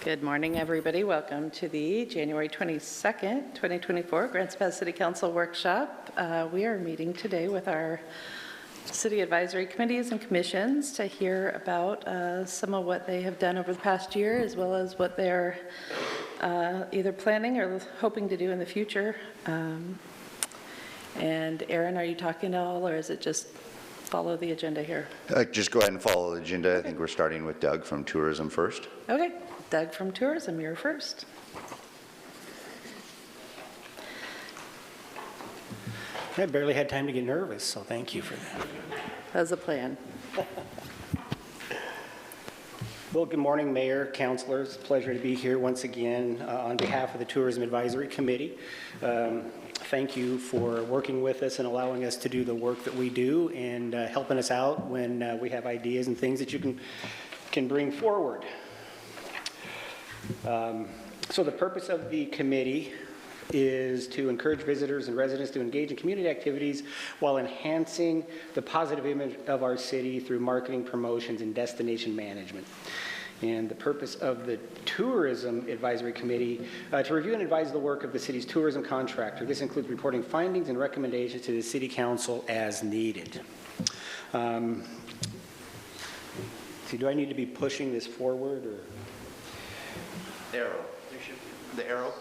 Good morning, everybody. Welcome to the January 22nd, 2024 Grants Pass City Council Workshop. We are meeting today with our city advisory committees and commissions to hear about some of what they have done over the past year, as well as what they're either planning or hoping to do in the future. And Aaron, are you talking at all, or is it just follow the agenda here? Just go ahead and follow the agenda. I think we're starting with Doug from Tourism first. Okay, Doug from Tourism, you're first. I barely had time to get nervous, so thank you for that. How's the plan? Well, good morning, Mayor, councilors. Pleasure to be here once again on behalf of the Tourism Advisory Committee. Thank you for working with us and allowing us to do the work that we do and helping us out when we have ideas and things that you can bring forward. So the purpose of the committee is to encourage visitors and residents to engage in community activities while enhancing the positive image of our city through marketing, promotions, and destination management. And the purpose of the Tourism Advisory Committee to review and advise the work of the city's tourism contractor. This includes reporting findings and recommendations to the City Council as needed. So do I need to be pushing this forward or? Arrow. The arrow.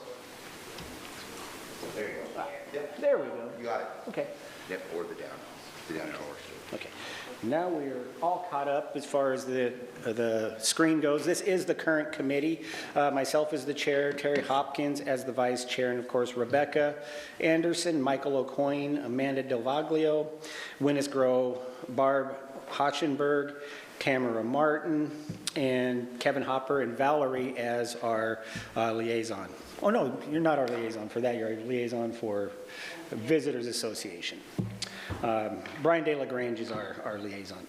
There you go. Yep. There we go. You got it. Okay. Yep, or the down. The down arrow. Okay. Now we're all caught up as far as the screen goes. This is the current committee. Myself as the chair, Terry Hopkins as the vice chair, and of course Rebecca Anderson, Michael O'Coin, Amanda Delvaglio, Winnis Grow, Barb Hotchenberg, Tamara Martin, and Kevin Hopper and Valerie as our liaison. Oh no, you're not our liaison for that. You're our liaison for Visitors Association. Brian De La Grange is our liaison.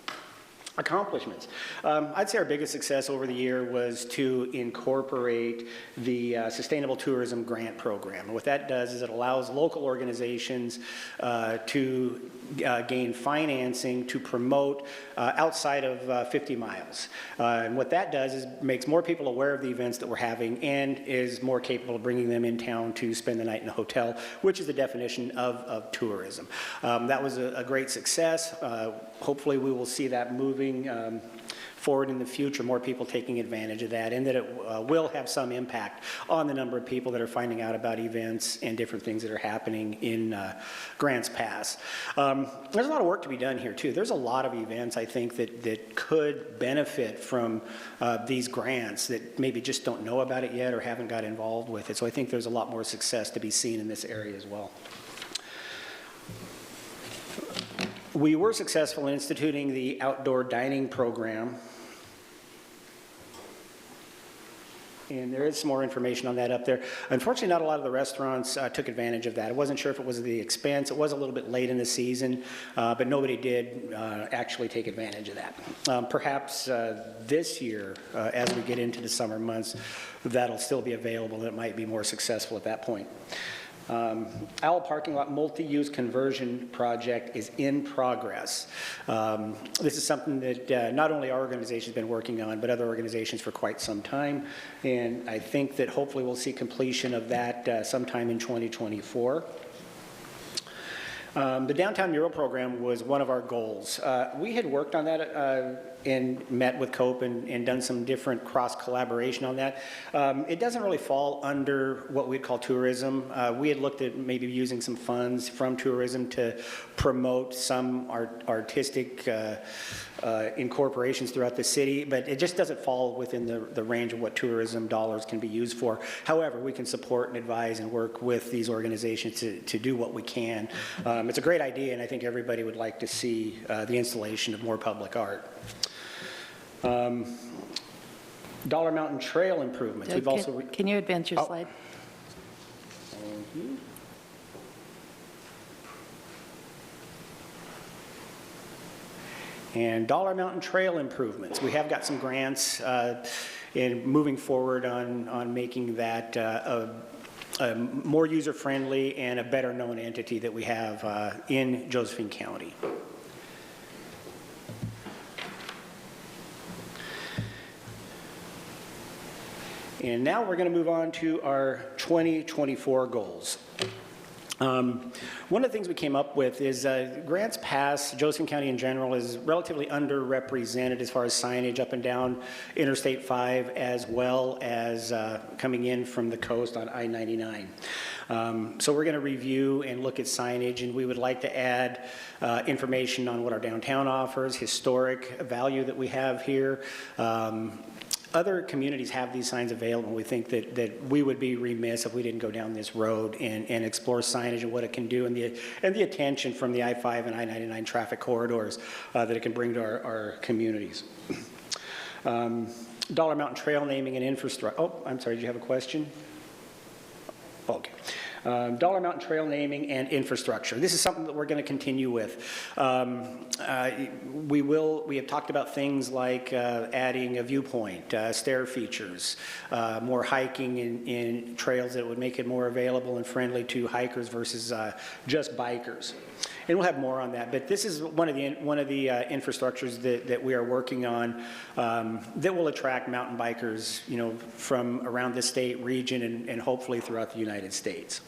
Accomplishments. I'd say our biggest success over the year was to incorporate the Sustainable Tourism Grant Program. And what that does is it allows local organizations to gain financing to promote outside of 50 miles. And what that does is makes more people aware of the events that we're having and is more capable of bringing them in town to spend the night in a hotel, which is the definition of tourism. That was a great success. Hopefully we will see that moving forward in the future, more people taking advantage of that, and that it will have some impact on the number of people that are finding out about events and different things that are happening in Grants Pass. There's a lot of work to be done here too. There's a lot of events I think that could benefit from these grants that maybe just don't know about it yet or haven't got involved with it. So I think there's a lot more success to be seen in this area as well. We were successful in instituting the outdoor dining program. And there is some more information on that up there. Unfortunately, not a lot of the restaurants took advantage of that. I wasn't sure if it was the expense. It was a little bit late in the season, but nobody did actually take advantage of that. Perhaps this year, as we get into the summer months, that'll still be available and it might be more successful at that point. Owl Parking Lot multi-use conversion project is in progress. This is something that not only our organization has been working on, but other organizations for quite some time. And I think that hopefully we'll see completion of that sometime in 2024. The Downtown Mural Program was one of our goals. We had worked on that and met with COPE and done some different cross-collaboration on that. It doesn't really fall under what we'd call tourism. We had looked at maybe using some funds from tourism to promote some artistic incorporations throughout the city, but it just doesn't fall within the range of what tourism dollars can be used for. However, we can support and advise and work with these organizations to do what we can. It's a great idea, and I think everybody would like to see the installation of more public art. Dollar Mountain Trail improvements. We've also can you advance your slide? Thank you. And Dollar Mountain Trail improvements. We have got some grants in moving forward on making that a more user-friendly and a better-known entity that we have in Josephine County. And now we're going to move on to our 2024 goals. One of the things we came up with is Grants Pass, Joseph County in general, is relatively underrepresented as far as signage up and down Interstate 5, as well as coming in from the coast on I-99. So we're going to review and look at signage, and we would like to add information on what our downtown offers, historic value that we have here. Other communities have these signs available. We think that we would be remiss if we didn't go down this road and explore signage and what it can do, and the attention from the I-5 and I-99 traffic corridors that it can bring to our communities. Dollar Mountain Trail naming and infrastructure. Oh, I'm sorry, did you have a question? Okay. Dollar Mountain Trail naming and infrastructure. This is something that we're going to continue with. We have talked about things like adding a viewpoint, stair features, more hiking in trails that would make it more available and friendly to hikers versus just bikers. And we'll have more on that, but this is one of the infrastructures that we are working on that will attract mountain bikers, you know, from around the state, region, and hopefully throughout the United States.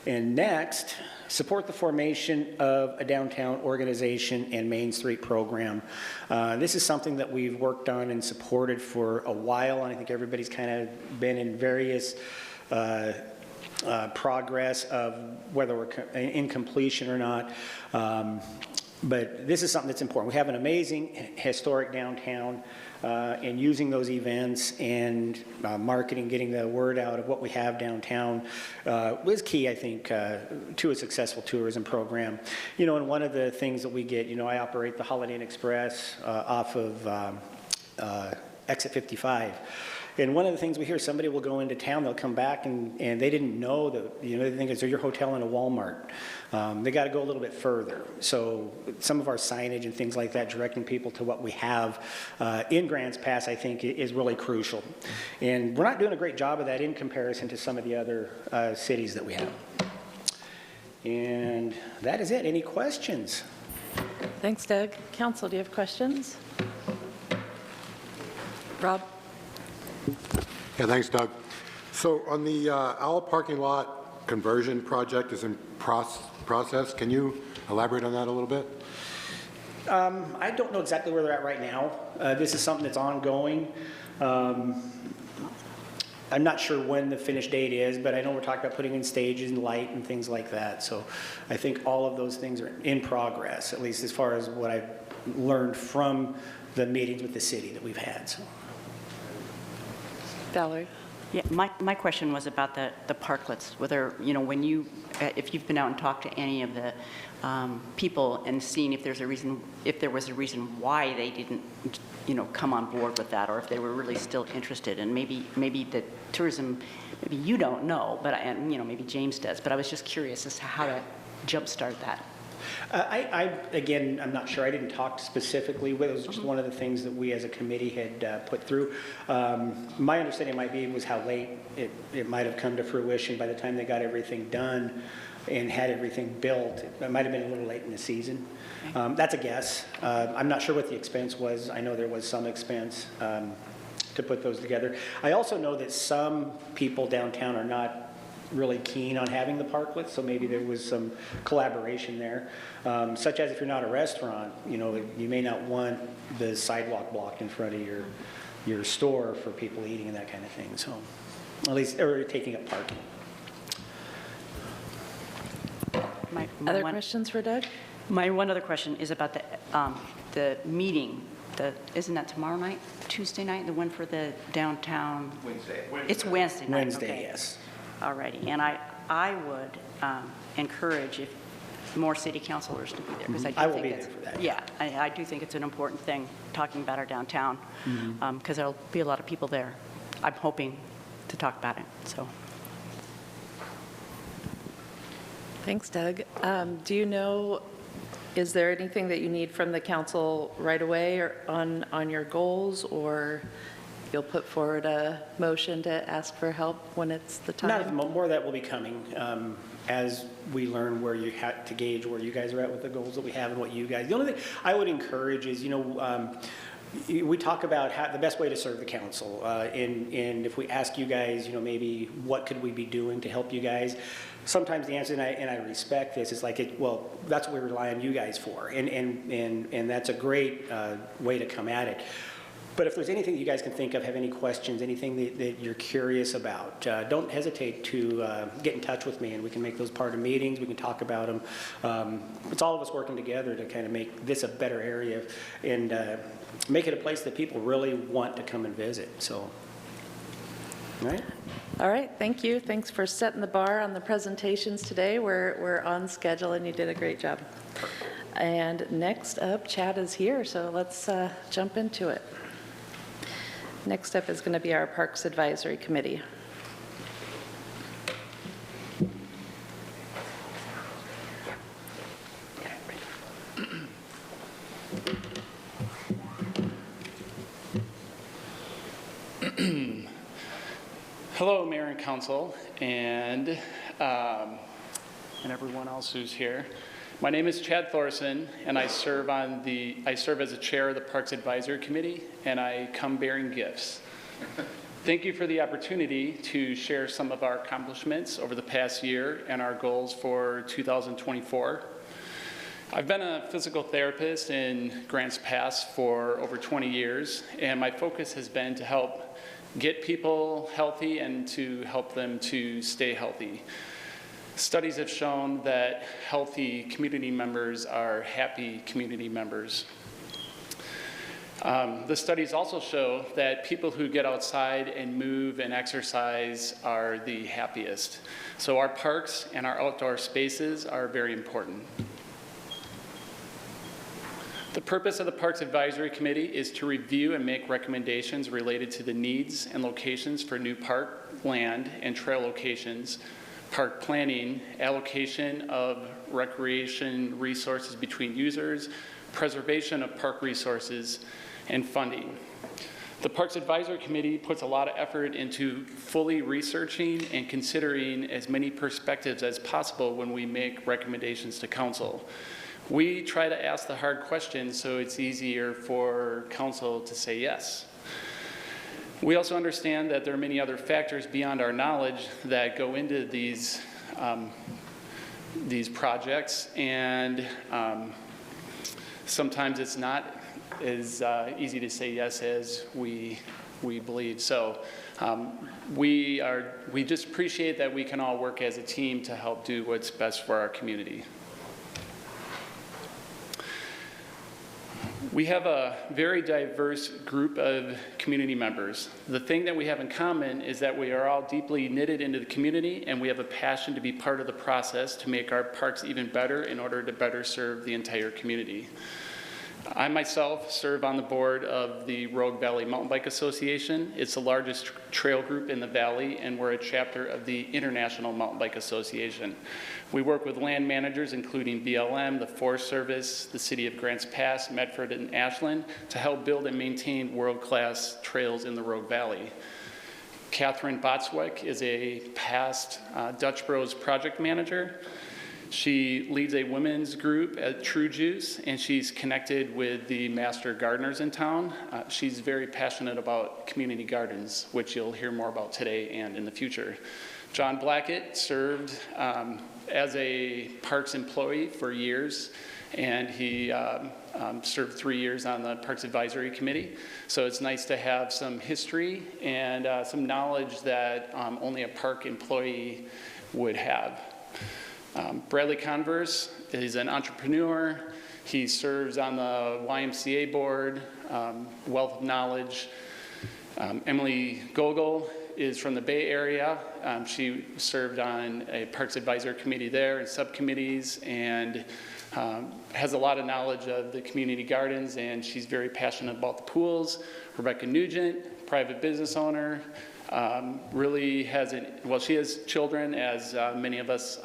And next, support the formation of a downtown organization and Main Street program. This is something that we've worked on and supported for a while, and I think everybody's kind of been in various progress of whether we're in completion or not. But this is something that's important. We have an amazing historic downtown, and using those events and marketing, getting the word out of what we have downtown was key, I think, to a successful tourism program. You know, and one of the things that we get, you know, I operate the Holiday Inn Express off of Exit 55. And one of the things we hear, somebody will go into town, they'll come back and they didn't know that, you know, they think it's your hotel in a Walmart. They got to go a little bit further. So some of our signage and things like that, directing people to what we have in Grants Pass, I think is really crucial. And we're not doing a great job of that in comparison to some of the other cities that we have. And that is it. Any questions? Thanks, Doug. Council, do you have questions? Rob? Yeah, thanks, Doug. So on the Owl parking lot conversion project is in process. Can you elaborate on that a little bit? I don't know exactly where they're at right now. This is something that's ongoing. I'm not sure when the finish date is, but I know we're talking about putting in stages and light and things like that. So I think all of those things are in progress, at least as far as what I've learned from the meetings with the city that we've had. So. Valerie? Yeah, my question was about the parklets, whether, you know, when you, if you've been out and talked to any of the people and seen if there was a reason why they didn't, you know, come on board with that, or if they were really still interested, and maybe the tourism, maybe you don't know, but and you know, maybe James does, but I was just curious as to how to jumpstart that. Again, I'm not sure. I didn't talk specifically with it. It was just one of the things that we as a committee had put through. My understanding was how late it might have come to fruition by the time they got everything done and had everything built. It might have been a little late in the season. That's a guess. I'm not sure what the expense was. I know there was some expense to put those together. I also know that some people downtown are not really keen on having the parklets, so maybe there was some collaboration there, such as if you're not a restaurant, you know, you may not want the sidewalk blocked in front of your store for people eating and that kind of thing, so at least, or taking up parking. Other questions for Doug? My one other question is about the meeting. Isn't that tomorrow night, Tuesday night, the one for the downtown? Wednesday. It's Wednesday night. Wednesday, okay. yes. All righty, and I would encourage if more city councilors to be there, because I will be there for that. Yeah, I do think it's an important thing, talking about our downtown, because there'll be a lot of people there. I'm hoping to talk about it, so. Thanks, Doug. Do you know, is there anything that you need from the council right away or on your goals, or you'll put forward a motion to ask for help when it's the time? More of that will be coming as we learn where you have to gauge where you guys are at with the goals that we have and what you guys. The only thing I would encourage is, you know, we talk about how the best way to serve the council, and if we ask you guys, maybe what could we be doing to help you guys, sometimes the answer, and I respect this, is like, well, that's what we rely on you guys for, and that's a great way to come at it. But if there's anything that you guys can think of, have any questions, anything that you're curious about, don't hesitate to get in touch with me, and we can make those part of meetings. We can talk about them. It's all of us working together to kind of make this a better area and make it a place that people really want to come and visit. So, all right. All right, thank you. Thanks for setting the bar on the presentations today. We're on schedule, and you did a great job. And next up, Chad is here, so let's jump into it. Next up is going to be our Parks Advisory Committee. Hello, Mayor and Council, and everyone else who's here. My name is Chad Thorson, and I serve as the chair of the Parks Advisory Committee, and I come bearing gifts. Thank you for the opportunity to share some of our accomplishments over the past year and our goals for 2024. I've been a physical therapist in Grants Pass for over 20 years, and my focus has been to help get people healthy and to help them to stay healthy. Studies have shown that healthy community members are happy community members. The studies also show that people who get outside and move and exercise are the happiest. So our parks and our outdoor spaces are very important. The purpose of the Parks Advisory Committee is to review and make recommendations related to the needs and locations for new park land and trail locations, park planning, allocation of recreation resources between users, preservation of park resources, and funding. The Parks Advisory Committee puts a lot of effort into fully researching and considering as many perspectives as possible when we make recommendations to Council. We try to ask the hard questions so it's easier for Council to say yes. We also understand that there are many other factors beyond our knowledge that go into these projects, and sometimes it's not as easy to say yes as we believe. So we just appreciate that we can all work as a team to help do what's best for our community. We have a very diverse group of community members. The thing that we have in common is that we are all deeply knitted into the community, and we have a passion to be part of the process to make our parks even better in order to better serve the entire community. I myself serve on the board of the Rogue Valley Mountain Bike Association. It's the largest trail group in the valley, and we're a chapter of the International Mountain Bike Association. We work with land managers, including BLM, the Forest Service, the City of Grants Pass, Medford, and Ashland, to help build and maintain world-class trails in the Rogue Valley. Catherine Botswick is a past Dutch Bros project manager. She leads a women's group at True Juice, and she's connected with the master gardeners in town. She's very passionate about community gardens, which you'll hear more about today and in the future. John Blackett served as a parks employee for years, and he served 3 years on the Parks Advisory Committee. So it's nice to have some history and some knowledge that only a park employee would have. Bradley Converse is an entrepreneur. He serves on the YMCA board, wealth of knowledge. Emily Gogol is from the Bay Area. She served on a Parks Advisory Committee there and subcommittees, and has a lot of knowledge of the community gardens, and she's very passionate about the pools. Rebecca Nugent, private business owner, really has, she has children, as many of us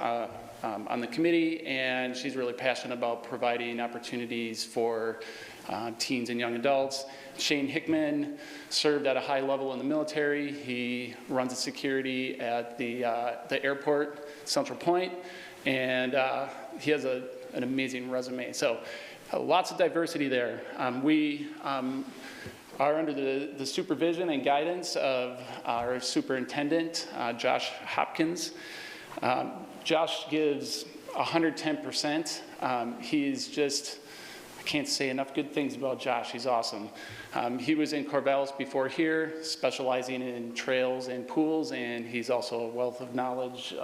on the committee, and she's really passionate about providing opportunities for teens and young adults. Shane Hickman served at a high level in the military. He runs the security at the airport, Central Point, and he has an amazing resume. So Lots of diversity there. We are under the supervision and guidance of our superintendent, Josh Hopkins. Josh gives 110%. He's just, I can't say enough good things about Josh. He's awesome. He was in Corvallis before here, specializing in trails and pools, and he's also a wealth of knowledge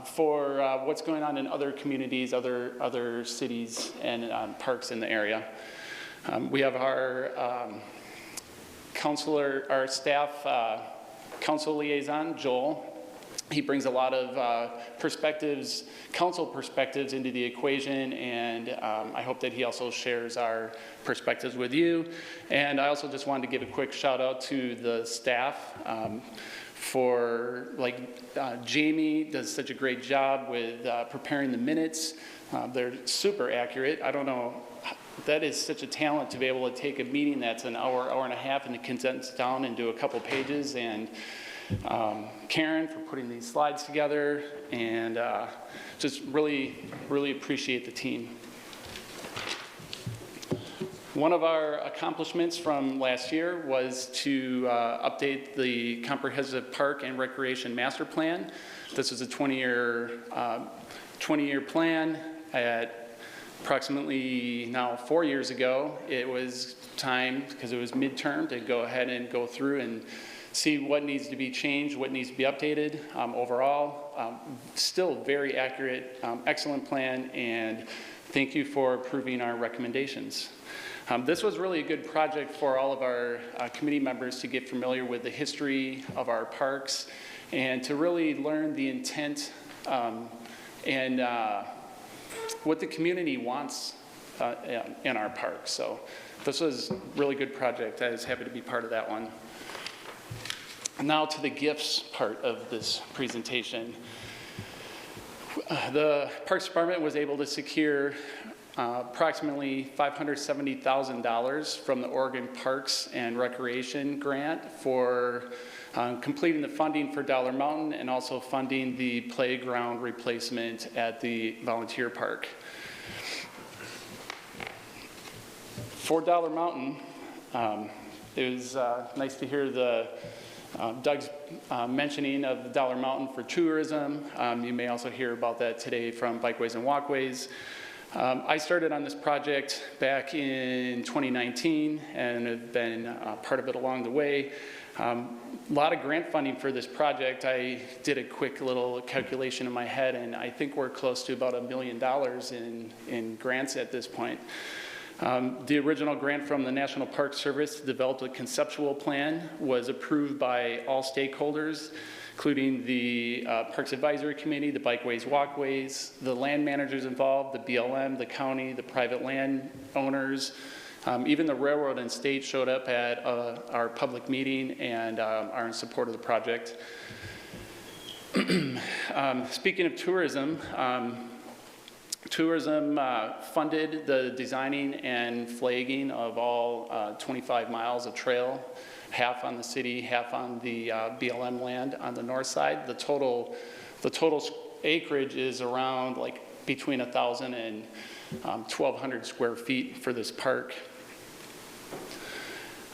for what's going on in other communities, other cities, and parks in the area. We have our our staff council liaison, Joel. He brings a lot of perspectives, council perspectives into the equation, and I hope that he also shares our perspectives with you. And I also just wanted to give a quick shout out to the staff for, Jamie does such a great job with preparing the minutes. They're super accurate. I don't know, that is such a talent to be able to take a meeting that's an hour, hour and a half, and to condense down into a couple pages. And Karen for putting these slides together, and just really, really appreciate the team. One of our accomplishments from last year was to update the Comprehensive Park and Recreation Master Plan. This is a 20-year plan. At approximately now 4 years ago, it was time, because it was midterm, to go ahead and go through and see what needs to be changed, what needs to be updated. Overall, still very accurate, excellent plan, and thank you for approving our recommendations. This was really a good project for all of our committee members to get familiar with the history of our parks and to really learn the intent and what the community wants in our parks. So this was a really good project. I was happy to be part of that one. Now to the gifts part of this presentation. The Parks Department was able to secure approximately $570,000 from the Oregon Parks and Recreation Grant for completing the funding for Dollar Mountain and also funding the playground replacement at the volunteer park. For Dollar Mountain, it was nice to hear Doug's mentioning of the Dollar Mountain for tourism. You may also hear about that today from Bikeways and Walkways. I started on this project back in 2019 and have been part of it along the way. A lot of grant funding for this project. I did a quick little calculation in my head, and I think we're close to about $1 million in grants at this point. The original grant from the National Park Service to develop a conceptual plan was approved by all stakeholders, including the Parks Advisory Committee, the Bikeways, Walkways, the land managers involved, the BLM, the county, the private land owners. Even the railroad and state showed up at our public meeting and are in support of the project. Speaking of tourism, tourism funded the designing and flagging of all 25 miles of trail, half on the city, half on the BLM land on the north side. The total acreage is around between 1,000 and 1,200 square feet for this park.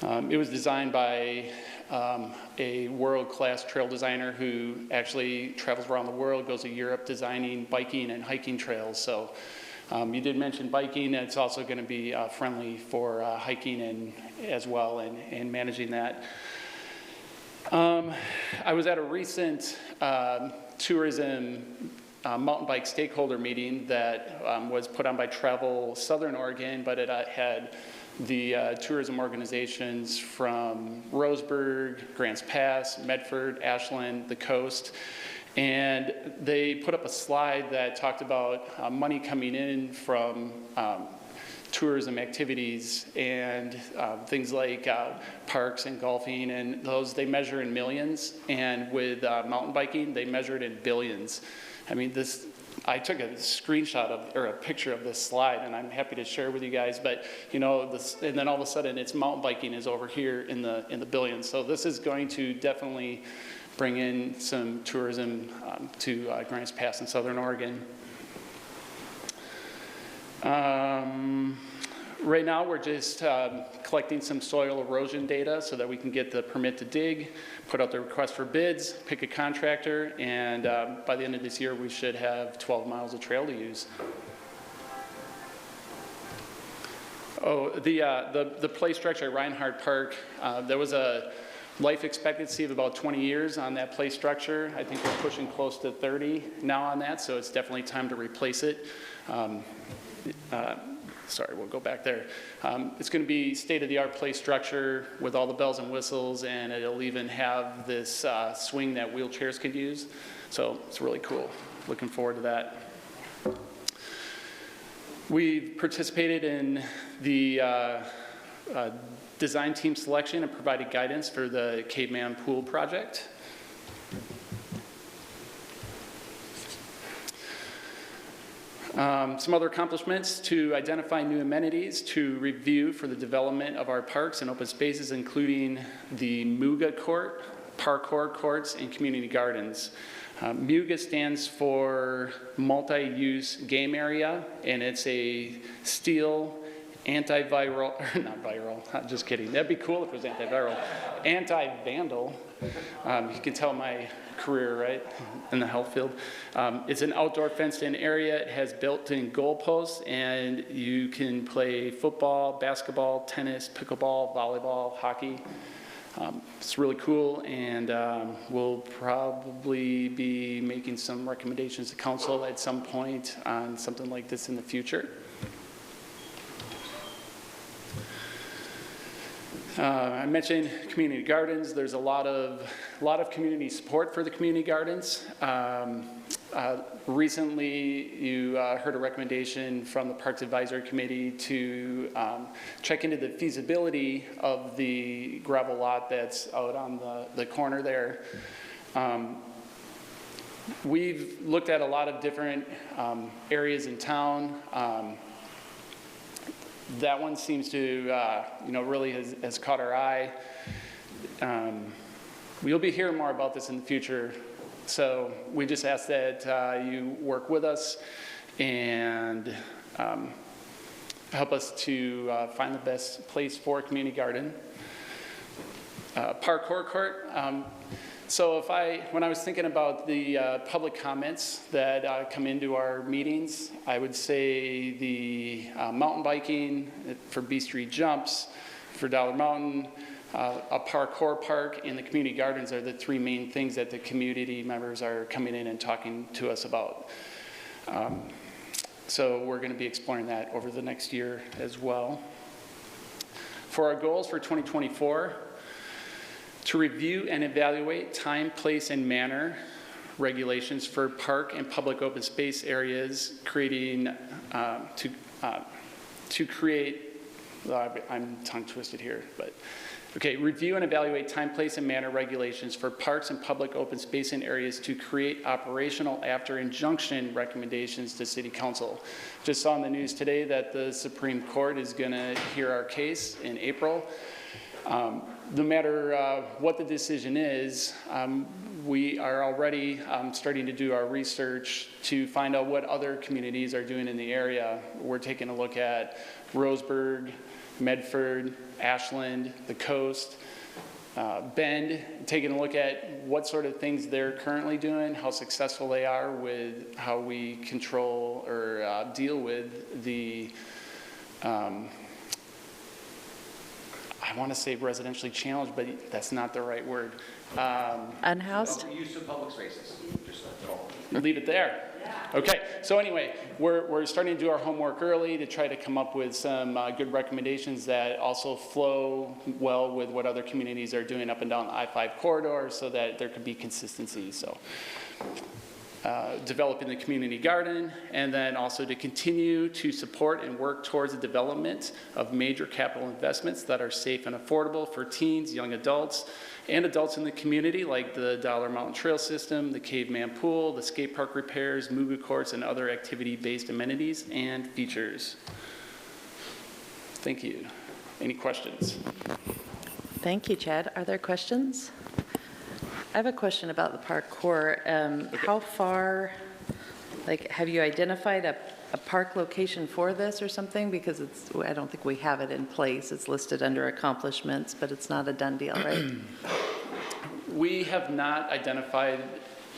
It was designed by a world-class trail designer who actually travels around the world, goes to Europe designing biking and hiking trails. So you did mention biking. It's also going to be friendly for hiking and as well and managing that. I was at a recent tourism mountain bike stakeholder meeting that was put on by Travel Southern Oregon, but it had the tourism organizations from Roseburg, Grants Pass, Medford, Ashland, the coast. And they put up a slide that talked about money coming in from tourism activities and things like parks and golfing, and those they measure in millions. And with mountain biking, they measure it in billions. I mean, I took a screenshot or a picture of this slide, and I'm happy to share with you guys. But and then all of a sudden, it's mountain biking is over here in the billions. So this is going to definitely bring in some tourism to Grants Pass in Southern Oregon. Right now, we're just collecting some soil erosion data so that we can get the permit to dig, put out the request for bids, pick a contractor, and by the end of this year, we should have 12 miles of trail to use. Oh, the play structure at Reinhardt Park, there was a life expectancy of about 20 years on that play structure. I think we're pushing close to 30 now on that, so it's definitely time to replace it. Sorry, we'll go back there. It's going to be state-of-the-art play structure with all the bells and whistles, and it'll even have this swing that wheelchairs could use. So it's really cool. Looking forward to that. We've participated in the design team selection and provided guidance for the Caveman Pool project. Some other accomplishments: to identify new amenities to review for the development of our parks and open spaces, including the MUGA court, parkour courts, and community gardens. MUGA stands for multi-use game area, and it's a steel antiviral, not viral, just kidding. That'd be cool if it was antiviral. Anti-vandal. You can tell my career, right, in the health field. It's an outdoor fenced-in area. It has built-in goalposts, and you can play football, basketball, tennis, pickleball, volleyball, hockey. It's really cool, and we'll probably be making some recommendations to council at some point on something like this in the future. I mentioned community gardens. There's a lot of community support for the community gardens. Recently, you heard a recommendation from the Parks Advisory Committee to check into the feasibility of the gravel lot that's out on the corner there. We've looked at a lot of different areas in town. That one seems to, really has caught our eye. We'll be hearing more about this in the future. So we just ask that you work with us and help us to find the best place for a community garden. Parkour court. So when I was thinking about the public comments that come into our meetings, I would say the mountain biking for B Street Jumps, for Dollar Mountain, a parkour park, and the community gardens are the three main things that the community members are coming in and talking to us about. So we're going to be exploring that over the next year as well. For our goals for 2024, to review and evaluate time, place, and manner regulations for park and public open space areas, creating to create, I'm tongue twisted here, but okay, review and evaluate time, place, and manner regulations for parks and public open space and areas to create operational after injunction recommendations to City Council. Just saw in the news today that the Supreme Court is going to hear our case in April. No matter what the decision is, we are already starting to do our research to find out what other communities are doing in the area. We're taking a look at Roseburg, Medford, Ashland, the Coast, Bend, taking a look at what sort of things they're currently doing, how successful they are with how we control or deal with the I want to say residentially challenged, but that's not the right word. Unhoused? Use of public spaces, just that's all. Leave it there. Okay, so anyway, we're starting to do our homework early to try to come up with some good recommendations that also flow well with what other communities are doing up and down the I-5 corridor so that there could be consistency. So developing the community garden, and then also to continue to support and work towards the development of major capital investments that are safe and affordable for teens, young adults, and adults in the community, like the Dollar Mountain Trail System, the Caveman Pool, the skate park repairs, MUGA courts, and other activity-based amenities and features. Thank you. Any questions? Thank you, Chad. Are there questions? I have a question about the parkour. How far, have you identified a a park location for this or something? Because I don't think we have it in place. It's listed under accomplishments, but it's not a done deal, right? We have not identified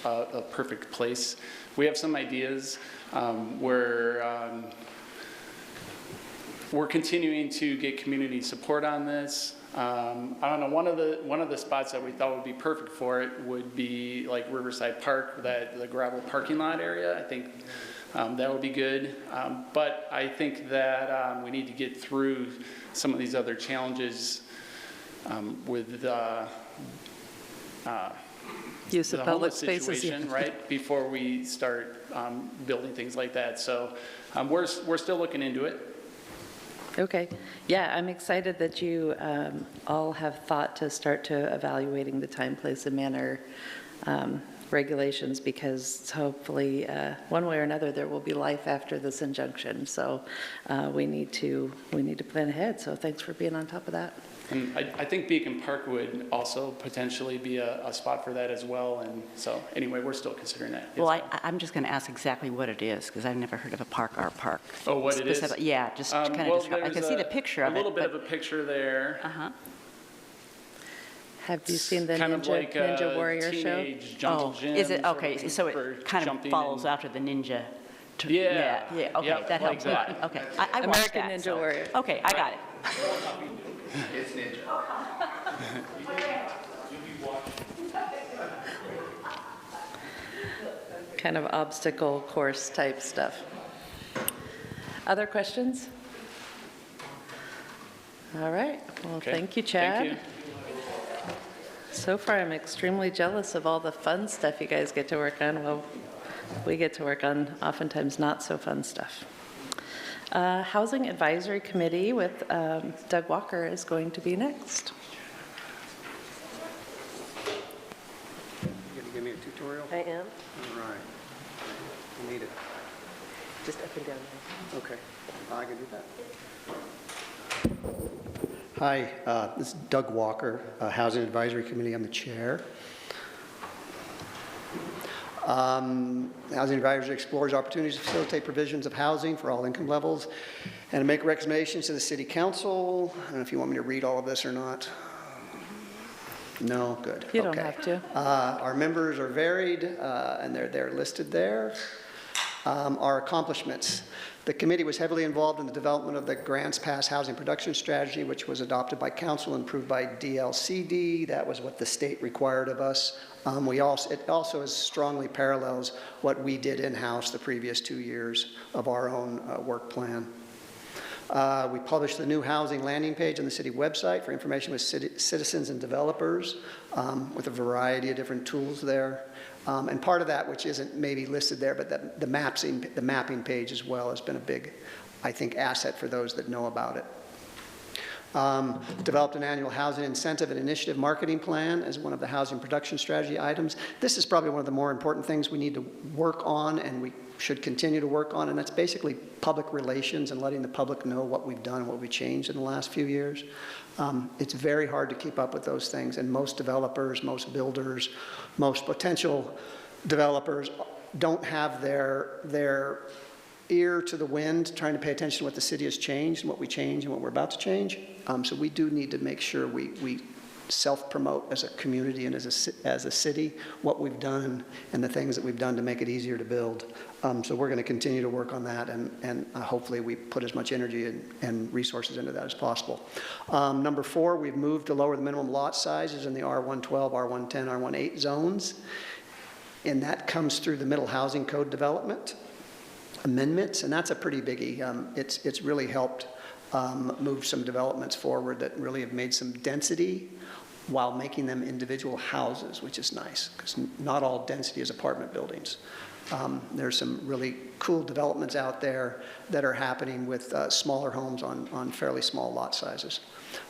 a perfect place. We have some ideas. We're continuing to get community support on this. I don't know, one of the spots that we thought would be perfect for it would be like Riverside Park, the gravel parking lot area. I think that would be good. But I think that we need to get through some of these other challenges with Use of the public homeless spaces. situation, right, before we start building things like that. So we're still looking into it. Okay. Yeah, I'm excited that you all have thought to start to evaluating the time, place, and manner regulations, because hopefully, one way or another, there will be life after this injunction. So we need to plan ahead. So thanks for being on top of that. And I think Beacon Park would also potentially be a spot for that as well. And so anyway, we're still considering that. Well, Yes. I'm just going to ask exactly what it is, because I've never heard of a park, our park. Oh, what it is? Yeah, just kind of Well, describe. I can there's see the picture of it. A little bit but- of a picture there. Uh-huh. Have you seen the Kind of like a Ninja Warrior show? teenage jungle Oh, gym is it? sort of Okay, thing so for it kind of jumping follows and- after the ninja. Yeah. Yeah, okay, Yep, that helps a like lot. that. Okay, I watched American that. Ninja Warrior. Okay, I got it. It's Ninja. Kind of obstacle course type stuff. Other questions? All right. Well, Okay. thank you, Chad. Thank you. So far, I'm extremely jealous of all the fun stuff you guys get to work on. Well, we get to work on oftentimes not so fun stuff. Housing Advisory Committee with Doug Walker is going to be next. You gonna give me a tutorial? I am. All right. I need it. Just up and down. Okay. I can do that. Hi, this is Doug Walker, Housing Advisory Committee. I'm the chair. Housing Advisory explores opportunities to facilitate provisions of housing for all income levels and to make recommendations to the City Council. I don't know if you want me to read all of this or not. No? Good. You don't Okay. have to. Our members are varied, and they're listed there. Our accomplishments. The committee was heavily involved in the development of the Grants Pass Housing Production Strategy, which was adopted by council and approved by DLCD. That was what the state required of us. It also strongly parallels what we did in-house the previous 2 years of our own work plan. We published the new housing landing page on the city website for information with citizens and developers, with a variety of different tools there. And part of that, which isn't maybe listed there, but the mapping page as well has been a big, I think, asset for those that know about it. Developed an annual housing incentive and initiative marketing plan as one of the housing production strategy items. This is probably one of the more important things we need to work on, and we should continue to work on, and that's basically public relations and letting the public know what we've done and what we've changed in the last few years. It's very hard to keep up with those things, and most developers, most builders, most potential developers don't have their ear to the wind, trying to pay attention to what the city has changed and what we changed and what we're about to change. So we do need to make sure we self-promote as a community and as a city what we've done and the things that we've done to make it easier to build. So we're going to continue to work on that, and hopefully we put as much energy and resources into that as possible. Number 4, we've moved to lower the minimum lot sizes in the R112, R110, R18 zones, and that comes through the Middle Housing Code development amendments, and that's a pretty biggie. It's really helped move some developments forward that really have made some density while making them individual houses, which is nice, because not all density is apartment buildings. There's some really cool developments out there that are happening with smaller homes on fairly small lot sizes.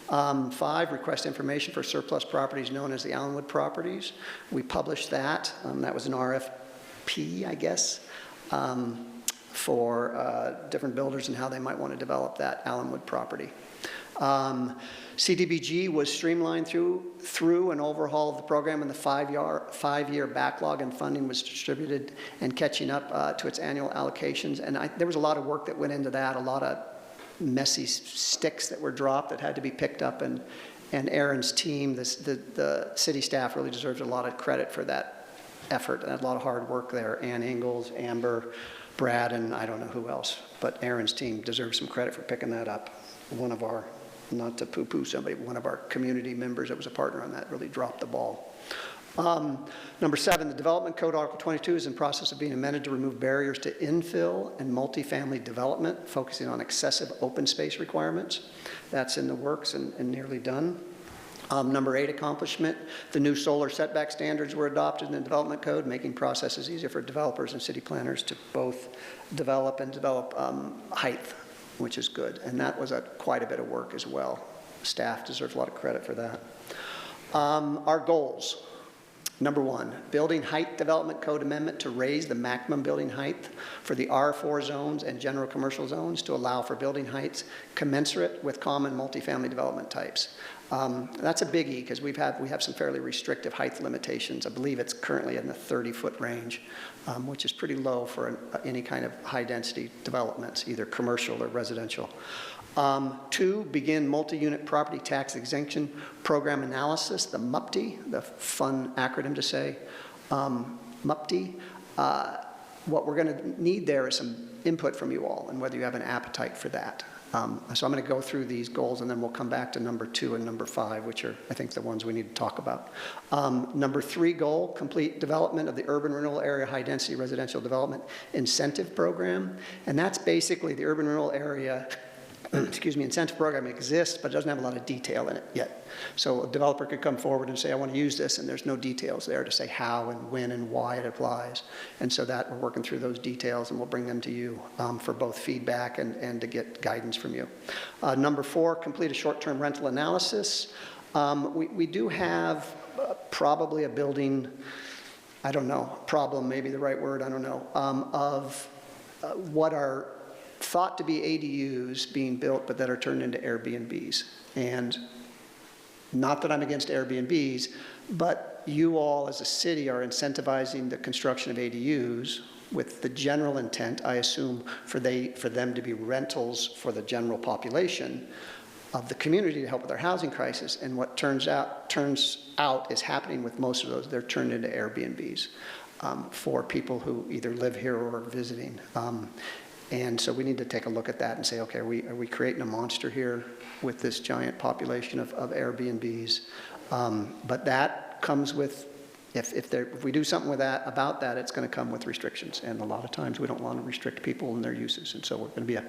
5, request information for surplus properties known as the Allenwood properties. We published that. That was an RFP, I guess, for different builders and how they might want to develop that Allenwood property. CDBG was streamlined through an overhaul of the program, and the five-year backlog and funding was distributed and catching up to its annual allocations. And there was a lot of work that went into that, a lot of messy sticks that were dropped that had to be picked up, and Aaron's team, the city staff really deserves a lot of credit for that effort, and a lot of hard work there. Ann Ingalls, Amber, Brad, and I don't know who else, but Aaron's team deserves some credit for picking that up. One of our, not to poo-poo somebody, but one of our community members that was a partner on that really dropped the ball. Number 7, the Development Code Article 22 is in process of being amended to remove barriers to infill and multifamily development, focusing on excessive open space requirements. That's in the works and nearly done. Number 8 accomplishment, the new solar setback standards were adopted in the Development Code, making processes easier for developers and city planners to both develop height, which is good. And that was quite a bit of work as well. Staff deserves a lot of credit for that. Our goals. Number 1, building height development code amendment to raise the maximum building height for the R4 zones and general commercial zones to allow for building heights commensurate with common multifamily development types. That's a biggie because we have some fairly restrictive height limitations. I believe it's currently in the 30-foot range, which is pretty low for any kind of high-density developments, either commercial or residential. 2, begin multi-unit property tax exemption program analysis, the MUPTI, the fun acronym to say, MUPTI. What we're going to need there is some input from you all and whether you have an appetite for that. So I'm going to go through these goals and then we'll come back to number 2 and number 5, which are, I think, the ones we need to talk about. Number 3 goal, complete development of the urban renewal area high-density residential development incentive program. And that's basically the urban renewal area incentive program exists, but it doesn't have a lot of detail in it yet. So a developer could come forward and say, I want to use this, and there's no details there to say how and when and why it applies. And so that we're working through those details, and we'll bring them to you for both feedback and to get guidance from you. Number 4, complete a short-term rental analysis. We do have probably a building, I don't know, problem, maybe the right word, I don't know, of what are thought to be ADUs being built, but that are turned into Airbnbs. And not that I'm against Airbnbs, but you all as a city are incentivizing the construction of ADUs with the general intent, I assume, for them to be rentals for the general population of the community to help with their housing crisis. And what turns out is happening with most of those, they're turned into Airbnbs for people who either live here or are visiting. And so we need to take a look at that and say, okay, are we creating a monster here with this giant population of Airbnbs? But that comes with, if we do something with that, about that, it's going to come with restrictions. And a lot of times we don't want to restrict people and their uses. And so we're going to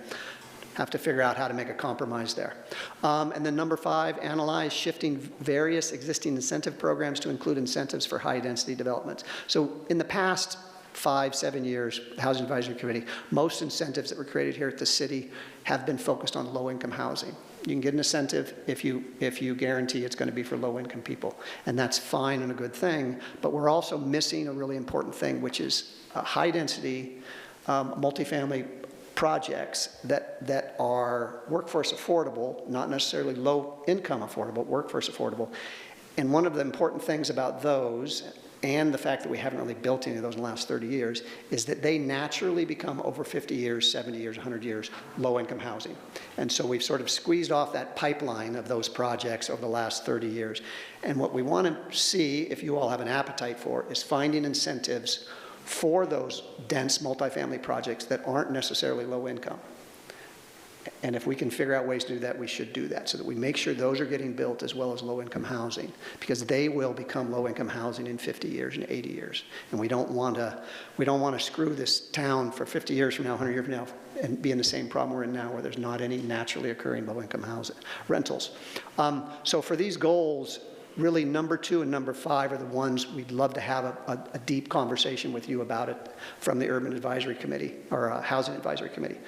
have to figure out how to make a compromise there. And then number 5, analyze shifting various existing incentive programs to include incentives for high-density developments. So in the past 5-7 years, the Housing Advisory Committee, most incentives that were created here at the city have been focused on low-income housing. You can get an incentive if you guarantee it's going to be for low-income people, and that's fine and a good thing, but we're also missing a really important thing, which is high-density multifamily projects that are workforce affordable, not necessarily low-income affordable, workforce affordable. And one of the important things about those, and the fact that we haven't really built any of those in the last 30 years, is that they naturally become over 50 years, 70 years, 100 years, low-income housing. And so we've sort of squeezed off that pipeline of those projects over the last 30 years. And what we want to see, if you all have an appetite for, is finding incentives for those dense multifamily projects that aren't necessarily low-income. And if we can figure out ways to do that, we should do that so that we make sure those are getting built as well as low-income housing, because they will become low-income housing in 50 years and 80 years. And we don't want to screw this town for 50 years from now, 100 years from now, and be in the same problem we're in now where there's not any naturally occurring low-income housing rentals. So for these goals, really number 2 and number 5 are the ones we'd love to have a deep conversation with you about it from the Urban Advisory Committee or Housing Advisory Committee.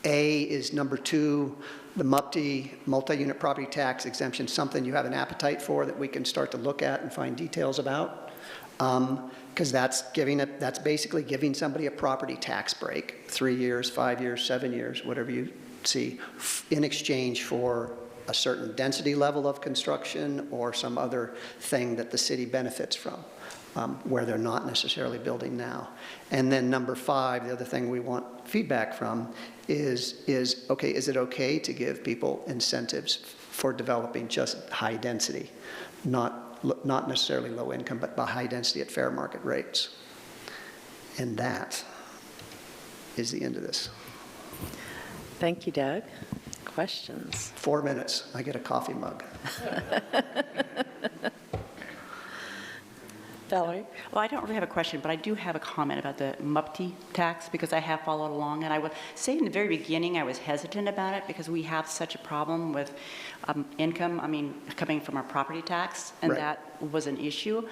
A is number 2, the MUPTI, multi-unit property tax exemption, something you have an appetite for that we can start to look at and find details about. Because that's basically giving somebody a property tax break, 3 years, 5 years, 7 years, whatever you in exchange for a certain density level of construction or some other thing that the city benefits from, where they're not necessarily building now. And then number 5, the other thing we want feedback from is it okay to give people incentives for developing just high density, not necessarily low income, but high density at fair market rates? And that is the end of this. Thank you, Doug. Questions? 4 minutes, I get a coffee mug. Valerie? Well, I don't really have a question, but I do have a comment about the MUPTI tax, because I have followed along. And I would say in the very beginning, I was hesitant about it because we have such a problem with income, coming from our property tax, and Right. that was an issue,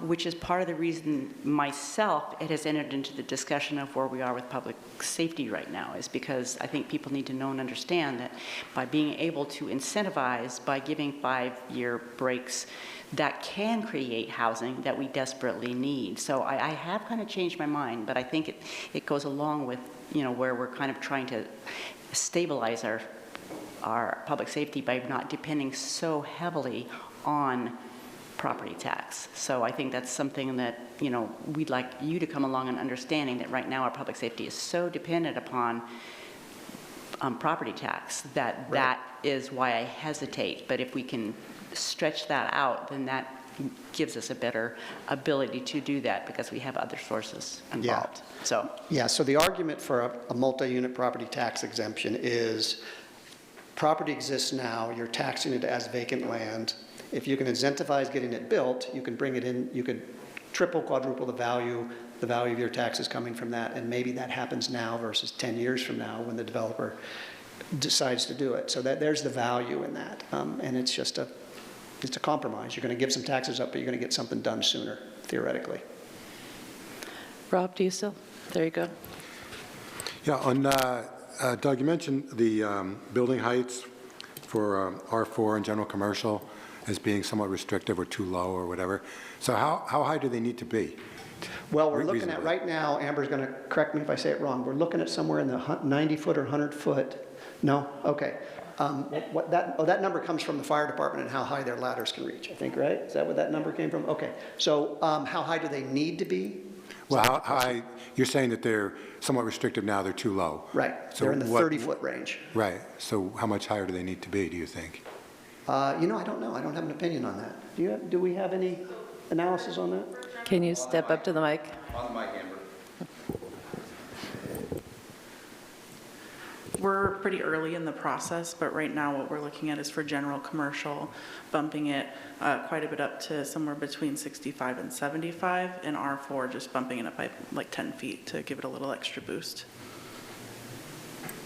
which is part of the reason myself, it has entered into the discussion of where we are with public safety right now, is because I think people need to know and understand that by being able to incentivize, by giving 5-year breaks, that can create housing that we desperately need. So I have kind of changed my mind, but I think it goes along with, where we're kind of trying to stabilize our public safety by not depending so heavily on property tax. So I think that's something that, we'd like you to come along and understanding that right now our public safety is so dependent upon property tax that is why I hesitate. But if we can stretch that out, then that gives us a better ability to do that because we have other sources involved. Yeah, so the argument for a multi-unit property tax exemption is property exists now, you're taxing it as vacant land. If you can incentivize getting it built, you can bring it in, you could triple, quadruple the value of your taxes coming from that, and maybe that happens now versus 10 years from now when the developer decides to do it. So there's the value in that, and it's a compromise. You're going to give some taxes up, but you're going to get something done sooner, theoretically. Rob, do you still? There you go. Yeah, on, Doug, you mentioned the building heights for R4 and general commercial as being somewhat restrictive or too low or whatever. So how high do they need to be? Well, we're looking at, Reasonably. right now, Amber's going to correct me if I say it wrong, we're looking at somewhere in the 90-foot or 100-foot. No? Okay. That number comes from the fire department and how high their ladders can reach, I think, right? Is that where that number came from? Okay. So how high do they need to be? Well, how high, you're saying that they're somewhat restrictive now, they're too low. Right. So They're in the what- 30-foot range. Right. So how much higher do they need to be, do you think? I don't know. I don't have an opinion on that. Do we have any analysis on that? Can you step up to the mic? On the mic, Amber. We're pretty early in the process, but right now what we're looking at is for general commercial, bumping it quite a bit up to somewhere between 65 and 75, and R4 just bumping it up by like 10 feet to give it a little extra boost.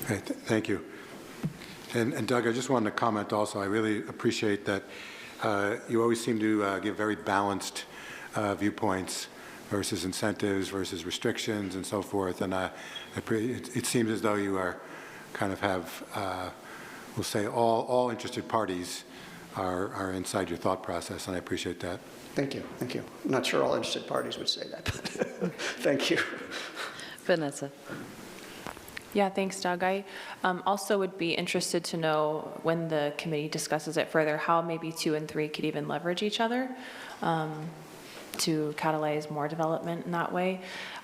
Okay, thank you. And Doug, I just wanted to comment also, I really appreciate that you always seem to give very balanced viewpoints versus incentives versus restrictions and so forth. And it seems as though you are kind of have, we'll say, all interested parties are inside your thought process, and I appreciate that. Thank you. Thank you. I'm not sure all interested parties would say that, but thank you. Vanessa? Yeah, thanks, Doug. I also would be interested to know, when the committee discusses it further, how maybe 2 and 3 could even leverage each other to catalyze more development in that way.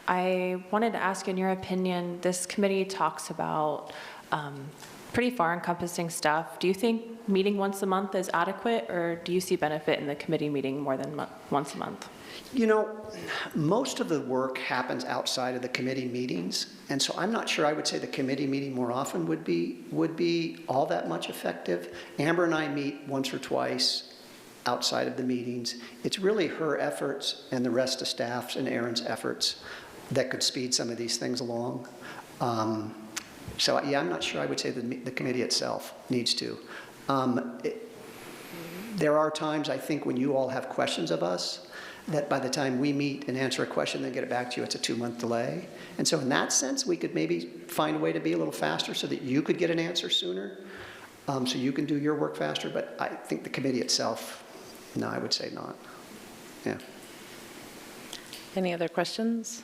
I wanted to ask, in your opinion, this committee talks about pretty far encompassing stuff. Do you think meeting once a month is adequate, or do you see benefit in the committee meeting more than once a month? Most of the work happens outside of the committee meetings, and so I'm not sure I would say the committee meeting more often would be all that much effective. Amber and I meet once or twice outside of the meetings. It's really her efforts and the rest of staff's and Aaron's efforts that could speed some of these things along. So yeah, I'm not sure I would say the committee itself needs to. There are times, I think, when you all have questions of us, that by the time we meet and answer a question and get it back to you, it's a 2-month delay. And so in that sense, we could maybe find a way to be a little faster so that you could get an answer sooner, so you can do your work faster. But I think the committee itself, no, I would say not. Yeah. Any other questions?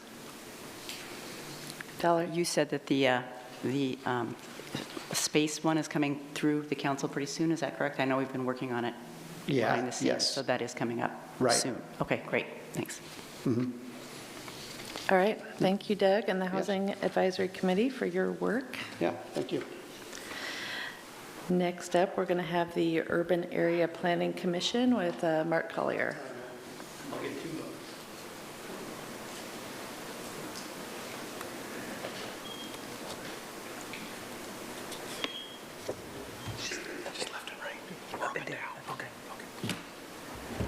Valerie? You said that the space one is coming through the council pretty soon, is that correct? I know we've been working on it Yeah, behind the scenes, yes. so that is coming up Right. soon. Okay, great, thanks. All right, thank you, Doug, and the Housing Advisory Committee for your work. Yeah, thank you. Next up, we're going to have the Urban Area Planning Commission with Mark Collier.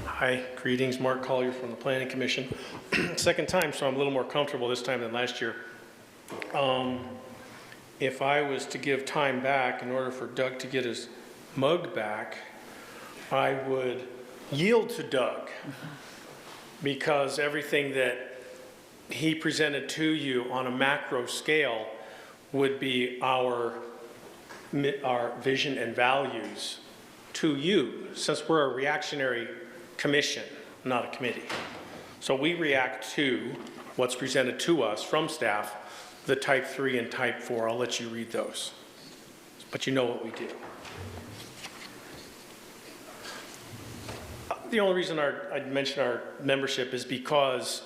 Hi, greetings, Mark Collier from the Planning Commission. Second time, so I'm a little more comfortable this time than last year. If I was to give time back in order for Doug to get his mug back, I would yield to Doug because everything that he presented to you on a macro scale would be our vision and values to you, since we're a reactionary commission, not a committee. So we react to what's presented to us from staff, the type 3 and type 4. I'll let you read those, but you know what we do. The only reason I mention our membership is because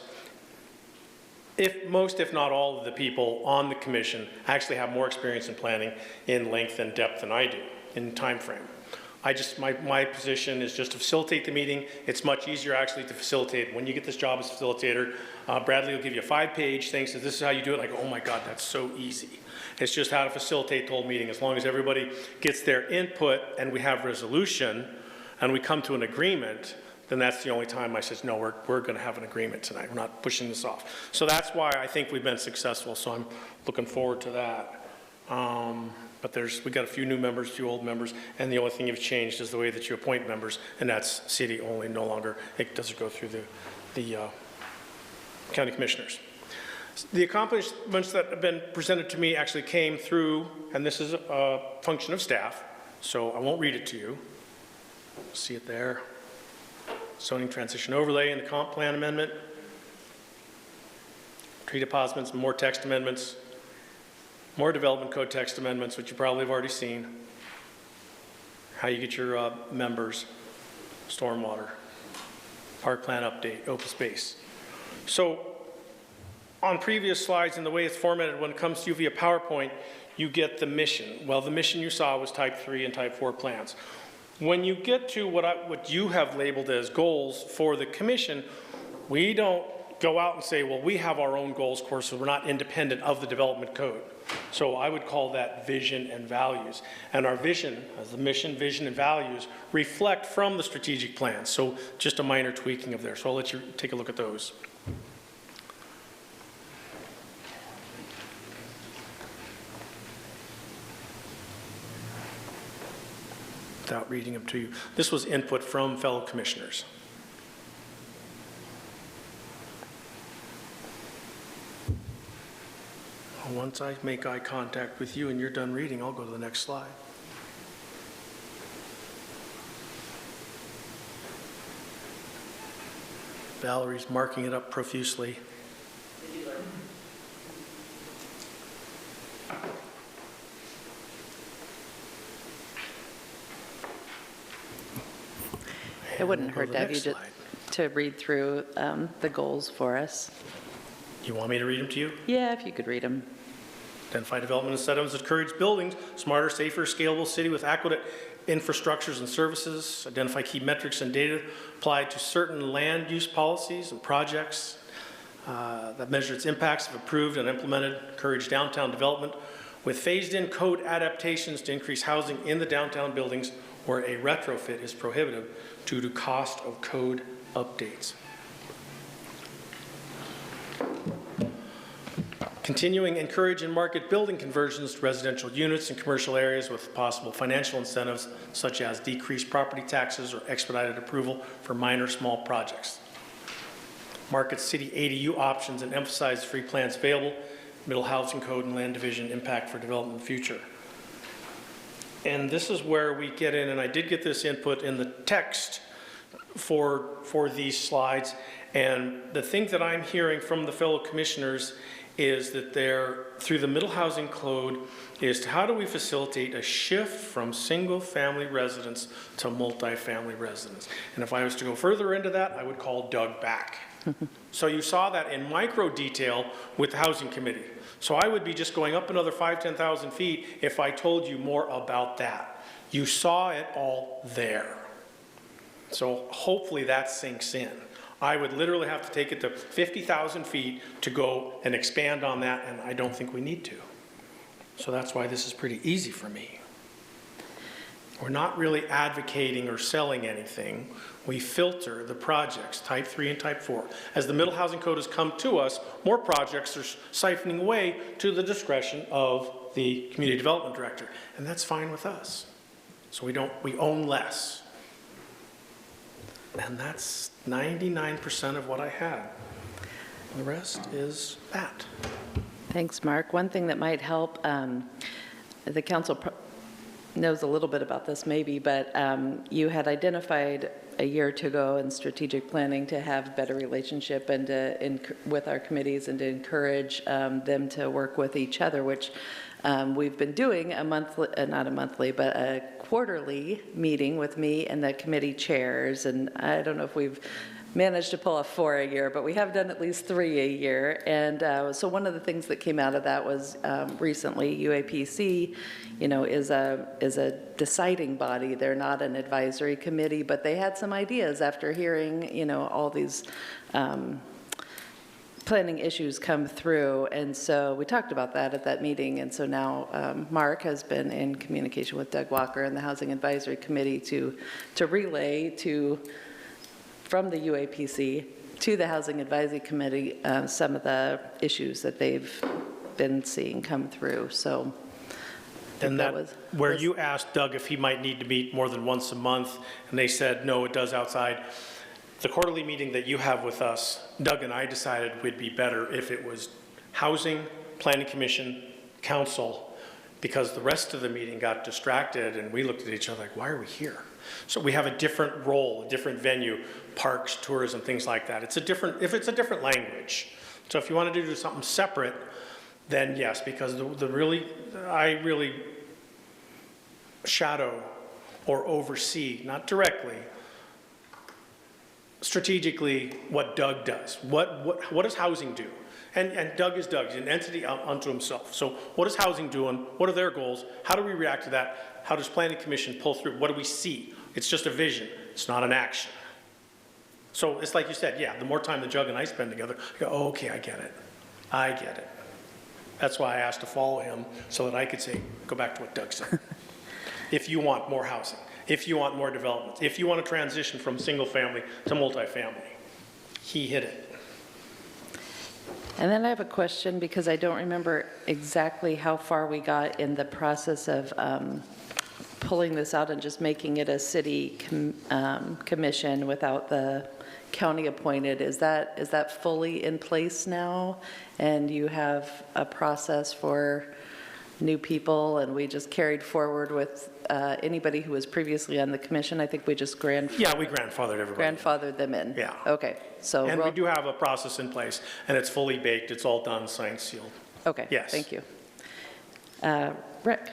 if not all of the people on the commission actually have more experience in planning in length and depth than I do in time frame. My position is just to facilitate the meeting. It's much easier actually to facilitate. When you get this job as facilitator, Bradley will give you a 5-page thing, says this is how you do it. I go, oh my God, that's so easy. It's just how to facilitate the whole meeting. As long as everybody gets their input and we have resolution and we come to an agreement, then that's the only time I says, no, we're going to have an agreement tonight. We're not pushing this off. So that's why I think we've been successful. So I'm looking forward to that. But we got a few new members, a few old members, and the only thing you've changed is the way that you appoint members, and that's city only, no longer. It doesn't go through the county commissioners. The accomplishments that have been presented to me actually came through, and this is a function of staff, so I won't read it to you. See it there. Zoning transition overlay and the comp plan amendment. Tree deposits, more text amendments. More development code text amendments, which you probably have already seen. How you get your members, stormwater, park plan update, open space. So on previous slides and the way it's formatted when it comes to you via PowerPoint, you get the mission. Well, the mission you saw was type 3 and type 4 plans. When you get to what you have labeled as goals for the commission, we don't go out and say, well, we have our own goals, of course, so we're not independent of the development code. So I would call that vision and values. And our vision, as the mission, vision, and values, reflect from the strategic plan. So just a minor tweaking of there. So I'll let you take a look at those. Without reading them to you. This was input from fellow commissioners. Once I make eye contact with you and you're done reading, I'll go to the next slide. Valerie's marking it up profusely. It wouldn't Go to hurt, the Doug, next slide. to read through the goals for us. You want me to read them to you? Yeah, if you could read them. Identify development incentives that encourage buildings, smarter, safer, scalable city with adequate infrastructures and services. Identify key metrics and data applied to certain land use policies and projects that measure its impacts if approved and implemented. Encourage downtown development with phased-in code adaptations to increase housing in the downtown buildings where a retrofit is prohibited due to cost of code updates. Continuing encourage and market building conversions to residential units and commercial areas with possible financial incentives such as decreased property taxes or expedited approval for minor small projects. Market city ADU options and emphasize free plans available, middle housing code and land division impact for development in the future. And this is where we get in, and I did get this input in the text for these slides. And the thing that I'm hearing from the fellow commissioners is that they're, through the Middle Housing Code, is to how do we facilitate a shift from single-family residence to multifamily residence? And if I was to go further into that, I would call Doug back. So you saw that in micro detail with the Housing Committee. So I would be just going up another 10,000 feet if I told you more about that. You saw it all there. So hopefully that sinks in. I would literally have to take it to 50,000 feet to go and expand on that, and I don't think we need to. So that's why this is pretty easy for me. We're not really advocating or selling anything. We filter the projects, type 3 and type 4. As the Middle Housing Code has come to us, more projects are siphoning away to the discretion of the Community Development Director, and that's fine with us. So we own less. And that's 99% of what I had. The rest is that. Thanks, Mark. One thing that might help, the council knows a little bit about this maybe, but you had identified a year or two ago in strategic planning to have better relationship and with our committees and to encourage them to work with each other, which we've been doing not a monthly, but a quarterly meeting with me and the committee chairs. And I don't know if we've managed to pull off 4 a year, but we have done at least 3 a year. And so one of the things that came out of that was recently UAPC, is a deciding body. They're not an advisory committee, but they had some ideas after hearing, all these planning issues come through. And so we talked about that at that meeting. And so now Mark has been in communication with Doug Walker and the Housing Advisory Committee to relay from the UAPC to the Housing Advisory Committee some of the issues that they've been seeing come through. So And where you asked Doug if he might need to meet more than once a month, and they said, no, it does outside. The quarterly meeting that you have with us, Doug and I decided would be better if it was Housing, Planning Commission, Council, because the rest of the meeting got distracted and we looked at each other like, why are we here? So we have a different role, a different venue, parks, tourism, things like that. If it's a different language. So if you wanted to do something separate, then yes, because I really shadow or oversee, not directly, strategically what Doug does. What does housing do? And Doug is Doug, he's an entity unto himself. So what is housing doing? What are their goals? How do we react to that? How does Planning Commission pull through? What do we see? It's just a vision. It's not an action. So it's like you said, yeah, the more time that Doug and I spend together, I go, oh, okay, I get it. I get it. That's why I asked to follow him so that I could say, go back to what Doug said. If you want more housing, if you want more development, if you want to transition from single family to multifamily, he hit it. And then I have a question because I don't remember exactly how far we got in the process of pulling this out and just making it a city commission without the county appointed. Is that fully in place now? And you have a process for new people, and we just carried forward with anybody who was previously on the commission? I think we just we grandfathered everybody. Grandfathered them in. Yeah. Okay. So and we do have a process in place, and it's fully baked. It's all done, signed, sealed. Okay. Yes. Thank you. Rick.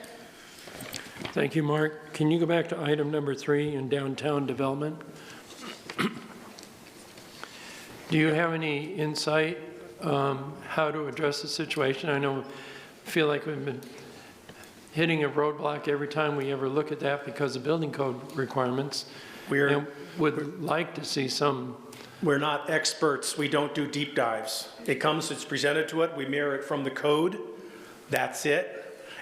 Thank you, Mark. Can you go back to item number 3 in downtown development? Do you have any insight how to address the situation? I feel like we've been hitting a roadblock every time we ever look at that because of building code requirements. We would like to see some. We're not experts. We don't do deep dives. It's presented to it. We mirror it from the code. That's it.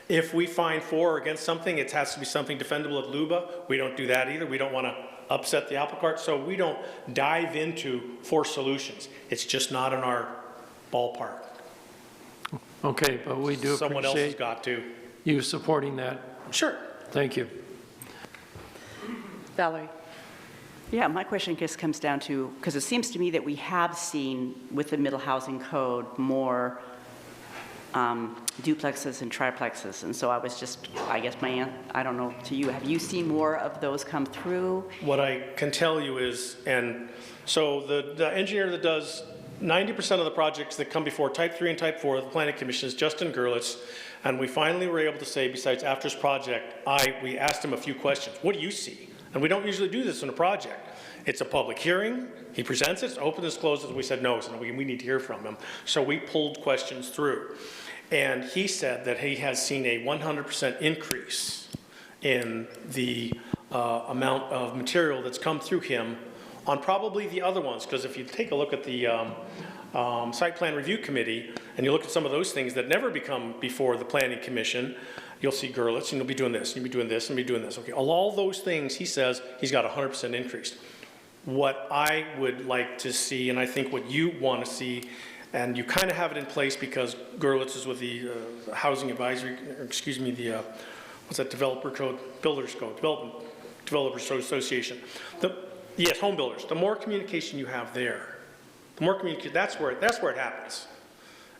If we find for or against something, it has to be something defendable at LUBA. We don't do that either. We don't want to upset the apple cart. So we don't dive into for solutions. It's just not in our ballpark. Okay, but we do Someone else has appreciate got to. you supporting that. Sure. Thank you. Valerie. Yeah, my question just comes down to, because it seems to me that we have seen with the Middle Housing Code more duplexes and triplexes. And so I was just, I guess I don't know to you, have you seen more of those come through? What I can tell you is, and so the engineer that does 90% of the projects that come before Type 3 and Type 4 of the Planning Commission is Justin Gerlitz, and we finally were able to say, besides After's project, we asked him a few questions. What do you see? And we don't usually do this in a project. It's a public hearing, he presents it, it's open, it's closed, and we said no, so we need to hear from him. So we pulled questions through. And he said that he has seen a 100% increase in the amount of material that's come through him on probably the other ones, because if you take a look at the Site Plan Review Committee, and you look at some of those things that never become before the Planning Commission, you'll see Gerlitz, and you'll be doing this, and you'll be doing this, and you'll be doing this. Okay, all those things, he says, he's got 100% increased. What I would like to see, and I think what you want to see, and you kind of have it in place because Gerlitz is with the Housing Advisory, or excuse me, the, what's that, Developer Code, Builders Code, Developers Association. Yes, home builders. The more communication you have there, the more communication, that's where it happens.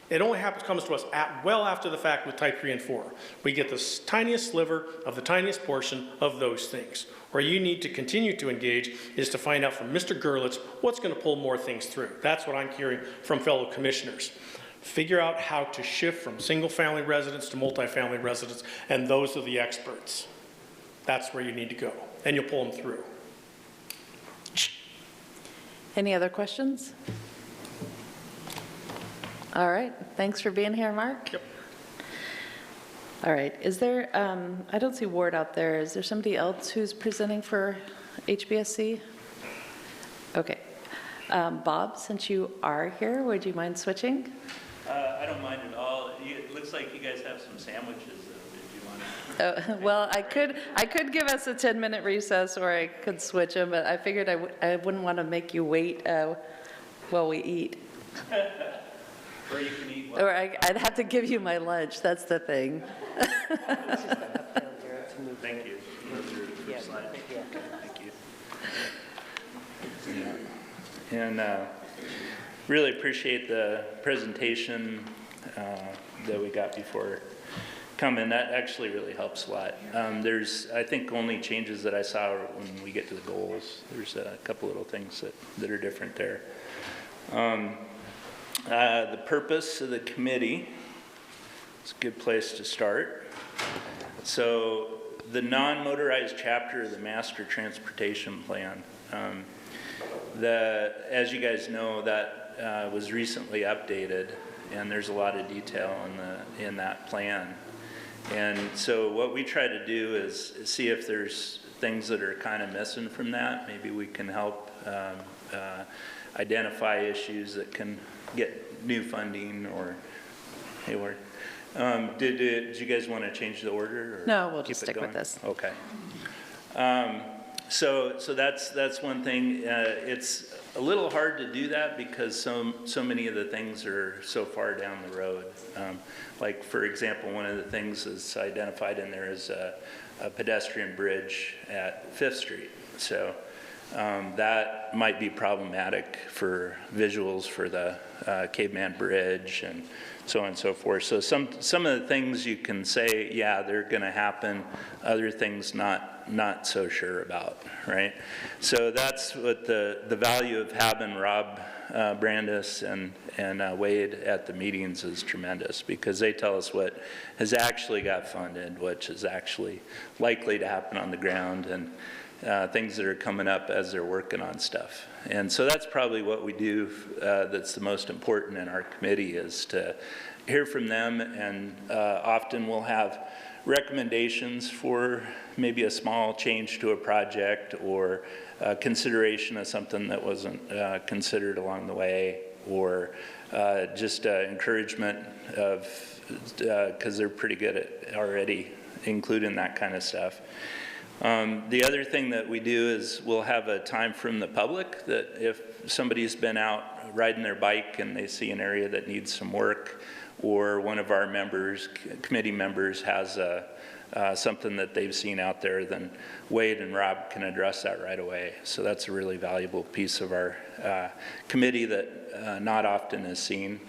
It only comes to us well after the fact with Type 3 and 4. We get the tiniest sliver of the tiniest portion of those things. Where you need to continue to engage is to find out from Mr. Gerlitz what's going to pull more things through. That's what I'm hearing from fellow commissioners. Figure out how to shift from single-family residents to multifamily residents, and those are the experts. That's where you need to go, and you'll pull them through. Any other questions? All right, thanks for being here, Mark. Yep. All right, is there, I don't see Ward out there. Is there somebody else who's presenting for HBSC? Okay. Bob, since you are here, would you mind switching? I don't mind at all. It looks like you guys have some sandwiches, though. Did you want to? Well, I could give us a 10-minute recess, or I could switch them, but I figured I wouldn't want to make you wait while we eat. Or you can eat. Or I'd have to give you my lunch, that's the thing. Thank you. Thank you. And really appreciate the presentation that we got before coming. That actually really helps a lot. There's, I think, only changes that I saw when we get to the goals. There's a couple little things that are different there. The purpose of the committee, it's a good place to start. So the non-motorized chapter of the Master Transportation Plan, as you guys know, that was recently updated, and there's a lot of detail in that plan. And so what we try to do is see if there's things that are kind of missing from that. Maybe we can help identify issues that can get new funding, or Hayward. Did you guys want to change the order? Or no, we'll just stick with this. Okay. So that's one thing. It's a little hard to do that because so many of the things are so far down the road. Like, for example, one of the things that's identified in there is a pedestrian bridge at 5th Street. So that might be problematic for visuals for the Caveman Bridge and so on and so forth. So some of the things you can say, yeah, they're going to happen. Other things not so sure about, right? So that's what the value of having Rob Brandis and Wade at the meetings is tremendous, because they tell us what has actually got funded, which is actually likely to happen on the ground, and things that are coming up as they're working on stuff. And so that's probably what we do that's the most important in our committee, is to hear from them, and often we'll have recommendations for maybe a small change to a project, or consideration of something that wasn't considered along the way, or just encouragement of, because they're pretty good at already including that kind of stuff. The other thing that we do is we'll have a time from the public that if somebody's been out riding their bike and they see an area that needs some work, or one of our members, committee members, has something that they've seen out there, then Wade and Rob can address that right away. So that's a really valuable piece of our committee that not often is seen.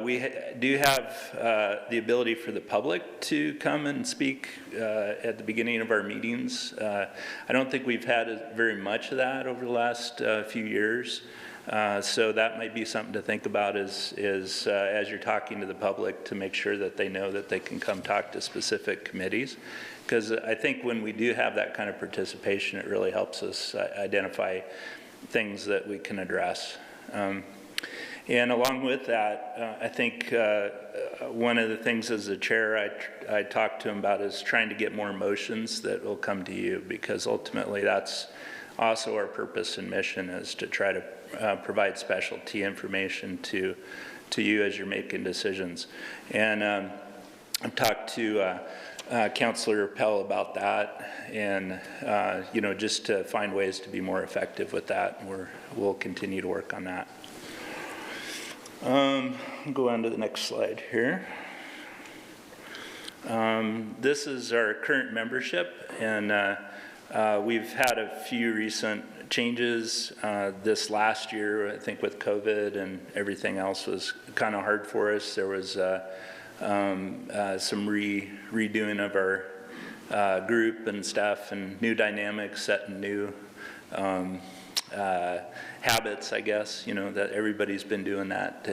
We do have the ability for the public to come and speak at the beginning of our meetings. I don't think we've had very much of that over the last few years. So that might be something to think about as you're talking to the public, to make sure that they know that they can come talk to specific committees. Because I think when we do have that kind of participation, it really helps us identify things that we can address. And along with that, I think one of the things as a chair I talked to him about is trying to get more motions that will come to you, because ultimately that's also our purpose and mission, is to try to provide specialty information to you as you're making decisions. And I've talked to Councilor Pell about that, and just to find ways to be more effective with that. We'll continue to work on that. Go on to the next slide here. This is our current membership, and we've had a few recent changes. This last year, I think with COVID and everything else, was kind of hard for us. There was some redoing of our group and stuff, and new dynamics, setting new habits, I guess, that everybody's been doing that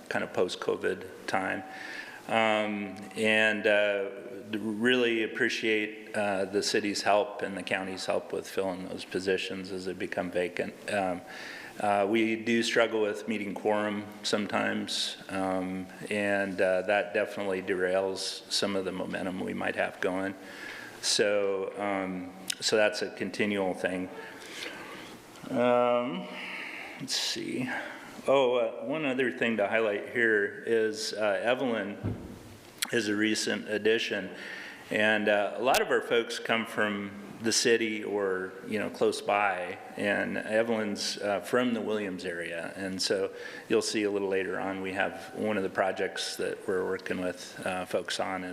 kind of post-COVID time. And really appreciate the city's help and the county's help with filling those positions as they become vacant. We do struggle with meeting quorum sometimes, and that definitely derails some of the momentum we might have going. So, so that's a continual thing. Let's see. One other thing to highlight here is Evelyn is a recent addition, and a lot of our folks come from the city or close by, and Evelyn's from the Williams area, and so you'll see a little later on we have one of the projects that we're working with folks on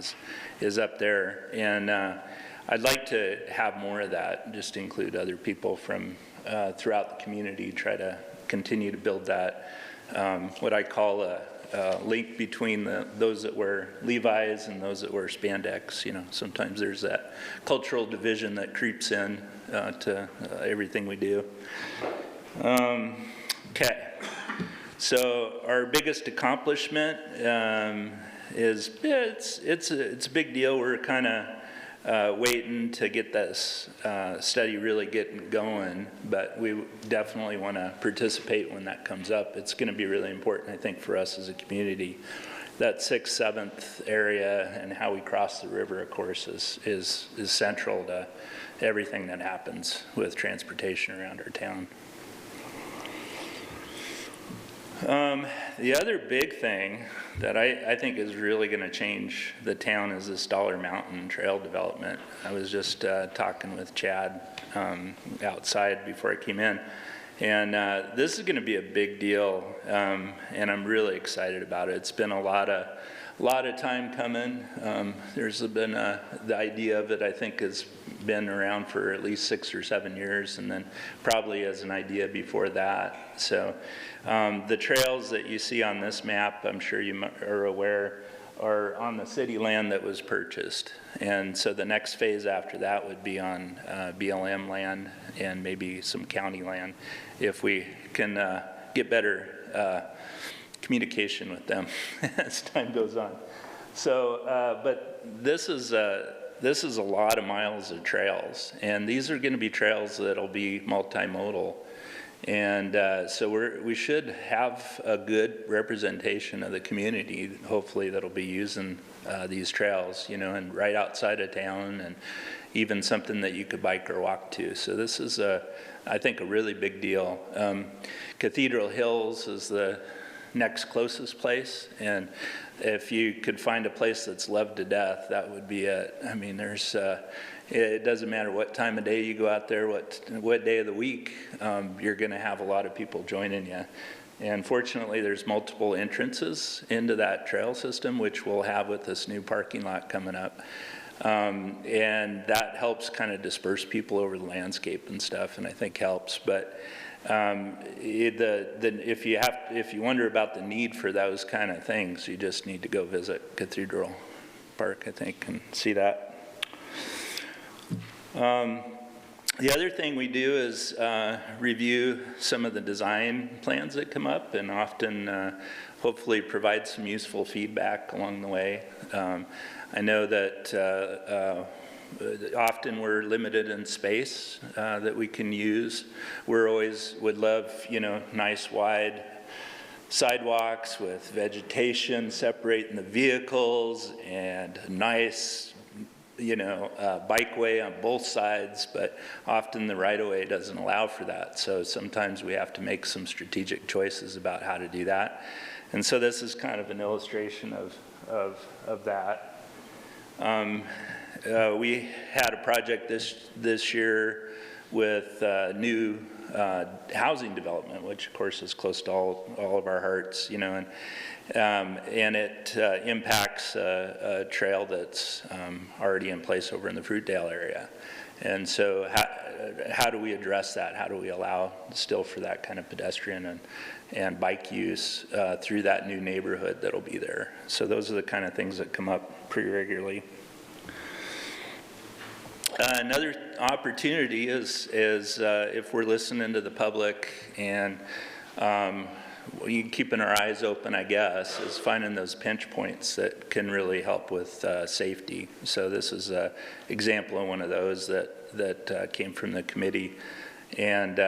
is up there, and I'd like to have more of that, just to include other people from throughout the community, try to continue to build that, what I call a link between those that wear Levi's and those that wear spandex. Sometimes there's that cultural division that creeps in to everything we do. Okay, so our biggest accomplishment is it's a big deal. We're kind of waiting to get this study really getting going, but we definitely want to participate when that comes up. It's going to be really important, I think, for us as a community. That 6th, 7th area and how we cross the river, of course, is central to everything that happens with transportation around our town. The other big thing that I think is really going to change the town is this Dollar Mountain Trail development. I was just talking with Chad outside before I came in, and this is going to be a big deal, and I'm really excited about it. It's been a lot of time coming. There's been the idea of it, I think, has been around for at least 6 or 7 years, and then probably as an idea before that. So the trails that you see on this map, I'm sure you are aware, are on the city land that was purchased. And so the next phase after that would be on BLM land and maybe some county land, if we can get better communication with them as time goes on. So, but this is a lot of miles of trails, and these are going to be trails that'll be multimodal. And so we should have a good representation of the community, hopefully, that'll be using these trails, and right outside of town, and even something that you could bike or walk to. So this is, I think, a really big deal. Cathedral Hills is the next closest place, and if you could find a place that's loved to death, that would be it. I mean, there's it doesn't matter what time of day you go out there, what day of the week, you're going to have a lot of people joining you. And fortunately, there's multiple entrances into that trail system, which we'll have with this new parking lot coming up. And that helps kind of disperse people over the landscape and stuff, and I think helps. But if you wonder about the need for those kind of things, you just need to go visit Cathedral Park, I think, and see that. The other thing we do is review some of the design plans that come up and often hopefully provide some useful feedback along the way. I know that often we're limited in space that we can use. We're always would love, you know, nice wide sidewalks with vegetation separating the vehicles and nice, you know, bikeway on both sides, but often the right-of-way doesn't allow for that. So sometimes we have to make some strategic choices about how to do that. And so this is kind of an illustration of that. We had a project this year with new housing development, which of course is close to all of our hearts, you know, and it impacts a trail that's already in place over in the Fruitdale area. And so how do we address that? How do we allow still for that kind of pedestrian and bike use through that new neighborhood that'll be there? So those are the kind of things that come up pretty regularly. Another opportunity is if we're listening to the public and keeping our eyes open, I guess, is finding those pinch points that can really help with safety. So this is an example of one of those that came from the committee. And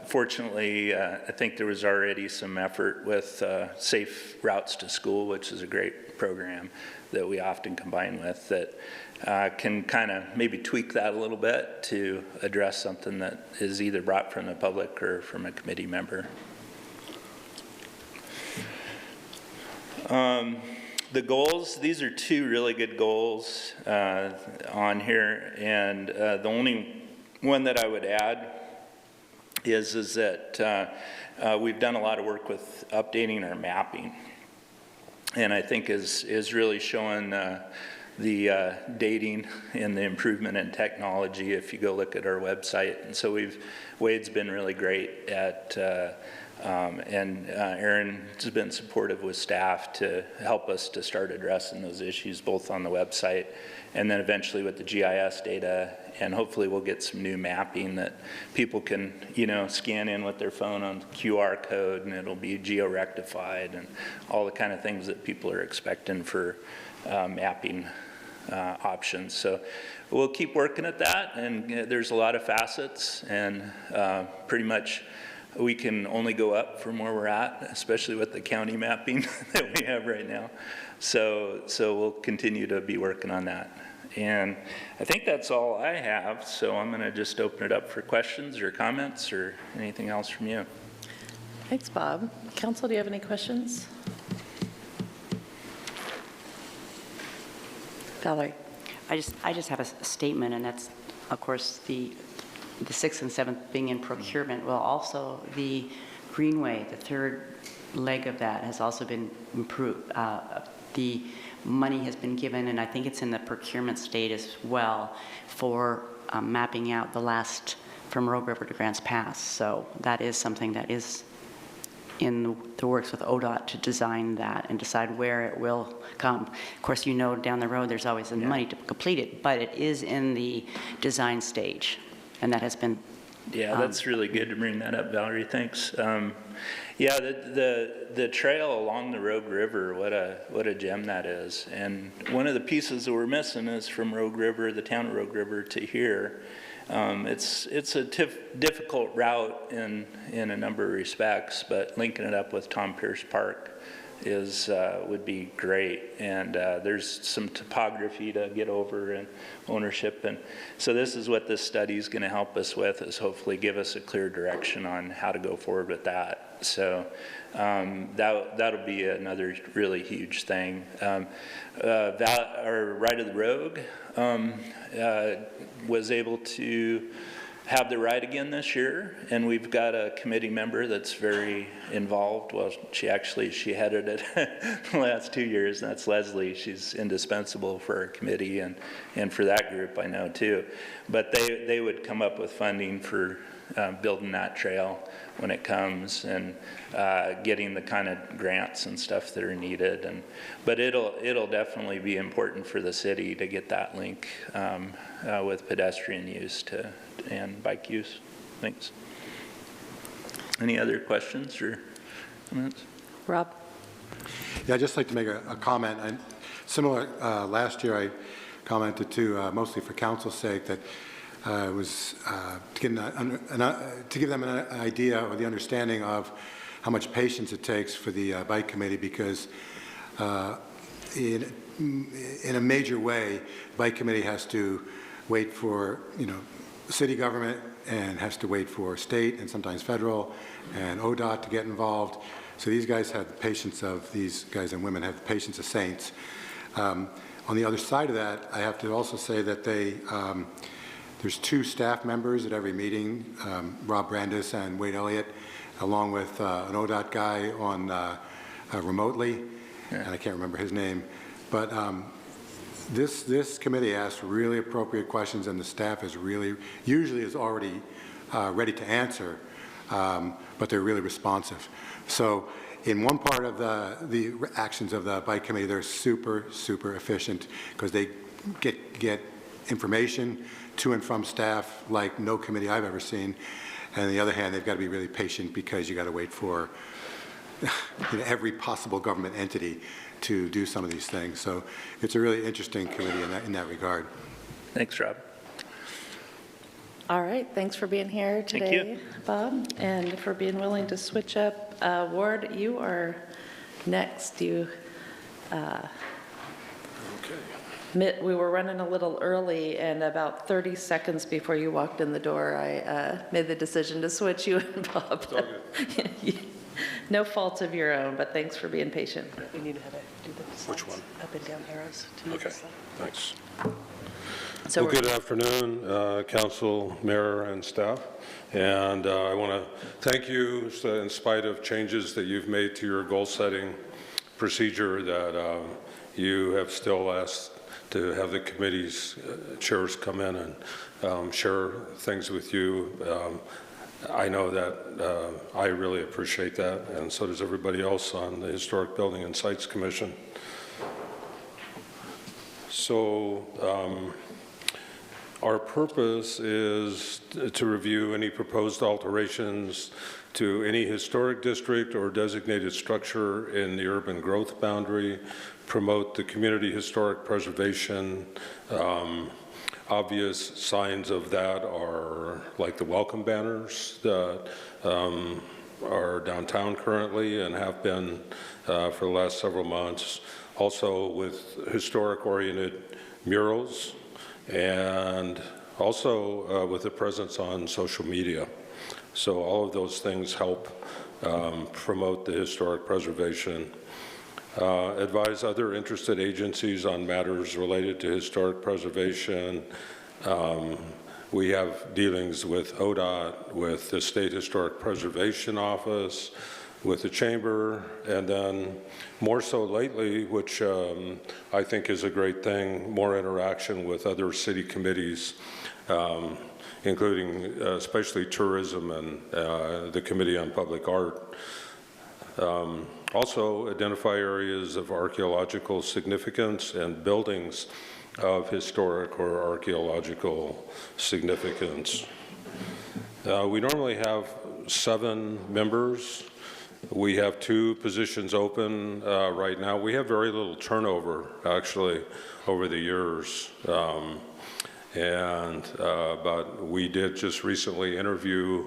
fortunately, I think there was already some effort with Safe Routes to School, which is a great program that we often combine with that can kind of maybe tweak that a little bit to address something that is either brought from the public or from a committee member. The goals, these are two really good goals on here, and the only one that I would add is that we've done a lot of work with updating our mapping, and I think is really showing the dating and the improvement in technology if you go look at our website. And so Wade's been really great at and Aaron has been supportive with staff to help us to start addressing those issues both on the website and then eventually with the GIS data, and hopefully we'll get some new mapping that people can, you know, scan in with their phone on QR code and it'll be geo-rectified and all the kind of things that people are expecting for mapping options. So we'll keep working at that, and there's a lot of facets, and pretty much we can only go up from where we're at, especially with the county mapping that we have right now. So we'll continue to be working on that. And I think that's all I have, so I'm going to just open it up for questions or comments or anything else from you. Thanks, Bob. Council, do you have any questions? Valerie. I just have a statement, and that's, of course, the 6th and 7th being in procurement. Well, also the Greenway, the third leg of that, has also been improved. The money has been given, and I think it's in the procurement state as well, for mapping out the last from Rogue River to Grants Pass. So that is something that is in the works with ODOT to design that and decide where it will come. Of course, you know, down the road there's always the money to complete it, but it is in the design stage, and that has been. Yeah, that's really good to bring that up, Valerie. Thanks. Yeah, the trail along the Rogue River, what a gem that is. And one of the pieces that we're missing is from Rogue River, the town of Rogue River, to here. It's a difficult route in a number of respects, but linking it up with Tom Pierce Park would be great. And there's some topography to get over and ownership. And so this is what this study is going to help us with, is hopefully give us a clear direction on how to go forward with that. So that'll be another really huge thing. Our Ride of the Rogue was able to have the ride again this year, and we've got a committee member that's very involved. Well, she headed it the last 2 years, and that's Leslie. She's indispensable for our committee and for that group, I know too. But they would come up with funding for building that trail when it comes, and getting the kind of grants and stuff that are needed. But it'll definitely be important for the city to get that link with pedestrian use and bike use. Thanks. Any other questions or comments? Rob? Yeah, I'd just like to make a comment. Similar, last year I commented too, mostly for council's sake, that it was to give them an idea or the understanding of how much patience it takes for the bike committee, because in a major way, the bike committee has to wait for, city government, and has to wait for state and sometimes federal and ODOT to get involved. So these guys have the patience of, these guys and women have the patience of saints. On the other side of that, I have to also say that there's 2 staff members at every meeting, Rob Brandis and Wade Elliott, along with an ODOT guy on remotely, and I can't remember his name. But this committee asks really appropriate questions, and the staff is usually is already ready to answer, but they're really responsive. So in one part of the actions of the bike committee, they're super, super efficient, because they get information to and from staff like no committee I've ever seen. And on the other hand, they've got to be really patient, because you got to wait for every possible government entity to do some of these things. So it's a really interesting committee in that regard. Thanks, Rob. All right, thanks for being here today, Bob, and for being willing to switch up. Ward, you are next. We were running a little early, and about 30 seconds before you walked in the door, I made the decision to switch you and Bob. No fault of your own, but thanks for being patient. We need to have do the slides. Which one? Up and down arrows. To Okay, thanks. So well, good afternoon, council, mayor, and staff. And I want to thank you, in spite of changes that you've made to your goal-setting procedure, that you have still asked to have the committee's chairs come in and share things with you. I know that I really appreciate that, and so does everybody else on the Historic Building and Sites Commission. So our purpose is to review any proposed alterations to any historic district or designated structure in the urban growth boundary, promote the community historic preservation. Obvious signs of that are like the welcome banners that are downtown currently and have been for the last several months. Also with historic-oriented murals, and also with a presence on social media. So all of those things help promote the historic preservation. Advise other interested agencies on matters related to historic preservation. We have dealings with ODOT, with the State Historic Preservation Office, with the Chamber, and then more so lately, which I think is a great thing, more interaction with other city committees, including especially tourism and the Committee on Public Art. Also identify areas of archaeological significance and buildings of historic or archaeological significance. We normally have 7 members. We have 2 positions open right now. We have very little turnover, actually, over the years. But we did just recently interview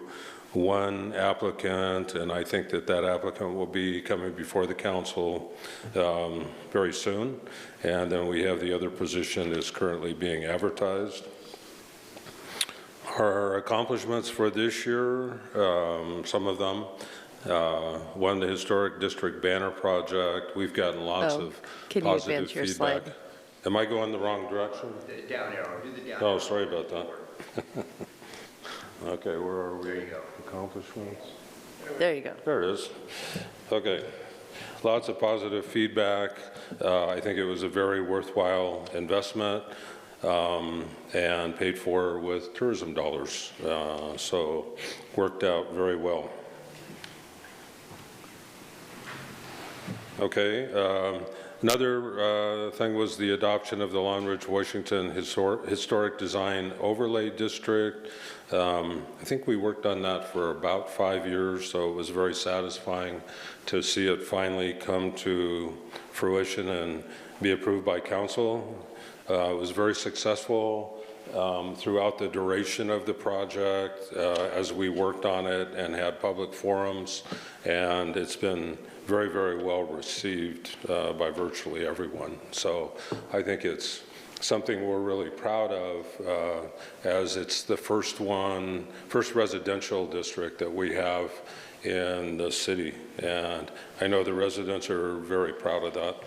one applicant, and I think that applicant will be coming before the council very soon. And then we have the other position is currently being advertised. Our accomplishments for this year, some of them, one, the Historic District Banner Project. We've gotten lots of positive feedback. Slide? Am I going the wrong direction? Down arrow, do the down arrow. Oh, sorry about that. Okay, where are we? There you go. Accomplishments? There you go. There it is. Okay. Lots of positive feedback. I think it was a very worthwhile investment. and paid for with tourism dollars. So worked out very well. Okay. Another thing was the adoption of the Long Ridge, Washington Historic Design Overlay District. I think we worked on that for about 5 years, so it was very satisfying to see it finally come to fruition and be approved by council. It was very successful throughout the duration of the project as we worked on it and had public forums, and it's been very, very well received by virtually everyone. So I think it's something we're really proud of, as it's the first residential district that we have in the city. And I know the residents are very proud of that.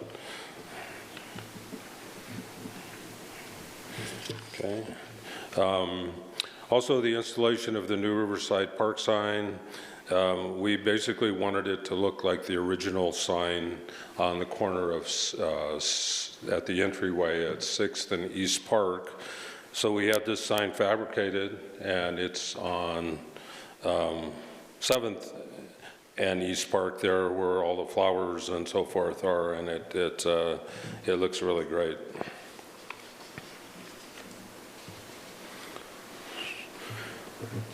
Okay. Also, the installation of the new Riverside Park sign. We basically wanted it to look like the original sign on the corner of, at the entryway at 6th and East Park. So we had this sign fabricated, and it's on 7th and East Park there where all the flowers and so forth are, and it looks really great.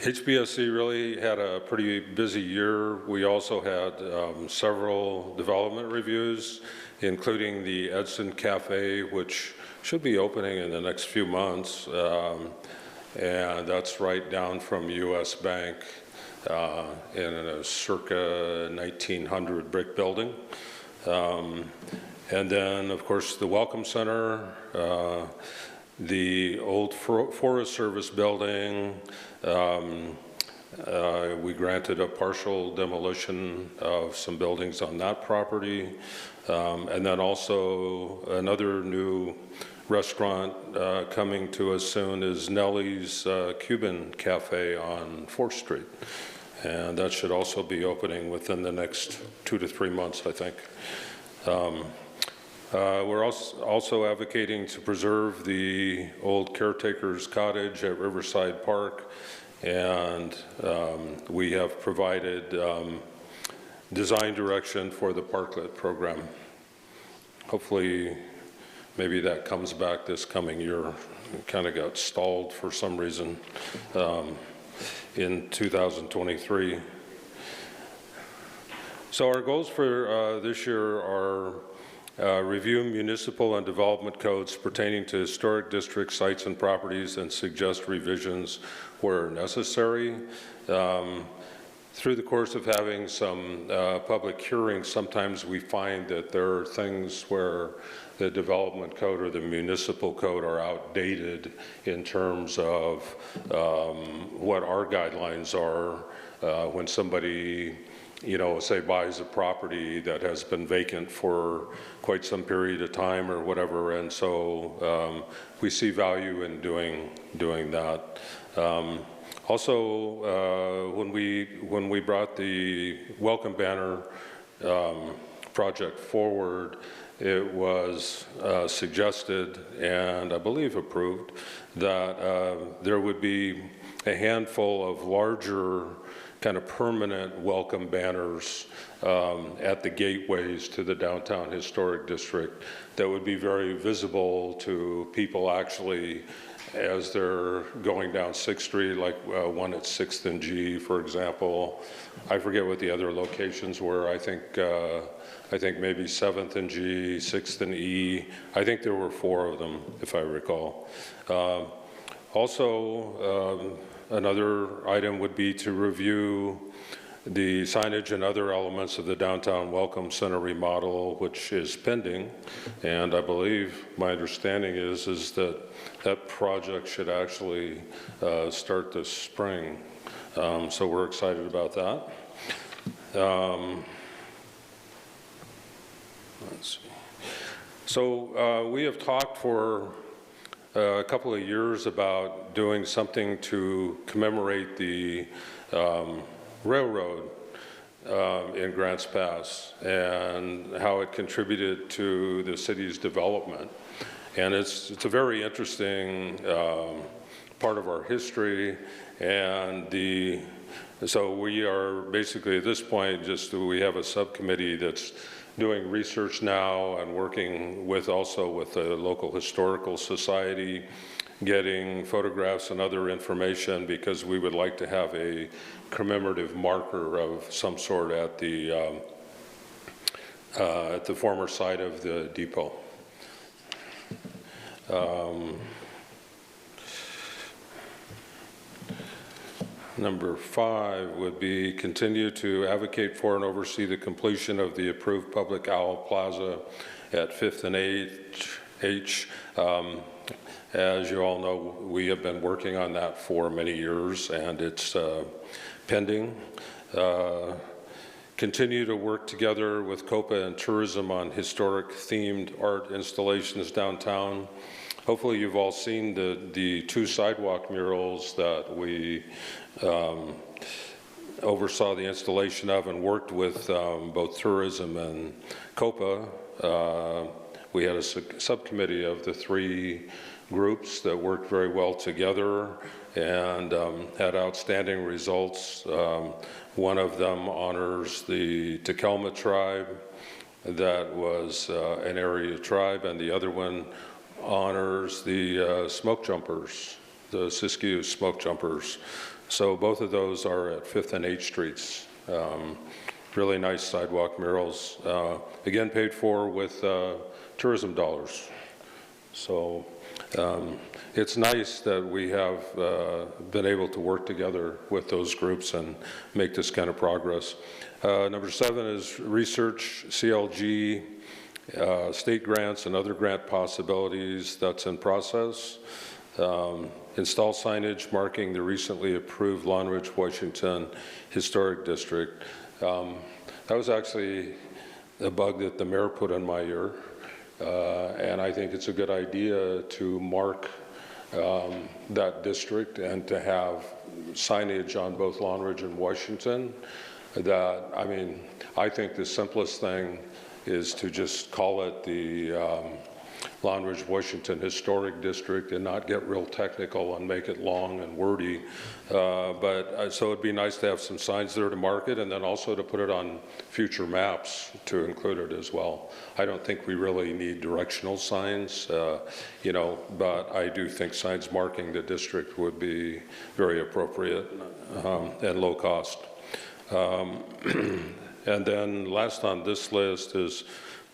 HBSC really had a pretty busy year. We also had several development reviews, including the Edson Cafe, which should be opening in the next few months. And that's right down from US Bank in a circa 1900 brick building. And then, of course, the Welcome Center, the old Forest Service building. We granted a partial demolition of some buildings on that property. And then also another new restaurant coming to us soon is Nellie's Cuban Cafe on 4th Street. And that should also be opening within the next 2 to 3 months, I think. We're also advocating to preserve the old caretaker's cottage at Riverside Park, and we have provided design direction for the parklet program. Hopefully, maybe that comes back this coming year. It kind of got stalled for some reason in 2023. So our goals for this year are review municipal and development codes pertaining to historic district sites and properties and suggest revisions where necessary. Through the course of having some public hearings, sometimes we find that there are things where the development code or the municipal code are outdated in terms of what our guidelines are when somebody, you know, say buys a property that has been vacant for quite some period of time or whatever, and so we see value in doing that. Also, when we brought the Welcome Banner project forward, it was suggested and I believe approved that there would be a handful of larger kind of permanent welcome banners at the gateways to the downtown historic district that would be very visible to people actually as they're going down 6th Street, like one at 6th and G, for example. I forget what the other locations were. I think maybe 7th and G, 6th and E. I think there were 4 of them, if I recall. Also, another item would be to review the signage and other elements of the downtown Welcome Center remodel, which is pending. And I believe, my understanding is that that project should actually start this spring. So we're excited about that. Let's see. So we have talked for a couple of years about doing something to commemorate the railroad in Grants Pass and how it contributed to the city's development. And it's a very interesting part of our history, and so we are basically at this point we have a subcommittee that's doing research now and working also with the local historical society, getting photographs and other information, because we would like to have a commemorative marker of some sort at the former site of the depot. Number 5 would be continue to advocate for and oversee the completion of the approved public owl plaza at 5th and H. As you all know, we have been working on that for many years, and it's pending. Continue to work together with COPA and tourism on historic themed art installations downtown. Hopefully you've all seen the 2 sidewalk murals that we oversaw the installation of and worked with both tourism and COPA. We had a subcommittee of the 3 groups that worked very well together and had outstanding results. One of them honors the Takelma tribe, that was an area tribe, and the other one honors the smoke jumpers, the Siskiyou smoke jumpers. So both of those are at 5th and H Streets. Really nice sidewalk murals, again paid for with tourism dollars. So it's nice that we have been able to work together with those groups and make this kind of progress. Number 7 is research CLG, state grants and other grant possibilities. That's in process. Install signage marking the recently approved Long Ridge, Washington Historic District. That was actually a bug that the mayor put in my ear. And I think it's a good idea to mark that district and to have signage on both Long Ridge and Washington. I think the simplest thing is to just call it the Long Ridge, Washington Historic District and not get real technical and make it long and wordy. So it'd be nice to have some signs there to mark it, and then also to put it on future maps to include it as well. I don't think we really need directional signs, but I do think signs marking the district would be very appropriate and low cost. And then last on this list is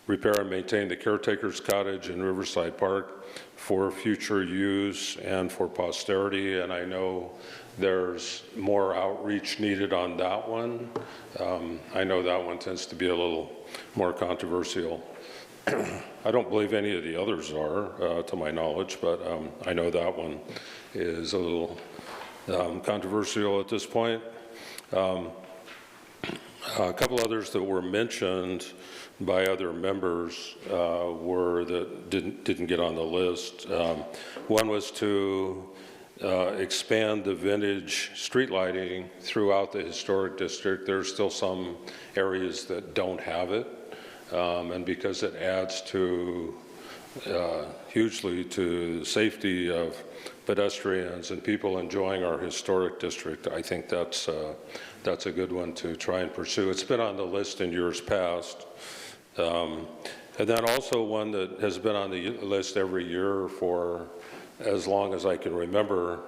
repair and maintain the caretaker's cottage in Riverside Park for future use and for posterity. And I know there's more outreach needed on that one. I know that one tends to be a little more controversial. I don't believe any of the others are, to my knowledge, but I know that one is a little controversial at this point. A couple others that were mentioned by other members that didn't get on the list. One was to expand the vintage street lighting throughout the historic district. There's still some areas that don't have it, and because it adds hugely to the safety of pedestrians and people enjoying our historic district, I think that's a good one to try and pursue. It's been on the list in years past. And then also one that has been on the list every year for as long as I can remember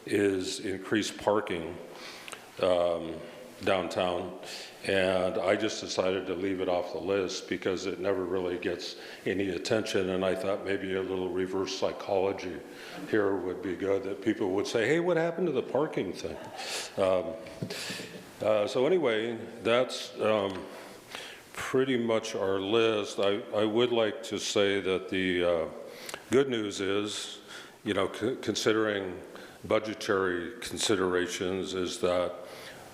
is increased parking downtown. And I just decided to leave it off the list because it never really gets any attention, and I thought maybe a little reverse psychology here would be good, that people would say, hey, what happened to the parking thing? So anyway, that's pretty much our list. I would like to say that the good news is, considering budgetary considerations, is that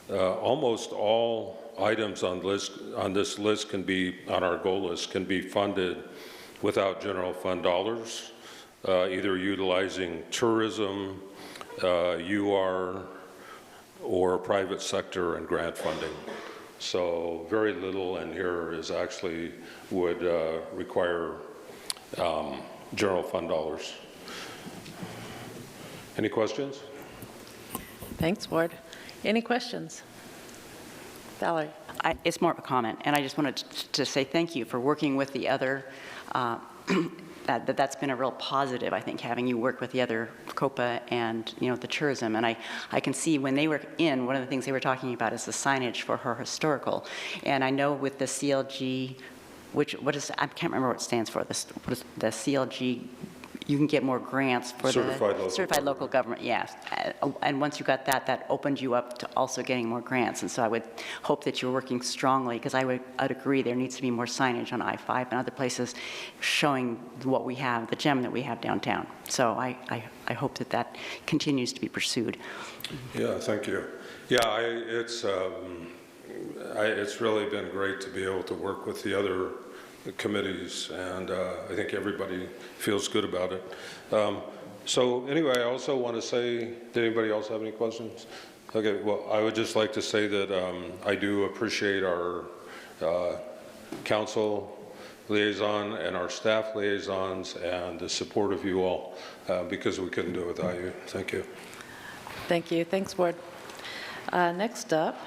almost all items on this list on our goal list can be funded without general fund dollars, either utilizing tourism, UR, or private sector and grant funding. So very little in here is actually would require general fund dollars. Any questions? Thanks, Ward. Any questions? Valerie? It's more of a comment, and I just wanted to say thank you for working with the other, that's been a real positive, I think, having you work with the other COPA and, you know, the tourism. And I can see when they were in, one of the things they were talking about is the signage for her historical. And I know with the CLG, I can't remember what it stands for, what is the CLG, you can get more grants for certified local government, yes. And once you got that, that opened you up to also getting more grants. And so I would hope that you're working strongly, because I'd agree there needs to be more signage on I-5 and other places showing what we have, the gem that we have downtown. So I hope that that continues to be pursued. Yeah, thank you. Yeah, it's really been great to be able to work with the other committees, and I think everybody feels good about it. So anyway, I also want to say, did anybody else have any questions? Okay, well, I would just like to say that I do appreciate our council liaison and our staff liaisons and the support of you all, because we couldn't do it without you. Thank you. Thank you. Thanks, Ward. Next up,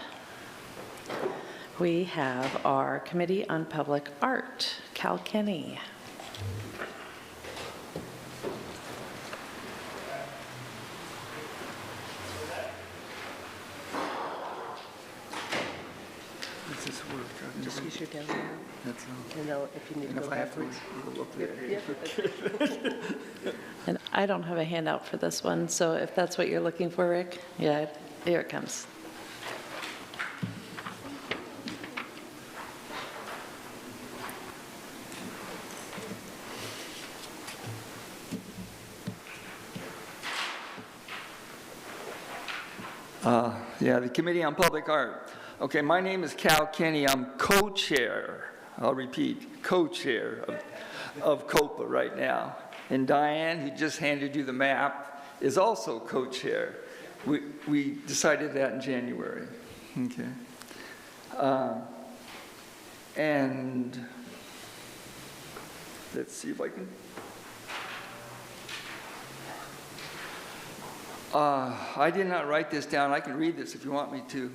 we have our Committee on Public Art, Cal Kenny. Just use your down arrow. You know, if you need to go backwards. And I don't have a handout for this one, so if that's what you're looking for, Rick, yeah, here it comes. Yeah, the Committee on Public Art. Okay, my name is Cal Kenny. I'm co-chair, I'll repeat, co-chair of COPA right now. And Diane, who just handed you the map, is also co-chair. We decided that in January. Okay. And let's see if I can. I did not write this down. I can read this if you want me to.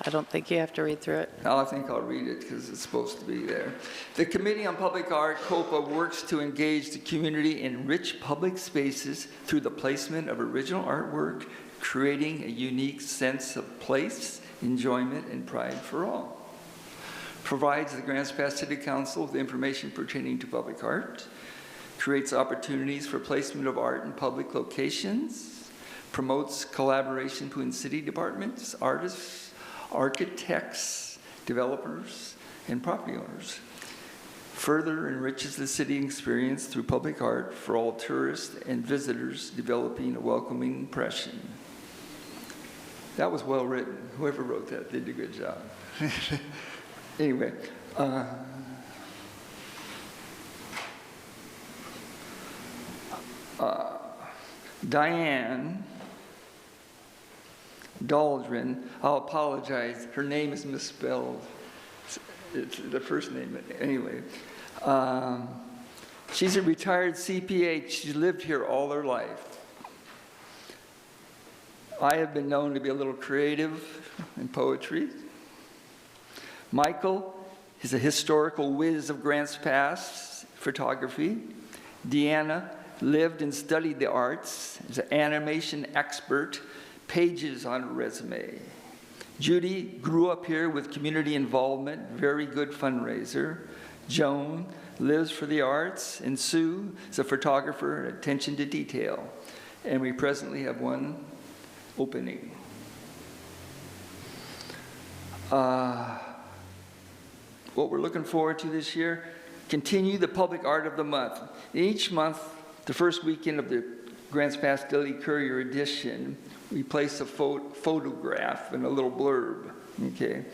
I don't think you have to read through it. No, I think I'll read it because it's supposed to be there. The Committee on Public Art, COPA, works to engage the community in rich public spaces through the placement of original artwork, creating a unique sense of place, enjoyment, and pride for all. Provides the Grants Pass City Council with information pertaining to public art. Creates opportunities for placement of art in public locations. Promotes collaboration between city departments, artists, architects, developers, and property owners. Further enriches the city experience through public art for all tourists and visitors, developing a welcoming impression. That was well written. Whoever wrote that did a good job. Anyway. Diane Dahlgren, I'll apologize, her name is misspelled. It's the first name, anyway. She's a retired CPA. She lived here all her life. I have been known to be a little creative in poetry. Michael is a historical whiz of Grants Pass photography. Deanna lived and studied the arts, is an animation expert, pages on her resume. Judy grew up here with community involvement, very good fundraiser. Joan lives for the arts, and Sue is a photographer and attention to detail. And we presently have one opening. What we're looking forward to this year, continue the public art of the month. Each month, the first weekend of the Grants Pass Daily Courier edition, we place a photograph and a little blurb, okay?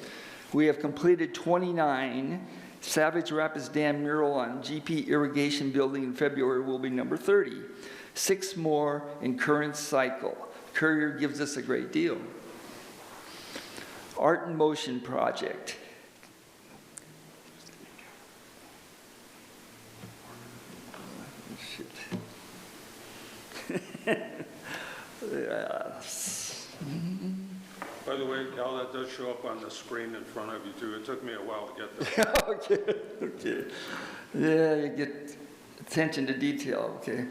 We have completed 29. Savage Rapids Dam mural on GP Irrigation Building in February will be number 30. 6 more in current cycle. Courier gives us a great deal. Art in Motion project. Yes. By the way, Cal, that does show up on the screen in front of you too. It took me a while to get there. Okay. Yeah, you get attention to detail, okay.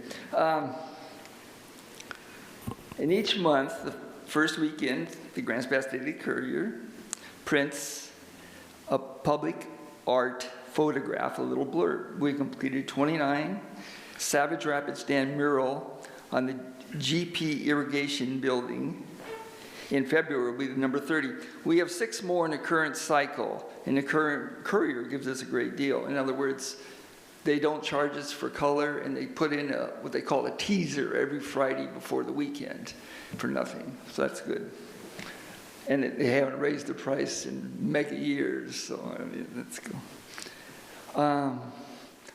And each month, the first weekend, the Grants Pass Daily Courier prints a public art photograph, a little blurb. We completed 29 Savage Rapids Dam mural on the GP irrigation building. In February will be the number 30. We have 6 more in the current cycle, and the current Courier gives us a great deal. In other words, they don't charge us for color, and they put in what they call a teaser every Friday before the weekend for nothing. So that's good. And they haven't raised the price in mega years, so I mean, that's cool.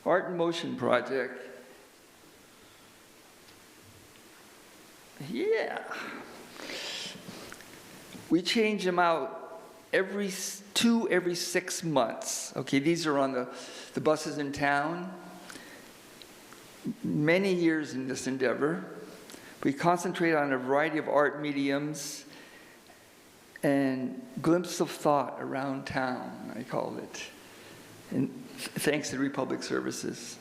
Art in Motion project. Yeah. We change them out every 6 months. Okay, these are on the buses in town. Many years in this endeavor. We concentrate on a variety of art mediums and glimpse of thought around town, I called it. And thanks to Republic Services.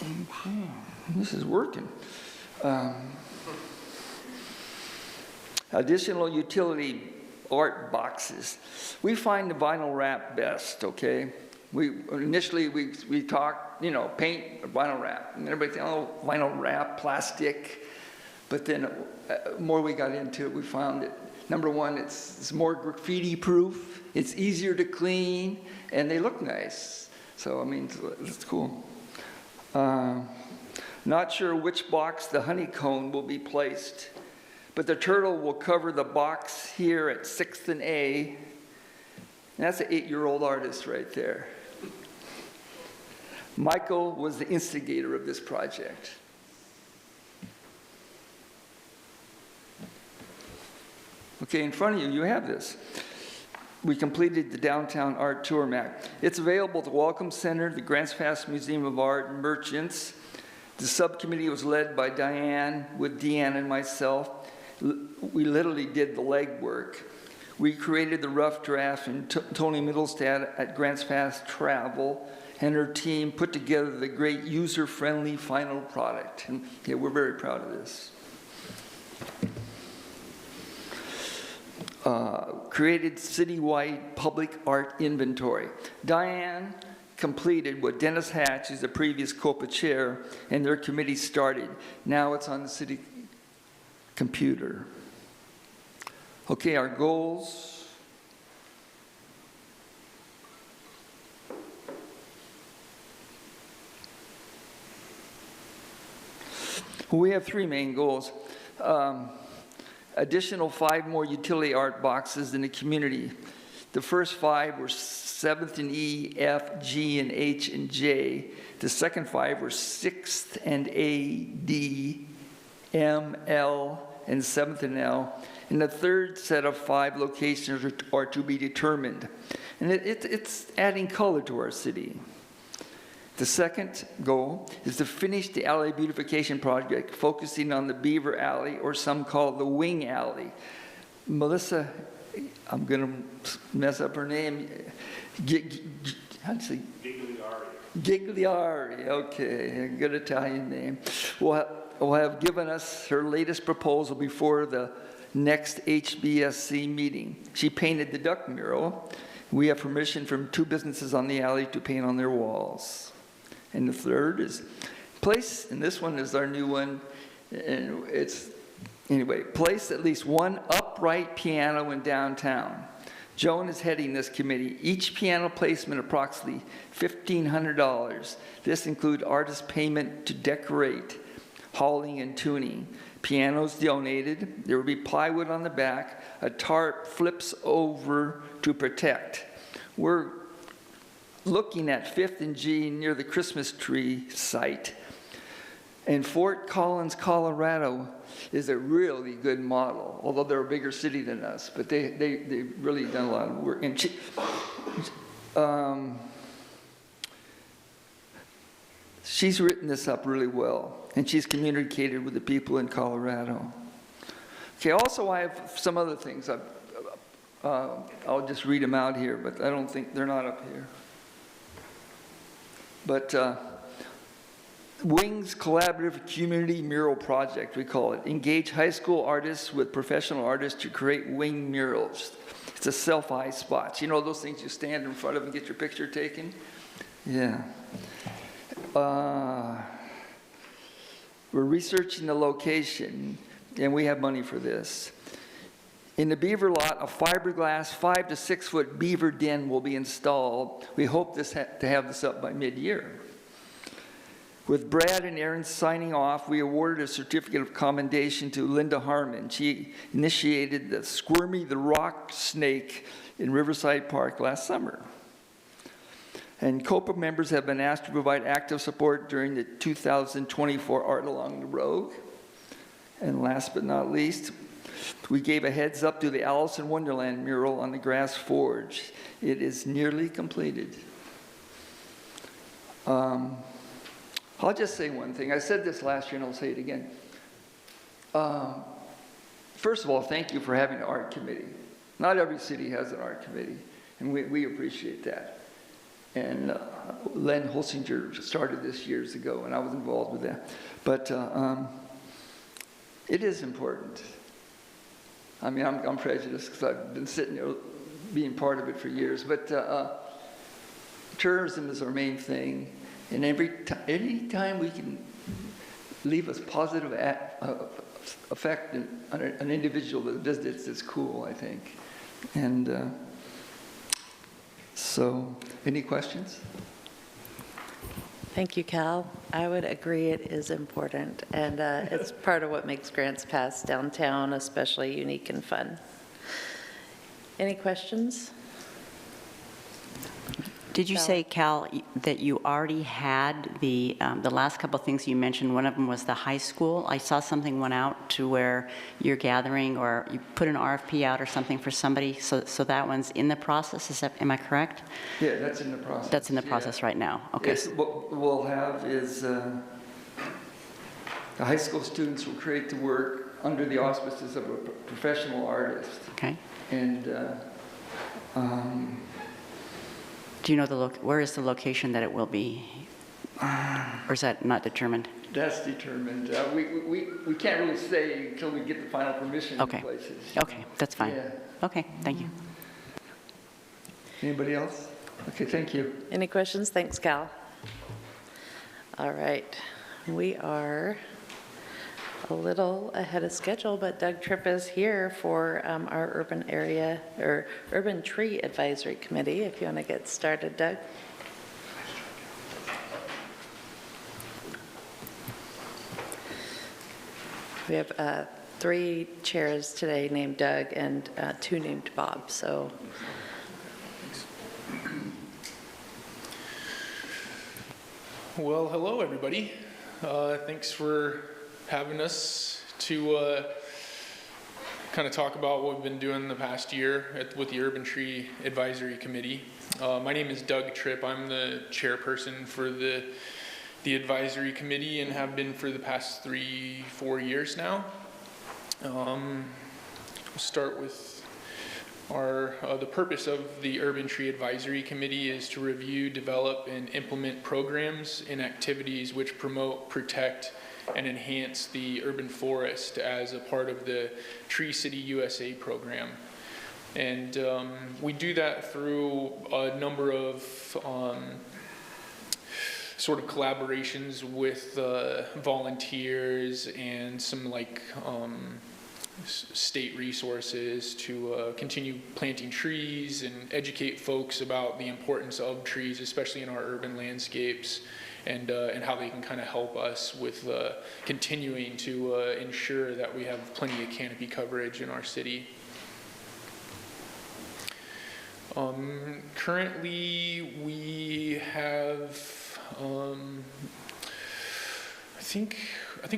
Okay, this is working. Additional utility art boxes. We find the vinyl wrap best, okay? Initially we talked, paint or vinyl wrap. And everybody think, oh, vinyl wrap, plastic. But then more we got into it, we found that, number one, it's more graffiti proof, it's easier to clean, and they look nice. So, I mean, it's cool. Not sure which box the honeycomb will be placed, but the turtle will cover the box here at 6th and A. And that's an 8-year-old artist right there. Michael was the instigator of this project. Okay, in front of you, you have this. We completed the Downtown Art Tour map. It's available at the Welcome Center, the Grants Pass Museum of Art, and Merchants. The subcommittee was led by Diane with Deanne and myself. We literally did the legwork. We created the rough draft, and Tony Middlestad at Grants Pass Travel and her team put together the great user-friendly final product. And yeah, we're very proud of this. Created citywide public art inventory. Diane completed what Dennis Hatch, who's the previous COPA chair, and their committee started. Now it's on the city computer. Okay, our goals. We have 3 main goals. Additional 5 more utility art boxes in the community. The first 5 were 7th and E, F, G, and H, and J. The second 5 were 6th and A, D, M, L, and 7th and L. And the third set of 5 locations are to be determined. And it's adding color to our city. The second goal is to finish the alley beautification project, focusing on the Beaver Alley, or some call it the Wing Alley. Melissa, I'm going to mess up her name. How'd you say? Gigliari, okay, a good Italian name. Will have given us her latest proposal before the next HBSC meeting. She painted the duck mural. We have permission from 2 businesses on the alley to paint on their walls. And the third is place, and this one is our new one, and place at least 1 upright piano in downtown. Joan is heading this committee. Each piano placement approximately $1,500. This includes artist payment to decorate, hauling, and tuning. Pianos donated. There will be plywood on the back. A tarp flips over to protect. We're looking at 5th and G near the Christmas tree site. And Fort Collins, Colorado is a really good model, although they're a bigger city than us, but they've really done a lot of work. And She's written this up really well, and she's communicated with the people in Colorado. Okay, also I have some other things. I'll just read them out here, but I don't think they're not up here. But Wings Collaborative Community Mural Project, we call it. Engage high school artists with professional artists to create wing murals. It's a self-eye spots. You know those things you stand in front of and get your picture taken? Yeah. We're researching the location, and we have money for this. In the beaver lot, a fiberglass 5 to 6 foot beaver den will be installed. We hope to have this up by mid-year. With Brad and Aaron signing off, we awarded a certificate of commendation to Linda Harmon. She initiated the Squirmy the Rock Snake in Riverside Park last summer. And COPA members have been asked to provide active support during the 2024 Art Along the Road. And last but not least, we gave a heads up to the Alice in Wonderland mural on the Grass Forge. It is nearly completed. I'll just say one thing. I said this last year and I'll say it again. First of all, thank you for having an art committee. Not every city has an art committee, and we appreciate that. And Len Holsinger started this years ago, and I was involved with that. But it is important. I mean, I'm prejudiced because I've been sitting there being part of it for years. But tourism is our main thing. And any time we can leave a positive effect on an individual that visits is cool, I think. And so, any questions? Thank you, Cal. I would agree it is important, and it's part of what makes Grants Pass downtown especially unique and fun. Any questions? Did you say, Cal, that you already had the last couple of things you mentioned? One of them was the high school. I saw something went out to where you're gathering, or you put an RFP out or something for somebody. So that one's in the process. Am I correct? Yeah, that's in the process. That's in the process right now. Okay. Yes, what we'll have is the high school students will create the work under the auspices of a professional artist. Okay. And do you know where is the location that it will be? Or is that not determined? That's determined. We can't really say until we get the final permission in places. Okay, that's fine. Yeah. Okay, thank you. Anybody else? Okay, thank you. Any questions? Thanks, Cal. All right. We are a little ahead of schedule, but Doug Tripp is here for our Urban Tree Advisory Committee. If you want to get started, Doug. We have 3 chairs today named Doug and 2 named Bob. So. Well, hello, everybody. Thanks for having us to kind of talk about what we've been doing the past year with the Urban Tree Advisory Committee. My name is Doug Tripp. I'm the chairperson for the advisory committee and have been for the past 3-4 years now. We'll start with the purpose of the Urban Tree Advisory Committee is to review, develop, and implement programs and activities which promote, protect, and enhance the urban forest as a part of the Tree City USA program. And we do that through a number of sort of collaborations with volunteers and some state resources to continue planting trees and educate folks about the importance of trees, especially in our urban landscapes, and how they can kind of help us with continuing to ensure that we have plenty of canopy coverage in our city. Currently, we have, I think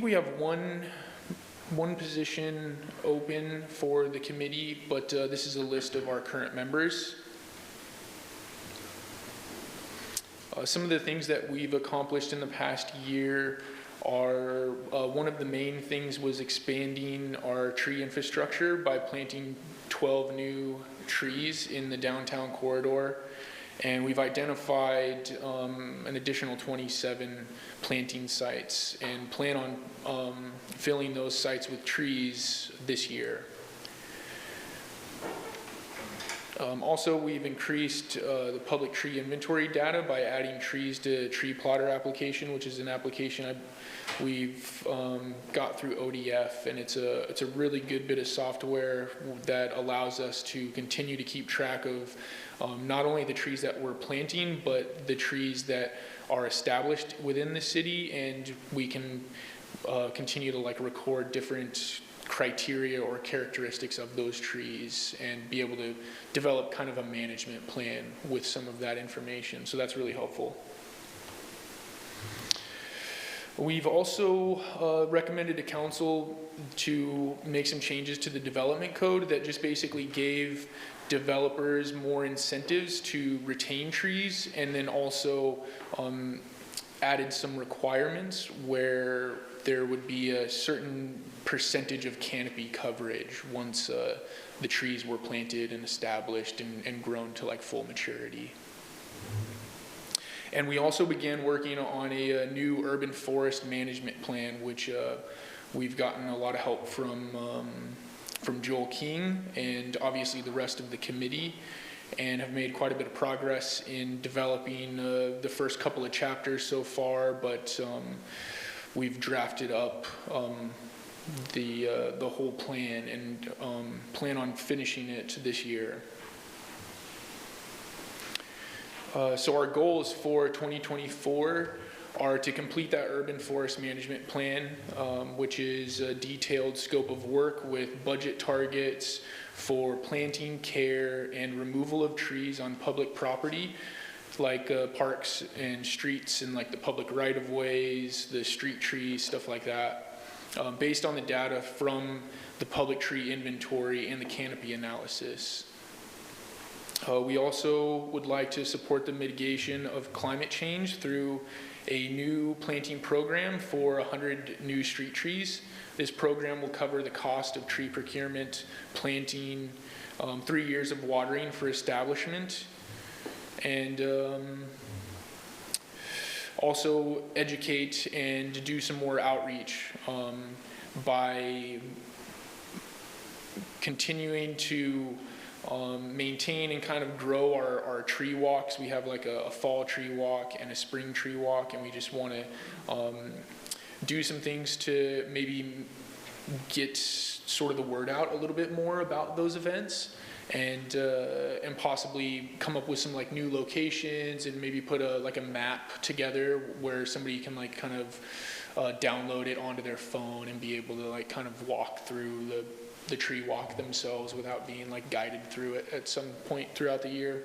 we have one position open for the committee, but this is a list of our current members. Some of the things that we've accomplished in the past year are, one of the main things was expanding our tree infrastructure by planting 12 new trees in the downtown corridor. And we've identified an additional 27 planting sites and plan on filling those sites with trees this year. Also, we've increased the public tree inventory data by adding trees to Tree Plotter application, which is an application we've got through ODF, and it's a really good bit of software that allows us to continue to keep track of not only the trees that we're planting, but the trees that are established within the city, and we can continue to like record different criteria or characteristics of those trees and be able to develop kind of a management plan with some of that information. So that's really helpful. We've also recommended to council to make some changes to the development code that just basically gave developers more incentives to retain trees, and then also added some requirements where there would be a certain percentage of canopy coverage once the trees were planted and established and grown to like full maturity. And we also began working on a new urban forest management plan, which we've gotten a lot of help from Joel King and obviously the rest of the committee, and have made quite a bit of progress in developing the first couple of chapters so far, but we've drafted up the whole plan and plan on finishing it this year. So our goals for 2024 are to complete that urban forest management plan, which is a detailed scope of work with budget targets for planting, care, and removal of trees on public property, like parks and streets and like the public right-of-ways, the street trees, stuff like that, based on the data from the public tree inventory and the canopy analysis. We also would like to support the mitigation of climate change through a new planting program for 100 new street trees. This program will cover the cost of tree procurement, planting, 3 years of watering for establishment, and also educate and do some more outreach by continuing to maintain and kind of grow our tree walks. We have like a fall tree walk and a spring tree walk, and we just want to do some things to maybe get sort of the word out a little bit more about those events, and possibly come up with some like new locations, and maybe put a map together where somebody can like kind of download it onto their phone and be able to like kind of walk through the tree walk themselves without being like guided through it at some point throughout the year.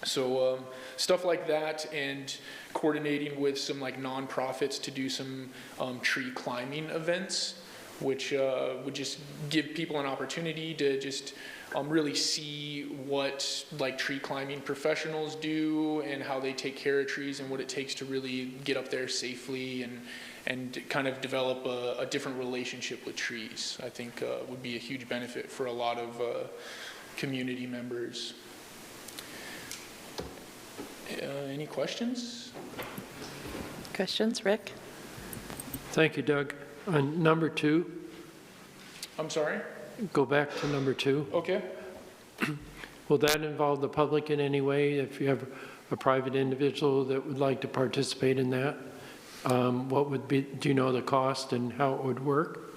So stuff like that, and coordinating with some like nonprofits to do some tree climbing events, which would just give people an opportunity to just really see what like tree climbing professionals do and how they take care of trees and what it takes to really get up there safely and kind of develop a different relationship with trees. I think would be a huge benefit for a lot of community members. Any questions? Questions, Rick? Thank you, Doug. On number 2. I'm sorry? Go back to number 2. Okay. Will that involve the public in any way? If you have a private individual that would like to participate in that, what would be, do you know the cost and how it would work?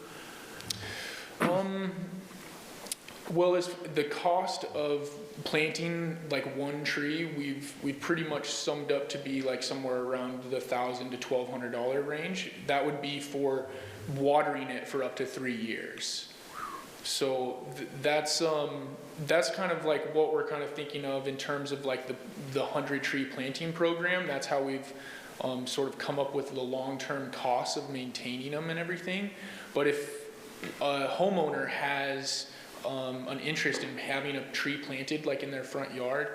Well, as the cost of planting like one tree, we've pretty much summed up to be like somewhere around the $1,000 to $1,200 range. That would be for watering it for up to 3 years. So that's kind of like what we're kind of thinking of in terms of like the 100 tree planting program. That's how we've sort of come up with the long-term costs of maintaining them and everything. But if a homeowner has an interest in having a tree planted like in their front yard,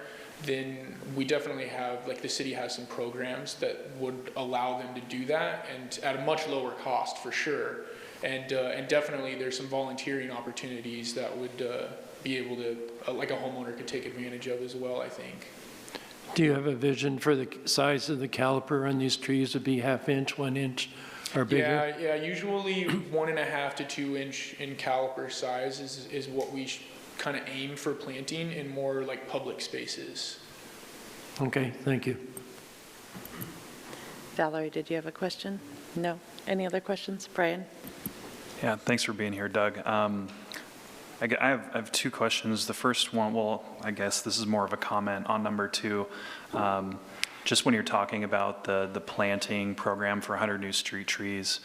then we definitely have, like the city has some programs that would allow them to do that, and at a much lower cost for sure. And definitely there's some volunteering opportunities that would be able to, like a homeowner could take advantage of as well, I think. Do you have a vision for the size of the caliper on these trees? Would be half inch, 1 inch, or bigger? Yeah, usually 1.5 to 2 inch in caliper size is what we kind of aim for planting in more like public spaces. Okay, thank you. Valerie, did you have a question? No? Any other questions? Brian? Yeah, thanks for being here, Doug. I have two questions. The first one, well, I guess this is more of a comment on number 2. Just when you're talking about the planting program for 100 new street trees,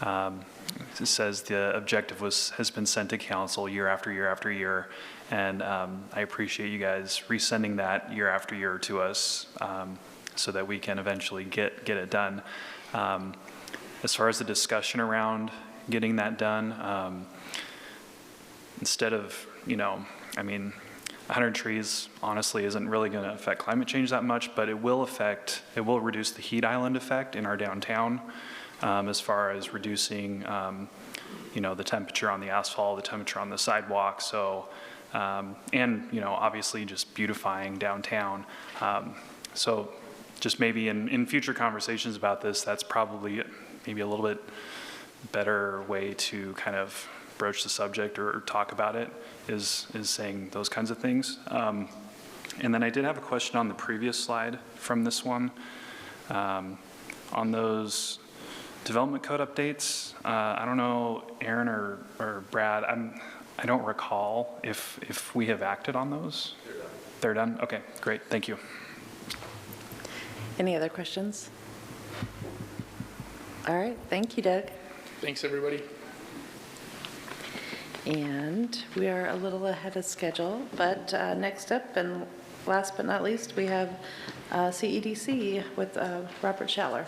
it says the objective has been sent to council year after year after year, and I appreciate you guys resending that year after year to us so that we can eventually get it done. As far as the discussion around getting that done, instead of, 100 trees honestly isn't really going to affect climate change that much, but it will reduce the heat island effect in our downtown as far as reducing, the temperature on the asphalt, the temperature on the sidewalk. So, and, obviously just beautifying downtown. So just maybe in future conversations about this, that's probably maybe a little bit better way to kind of broach the subject or talk about it is saying those kinds of things. And then I did have a question on the previous slide from this one. On those development code updates, I don't know, Aaron or Brad, I don't recall if we have acted on those. They're done? Okay, great, thank you. Any other questions? All right, thank you, Doug. Thanks, everybody. And we are a little ahead of schedule, but next up and last but not least, we have CEDC with Robert Schaller.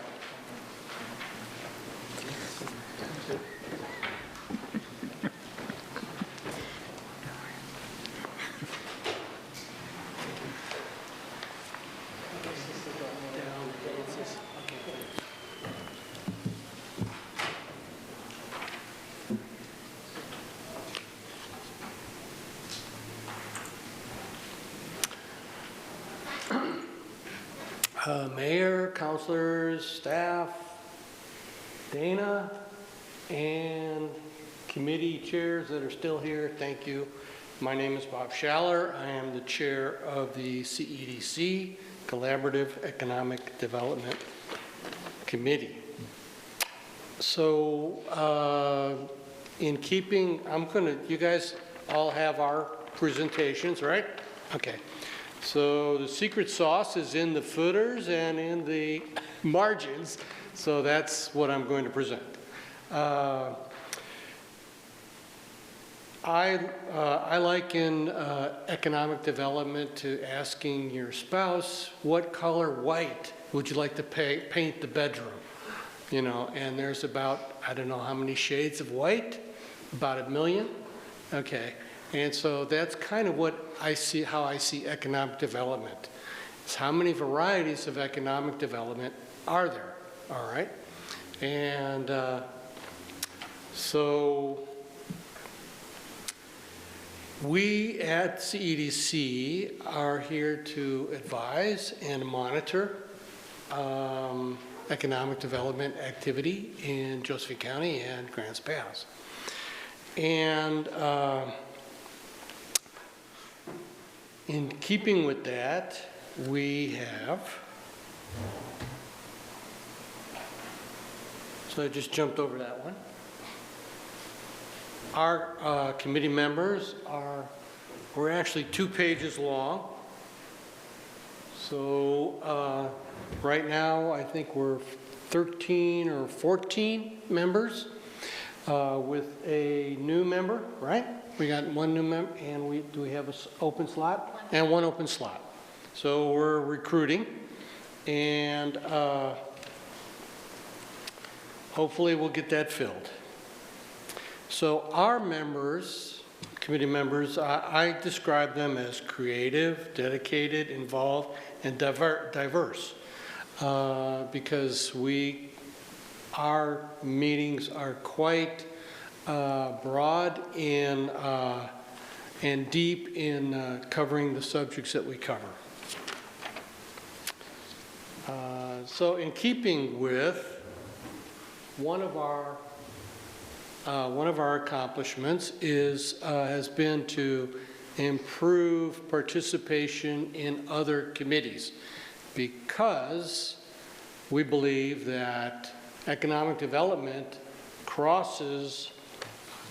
Mayor, councilors, staff, Dana, and committee chairs that are still here, thank you. My name is Bob Schaller. I am the chair of the CEDC, Collaborative Economic Development Committee. So in keeping, you guys all have our presentations, right? Okay. So the secret sauce is in the footers and in the margins, so that's what I'm going to present. I liken economic development to asking your spouse, what color white would you like to paint the bedroom? And there's about, I don't know how many shades of white, about 1 million. Okay. And so that's kind of what I see, how I see economic development. It's how many varieties of economic development are there, all right? And so we at CEDC are here to advise and monitor economic development activity in Josephine County and Grants Pass. And in keeping with that, we have, so I just jumped over that one. Our committee members we're actually 2 pages long. So right now, I think we're 13 or 14 members with a new member, right? We got 1 new member, and do we have an open slot? And 1 open slot. So we're recruiting, and hopefully we'll get that filled. So our members, committee members, I describe them as creative, dedicated, involved, and diverse, because our meetings are quite broad and deep in covering the subjects that we cover. So in keeping with one of our accomplishments has been to improve participation in other committees, because we believe that economic development crosses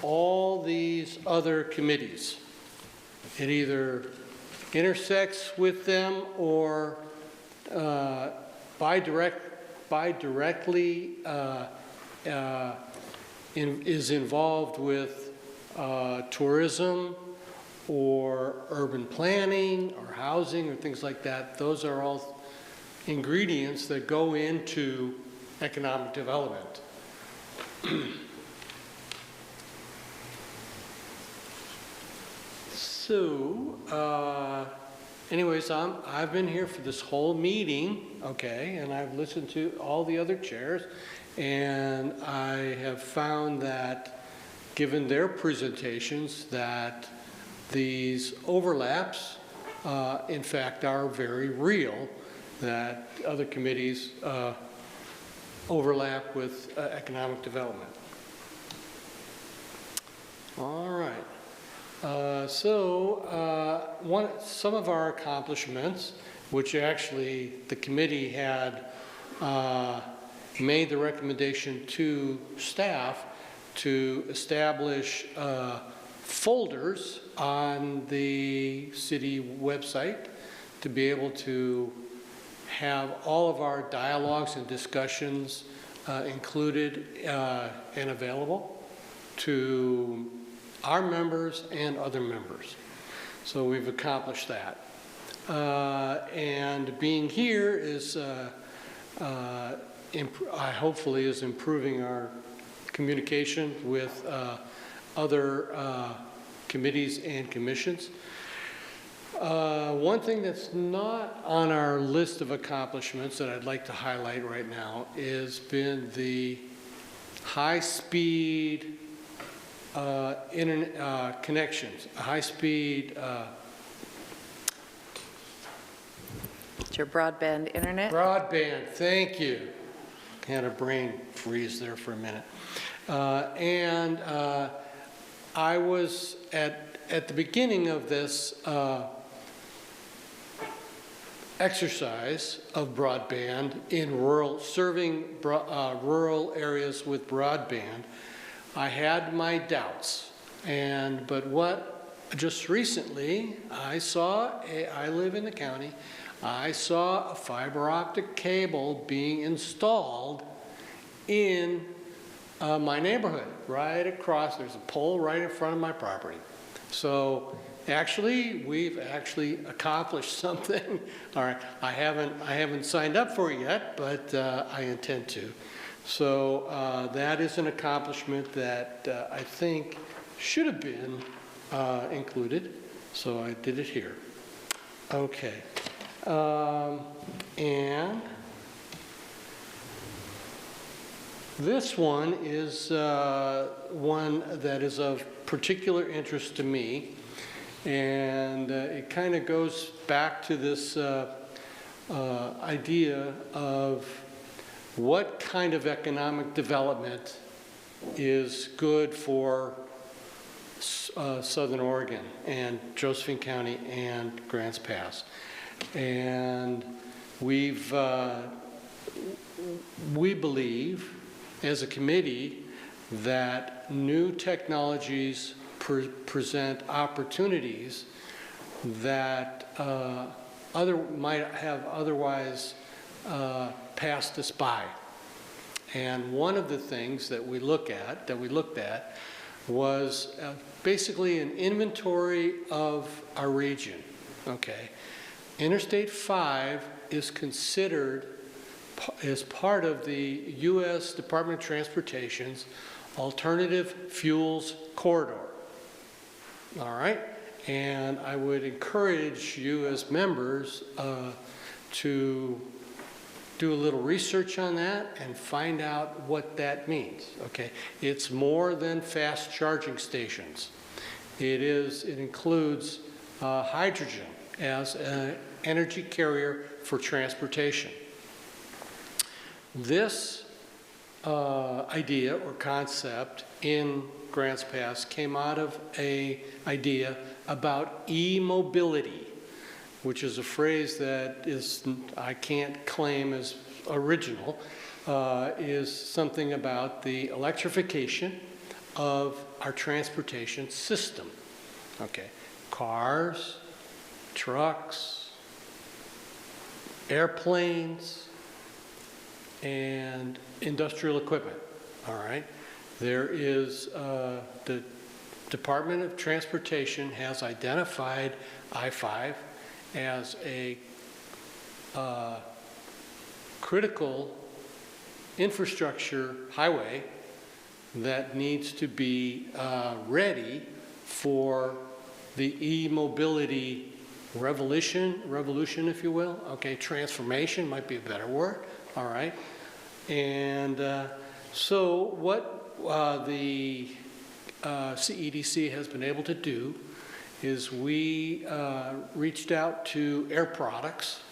all these other committees. It either intersects with them or directly is involved with tourism or urban planning or housing or things like that. Those are all ingredients that go into economic development. So, anyways, I've been here for this whole meeting, okay, and I've listened to all the other chairs, and I have found that, given their presentations, that these overlaps, in fact, are very real, that other committees overlap with economic development. All right. Some of our accomplishments, which actually the committee had made the recommendation to staff to establish folders on the city website to be able to have all of our dialogues and discussions included and available to our members and other members. So we've accomplished that. And being here is, hopefully is improving our communication with other committees and commissions. One thing that's not on our list of accomplishments that I'd like to highlight right now has been the high-speed internet connections, high-speed. It's your broadband internet? Broadband, thank you. Had a brain freeze there for a minute. I was at the beginning of this exercise of broadband in serving rural areas with broadband. I had my doubts, but just recently I live in the county, I saw a fiber optic cable being installed in my neighborhood, right across. There's a pole right in front of my property. So actually, we've accomplished something. All right, I haven't signed up for it yet, but I intend to. So that is an accomplishment that I think should have been included. So I did it here. Okay. And this one is one that is of particular interest to me, and it kind of goes back to this idea of what kind of economic development is good for Southern Oregon and Josephine County and Grants Pass. And we believe as a committee that new technologies present opportunities that might have otherwise passed us by. And one of the things that we looked at was basically an inventory of our region. Okay, Interstate 5 is considered as part of the U.S. Department of Transportation's Alternative Fuels Corridor. all right? And I would encourage you as members to do a little research on that and find out what that means, okay? It's more than fast charging stations. It includes hydrogen as an energy carrier for transportation. This idea or concept in Grants Pass came out of an idea about e-mobility, which is a phrase that I can't claim as original, is something about the electrification of our transportation system. Okay, cars, trucks, airplanes, and industrial equipment, all right? There is, the Department of Transportation has identified I-5 as a critical infrastructure highway that needs to be ready for the e-mobility revolution, if you will. Okay, transformation might be a better word, all right? And so what the CEDC has been able to do is we reached out to Air Products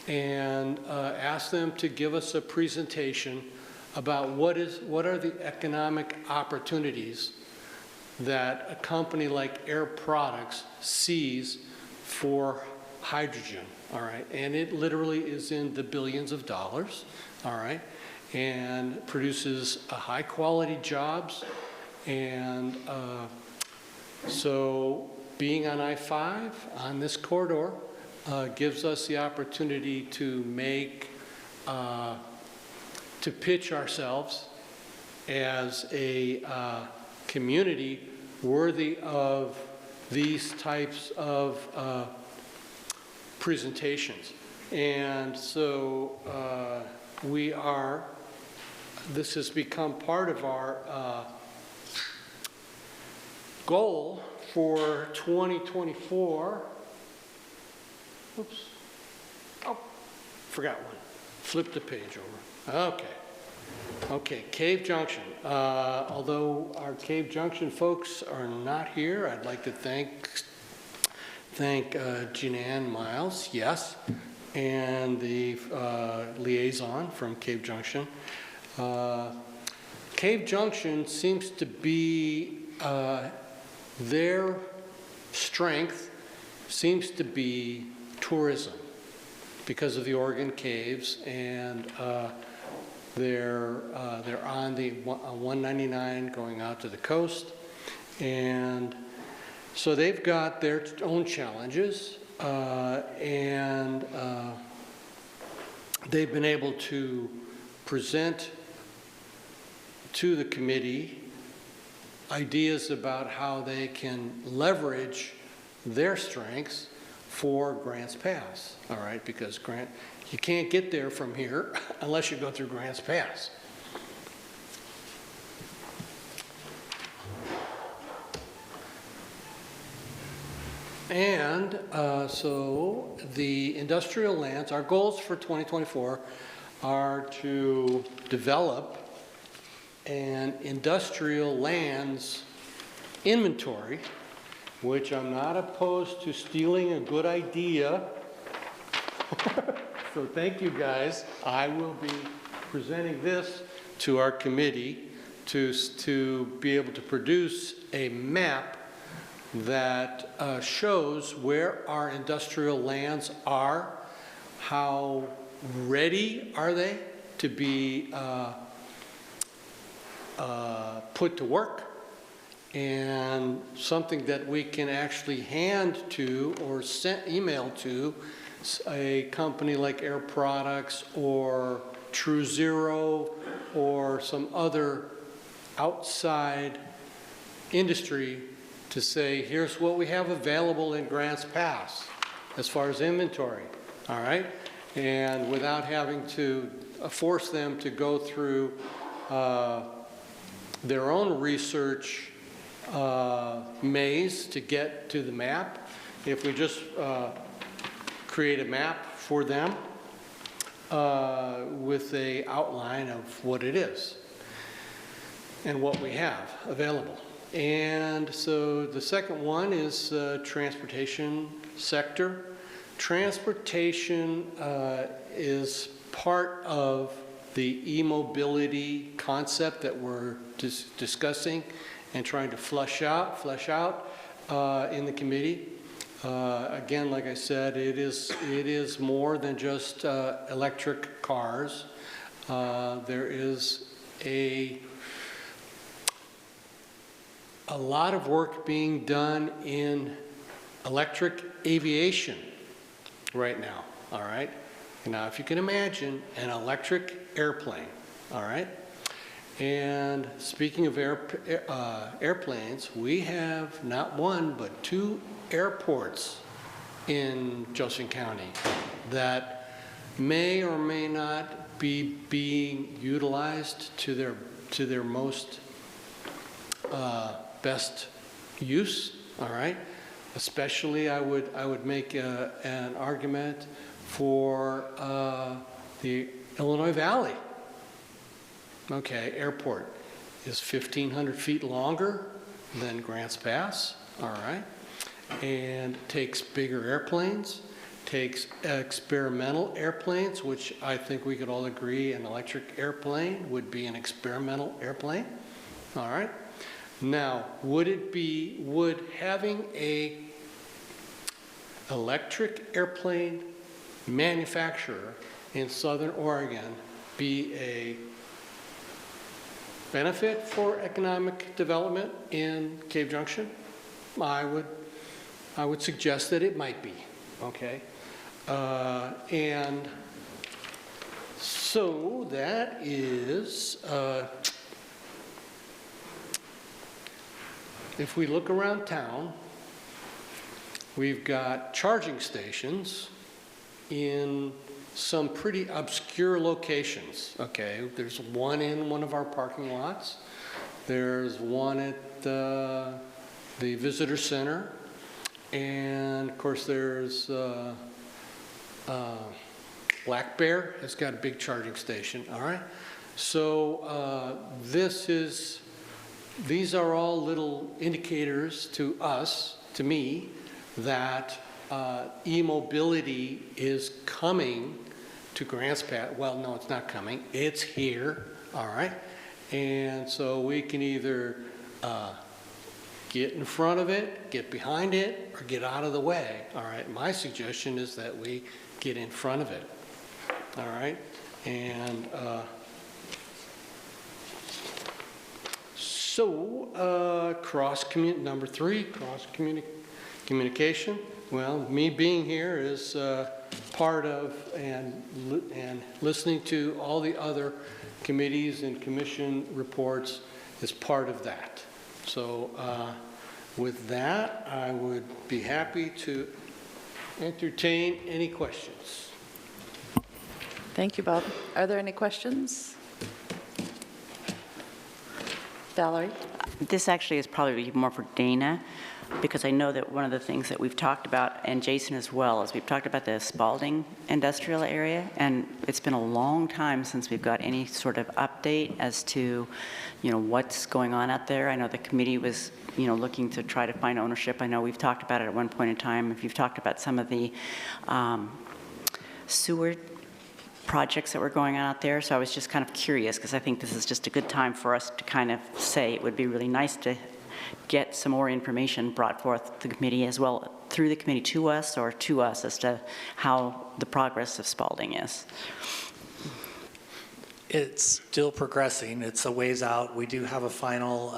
and asked them to give us a presentation about what are the economic opportunities that a company like Air Products sees for hydrogen, all right? And it literally is in the billions of dollars, all right? And produces high quality jobs. And so being on I-5 on this corridor gives us the opportunity to to pitch ourselves as a community worthy of these types of presentations. And so this has become part of our goal for 2024. Oops. Oh, forgot one. Flip the page over. Okay. Okay, Cave Junction. Although our Cave Junction folks are not here, I'd like to thank Jeananne Miles, yes, and the liaison from Cave Junction. Cave Junction seems to be, their strength seems to be tourism because of the Oregon Caves, and they're on the 199 going out to the coast, and so they've got their own challenges, and they've been able to present to the committee ideas about how they can leverage their strengths for Grants Pass, all right? Because you can't get there from here unless you go through Grants Pass. And so the industrial lands, our goals for 2024 are to develop an industrial lands inventory, which I'm not opposed to stealing a good idea. So thank you guys. I will be presenting this to our committee to be able to produce a map that shows where our industrial lands are, how ready are they to be put to work, and something that we can actually hand to or email to a company like Air Products or True Zero or some other outside industry to say, here's what we have available in Grants Pass as far as inventory, all right? And without having to force them to go through their own research maze to get to the map. If we just create a map for them with a outline of what it is and what we have available. And so the second one is transportation sector. Transportation is part of the e-mobility concept that we're discussing and trying to flesh out in the committee. Again, like I said, it is more than just electric cars. There is a lot of work being done in electric aviation right now, all right? Now, if you can imagine an electric airplane, all right? And speaking of airplanes, we have not one, but 2 airports in Josephine County that may or may not be being utilized to their most best use, all right? Especially, I would make an argument for the Illinois Valley. Okay, airport is 1,500 feet longer than Grants Pass, all right? And takes bigger airplanes, takes experimental airplanes, which I think we could all agree an electric airplane would be an experimental airplane, all right? Now, would having a electric airplane manufacturer in Southern Oregon be a benefit for economic development in Cave Junction? I would suggest that it might be, okay? And so that is, if we look around town, we've got charging stations in some pretty obscure locations, okay? There's one in one of our parking lots. There's one at the visitor center. And of course there's Black Bear has got a big charging station, all right? So these are all little indicators to us, to me, that e-mobility is coming to Grants Pass. Well, no, it's not coming. It's here, all right? And so we can either get in front of it, get behind it, or get out of the way, all right? My suggestion is that we get in front of it, all right? And number 3, communication. Well, me being here is part of and listening to all the other committees and commission reports is part of that. So with that, I would be happy to entertain any questions. Thank you, Bob. Are there any questions? Valerie? This actually is probably more for Dana, because I know that one of the things that we've talked about, and Jason as well, is we've talked about the Spalding industrial area, and it's been a long time since we've got any sort of update as to, what's going on out there. I know the committee was, looking to try to find ownership. I know we've talked about it at one point in time. If you've talked about some of the sewer projects that were going on out there, so I was just kind of curious, because I think this is just a good time for us to kind of say it would be really nice to get some more information brought forth to the committee as well, through the committee to us or to us, as to how the progress of Spalding is. It's still progressing. It's a ways out. We do have a final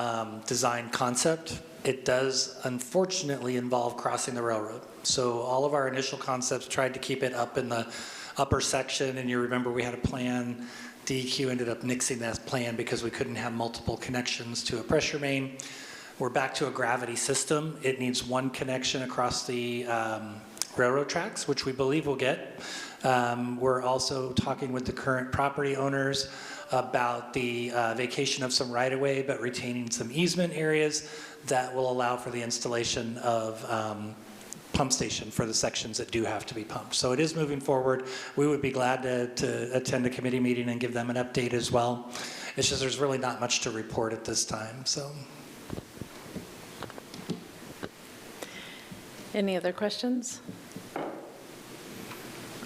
design concept. It does unfortunately involve crossing the railroad. So all of our initial concepts tried to keep it up in the upper section, and you remember we had a plan. DEQ ended up nixing that plan because we couldn't have multiple connections to a pressure main. We're back to a gravity system. It needs one connection across the railroad tracks, which we believe we'll get. We're also talking with the current property owners about the vacation of some right-of-way, but retaining some easement areas. that will allow for the installation of pump station for the sections that do have to be pumped. So it is moving forward. We would be glad to attend a committee meeting and give them an update as well. It's just there's really not much to report at this time. So. Any other questions?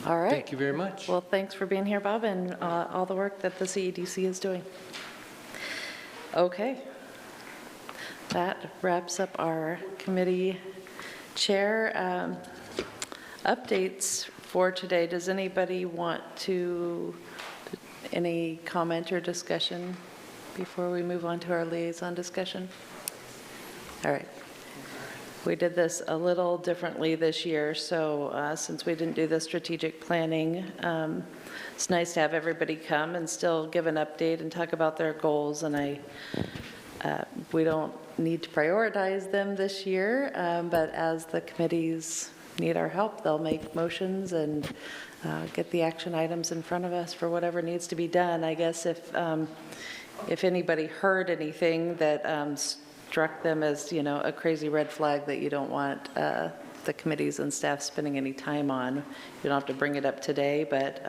All right. Thank you very much. Well, thanks for being here, Bob, and all the work that the CEDC is doing. Okay. That wraps up our committee chair updates for today. Does anybody want to, any comment or discussion before we move on to our liaison discussion? All right. We did this a little differently this year, so since we didn't do the strategic planning, it's nice to have everybody come and still give an update and talk about their goals, and we don't need to prioritize them this year, but as the committees need our help, they'll make motions and get the action items in front of us for whatever needs to be done. I guess if anybody heard anything that struck them as, you know, a crazy red flag that you don't want the committees and staff spending any time on, you don't have to bring it up today, but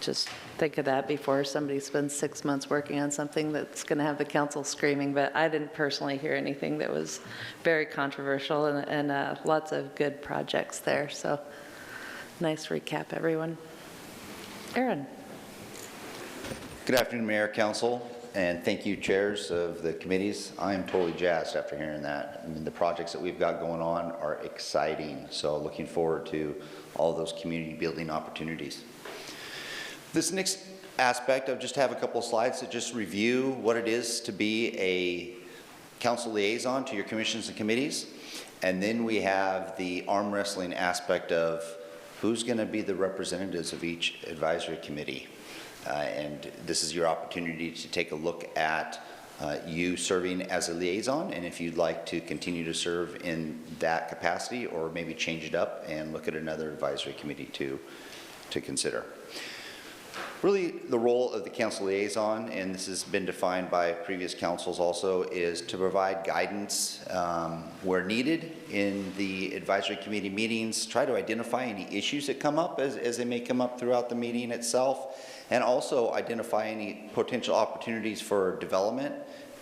just think of that before somebody spends 6 months working on something that's going to have the council screaming. But I didn't personally hear anything that was very controversial, and lots of good projects there. So nice recap, everyone. Aaron. Good afternoon, Mayor, Council, and thank you, chairs of the committees. I am totally jazzed after hearing that. I mean, the projects that we've got going on are exciting, so looking forward to all those community building opportunities. This next aspect, I just have a couple of slides to just review what it is to be a council liaison to your commissions and committees. And then we have the arm wrestling aspect of who's going to be the representatives of each advisory committee. And this is your opportunity to take a look at you serving as a liaison, and if you'd like to continue to serve in that capacity, or maybe change it up and look at another advisory committee to consider. Really, the role of the council liaison, and this has been defined by previous councils also, is to provide guidance where needed in the advisory committee meetings, try to identify any issues that come up as they may come up throughout the meeting itself, and also identify any potential opportunities for development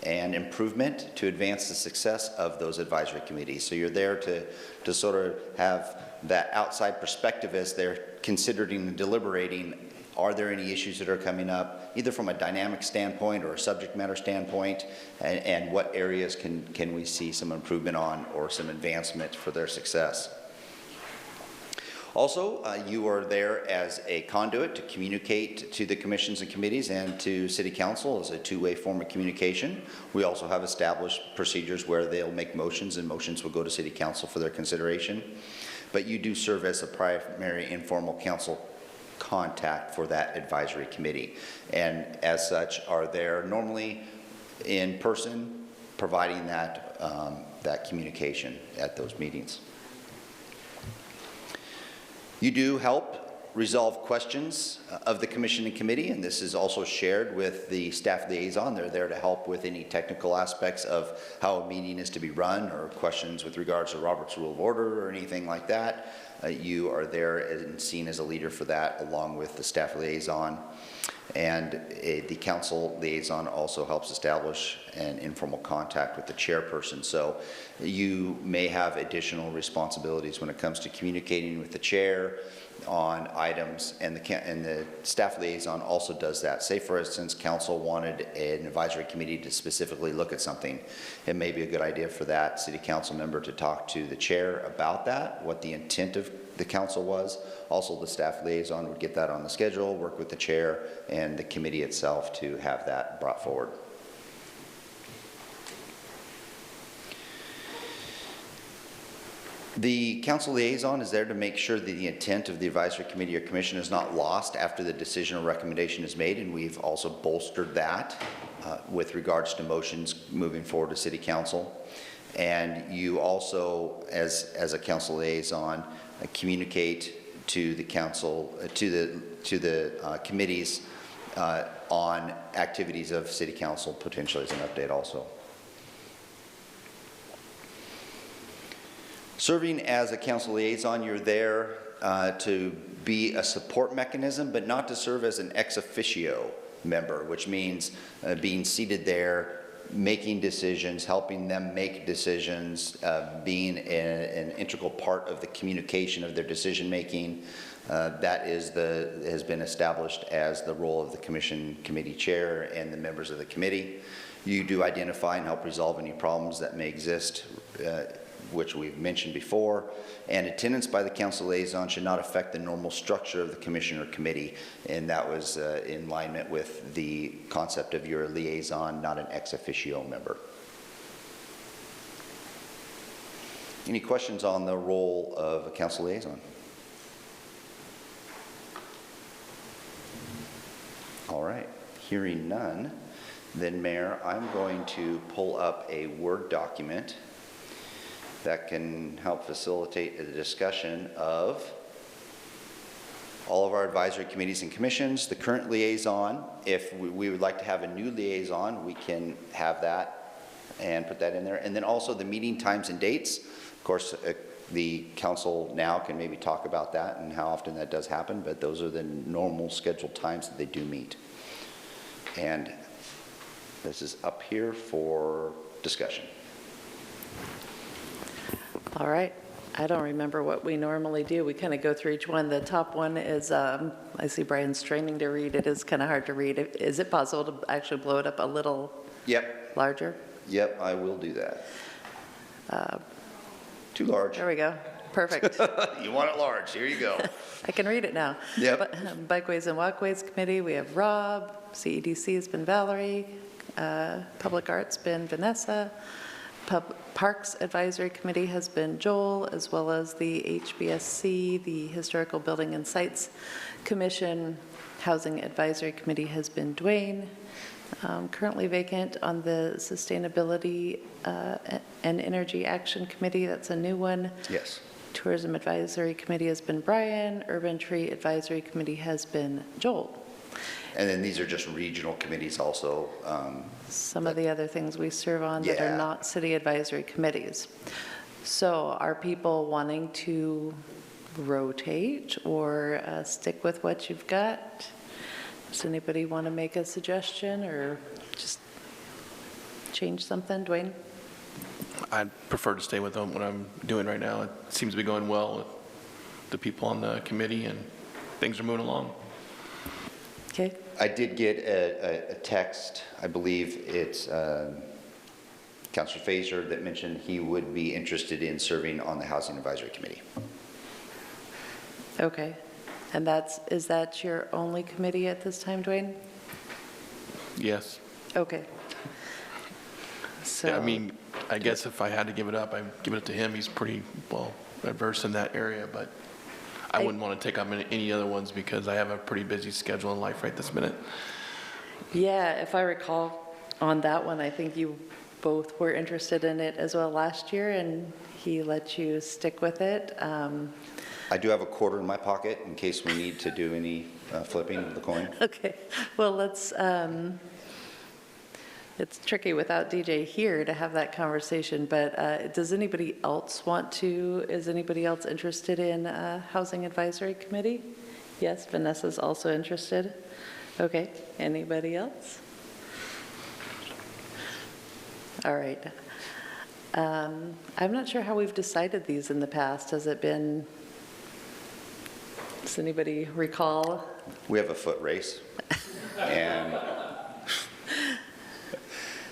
and improvement to advance the success of those advisory committees. So you're there to sort of have that outside perspective as they're considering and deliberating. Are there any issues that are coming up, either from a dynamic standpoint or a subject matter standpoint, and what areas can we see some improvement on or some advancement for their success? Also, you are there as a conduit to communicate to the commissions and committees and to City Council as a two-way form of communication. We also have established procedures where they'll make motions, and motions will go to City Council for their consideration. But you do serve as a primary informal council contact for that advisory committee, and as such are there normally in person, providing that that communication at those meetings. You do help resolve questions of the commission and committee, and this is also shared with the staff liaison. They're there to help with any technical aspects of how a meeting is to be run, or questions with regards to Robert's Rule of Order or anything like that. You are there and seen as a leader for that, along with the staff liaison. And the council liaison also helps establish an informal contact with the chairperson. So you may have additional responsibilities when it comes to communicating with the chair on items, and the staff liaison also does that. Say, for instance, council wanted an advisory committee to specifically look at something. It may be a good idea for that city council member to talk to the chair about that, what the intent of the council was. Also, the staff liaison would get that on the schedule, work with the chair and the committee itself to have that brought forward. The council liaison is there to make sure that the intent of the advisory committee or commission is not lost after the decision or recommendation is made, and we've also bolstered that with regards to motions moving forward to city council. And you also, as a council liaison, communicate to the council, to the committees on activities of city council, potentially as an update also. Serving as a council liaison, you're there to be a support mechanism, but not to serve as an ex officio member, which means being seated there, making decisions, helping them make decisions, being an integral part of the communication of their decision making. That has been established as the role of the commission committee chair and the members of the committee. You do identify and help resolve any problems that may exist, which we've mentioned before, and attendance by the council liaison should not affect the normal structure of the commission or committee, and that was in alignment with the concept of your liaison, not an ex officio member. Any questions on the role of a council liaison? All right, hearing none, then Mayor, I'm going to pull up a Word document that can help facilitate the discussion of all of our advisory committees and commissions, the current liaison. If we would like to have a new liaison, we can have that and put that in there. And then also the meeting times and dates. Of course, the council now can maybe talk about that and how often that does happen, but those are the normal scheduled times that they do meet. And this is up here for discussion. All right. I don't remember what we normally do. We kind of go through each one. The top one is, I see Brian's straining to read. It is kind of hard to read. Is it possible to actually blow it up a little larger? Yep, I will do that. Too large. There we go. Perfect. You want it large. Here you go. I can read it now. Yep. Bikeways and Walkways Committee, we have Rob. CEDC has been Valerie. Public Arts been Vanessa. Parks Advisory Committee has been Joel, as well as the HBSC, the Historical Building and Sites Commission. Housing Advisory Committee has been Dwayne. Currently vacant on the Sustainability and Energy Action Committee, that's a new one. Yes. Tourism Advisory Committee has been Brian. Urban Tree Advisory Committee has been Joel. And then these are just regional committees also. Some of the other things we serve on that are not city advisory committees. So are people wanting to rotate or stick with what you've got? Does anybody want to make a suggestion or just change something? Dwayne? I'd prefer to stay with what I'm doing right now. It seems to be going well with the people on the committee and things are moving along. Okay. I did get a text, I believe it's Councilor Fazer that mentioned he would be interested in serving on the Housing Advisory Committee. Okay. And is that your only committee at this time, Dwayne? Yes. Okay. So, Yeah, I mean, I guess if I had to give it up, I'd give it to him. He's pretty well versed in that area, but I wouldn't want to take up any other ones because I have a pretty busy schedule in life right this minute. yeah, if I recall on that one, I think you both were interested in it as well last year, and he let you stick with it. I do have a quarter in my pocket in case we need to do any flipping of the coin. Okay, well, it's tricky without DJ here to have that conversation, but does anybody else is anybody else interested in Housing Advisory Committee? Yes, Vanessa's also interested. Okay, anybody else? All right. I'm not sure how we've decided these in the past. Does anybody recall? We have a foot race. And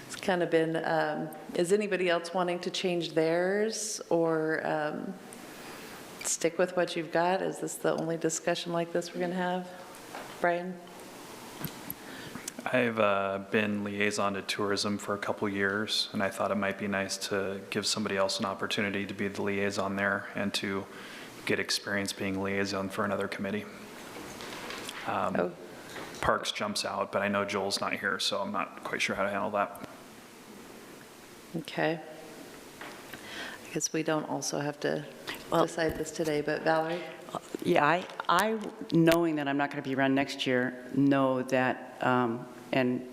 It's kind of been, is anybody else wanting to change theirs or stick with what you've got? Is this the only discussion like this we're going to have? Brian? I've been liaison to tourism for a couple years, and I thought it might be nice to give somebody else an opportunity to be the liaison there and to get experience being liaison for another committee. Parks jumps out, but I know Joel's not here, so I'm not quite sure how to handle that. Okay. I guess we don't also have to decide this today, but Valerie? Yeah, I knowing that I'm not going to be around next year, know that, and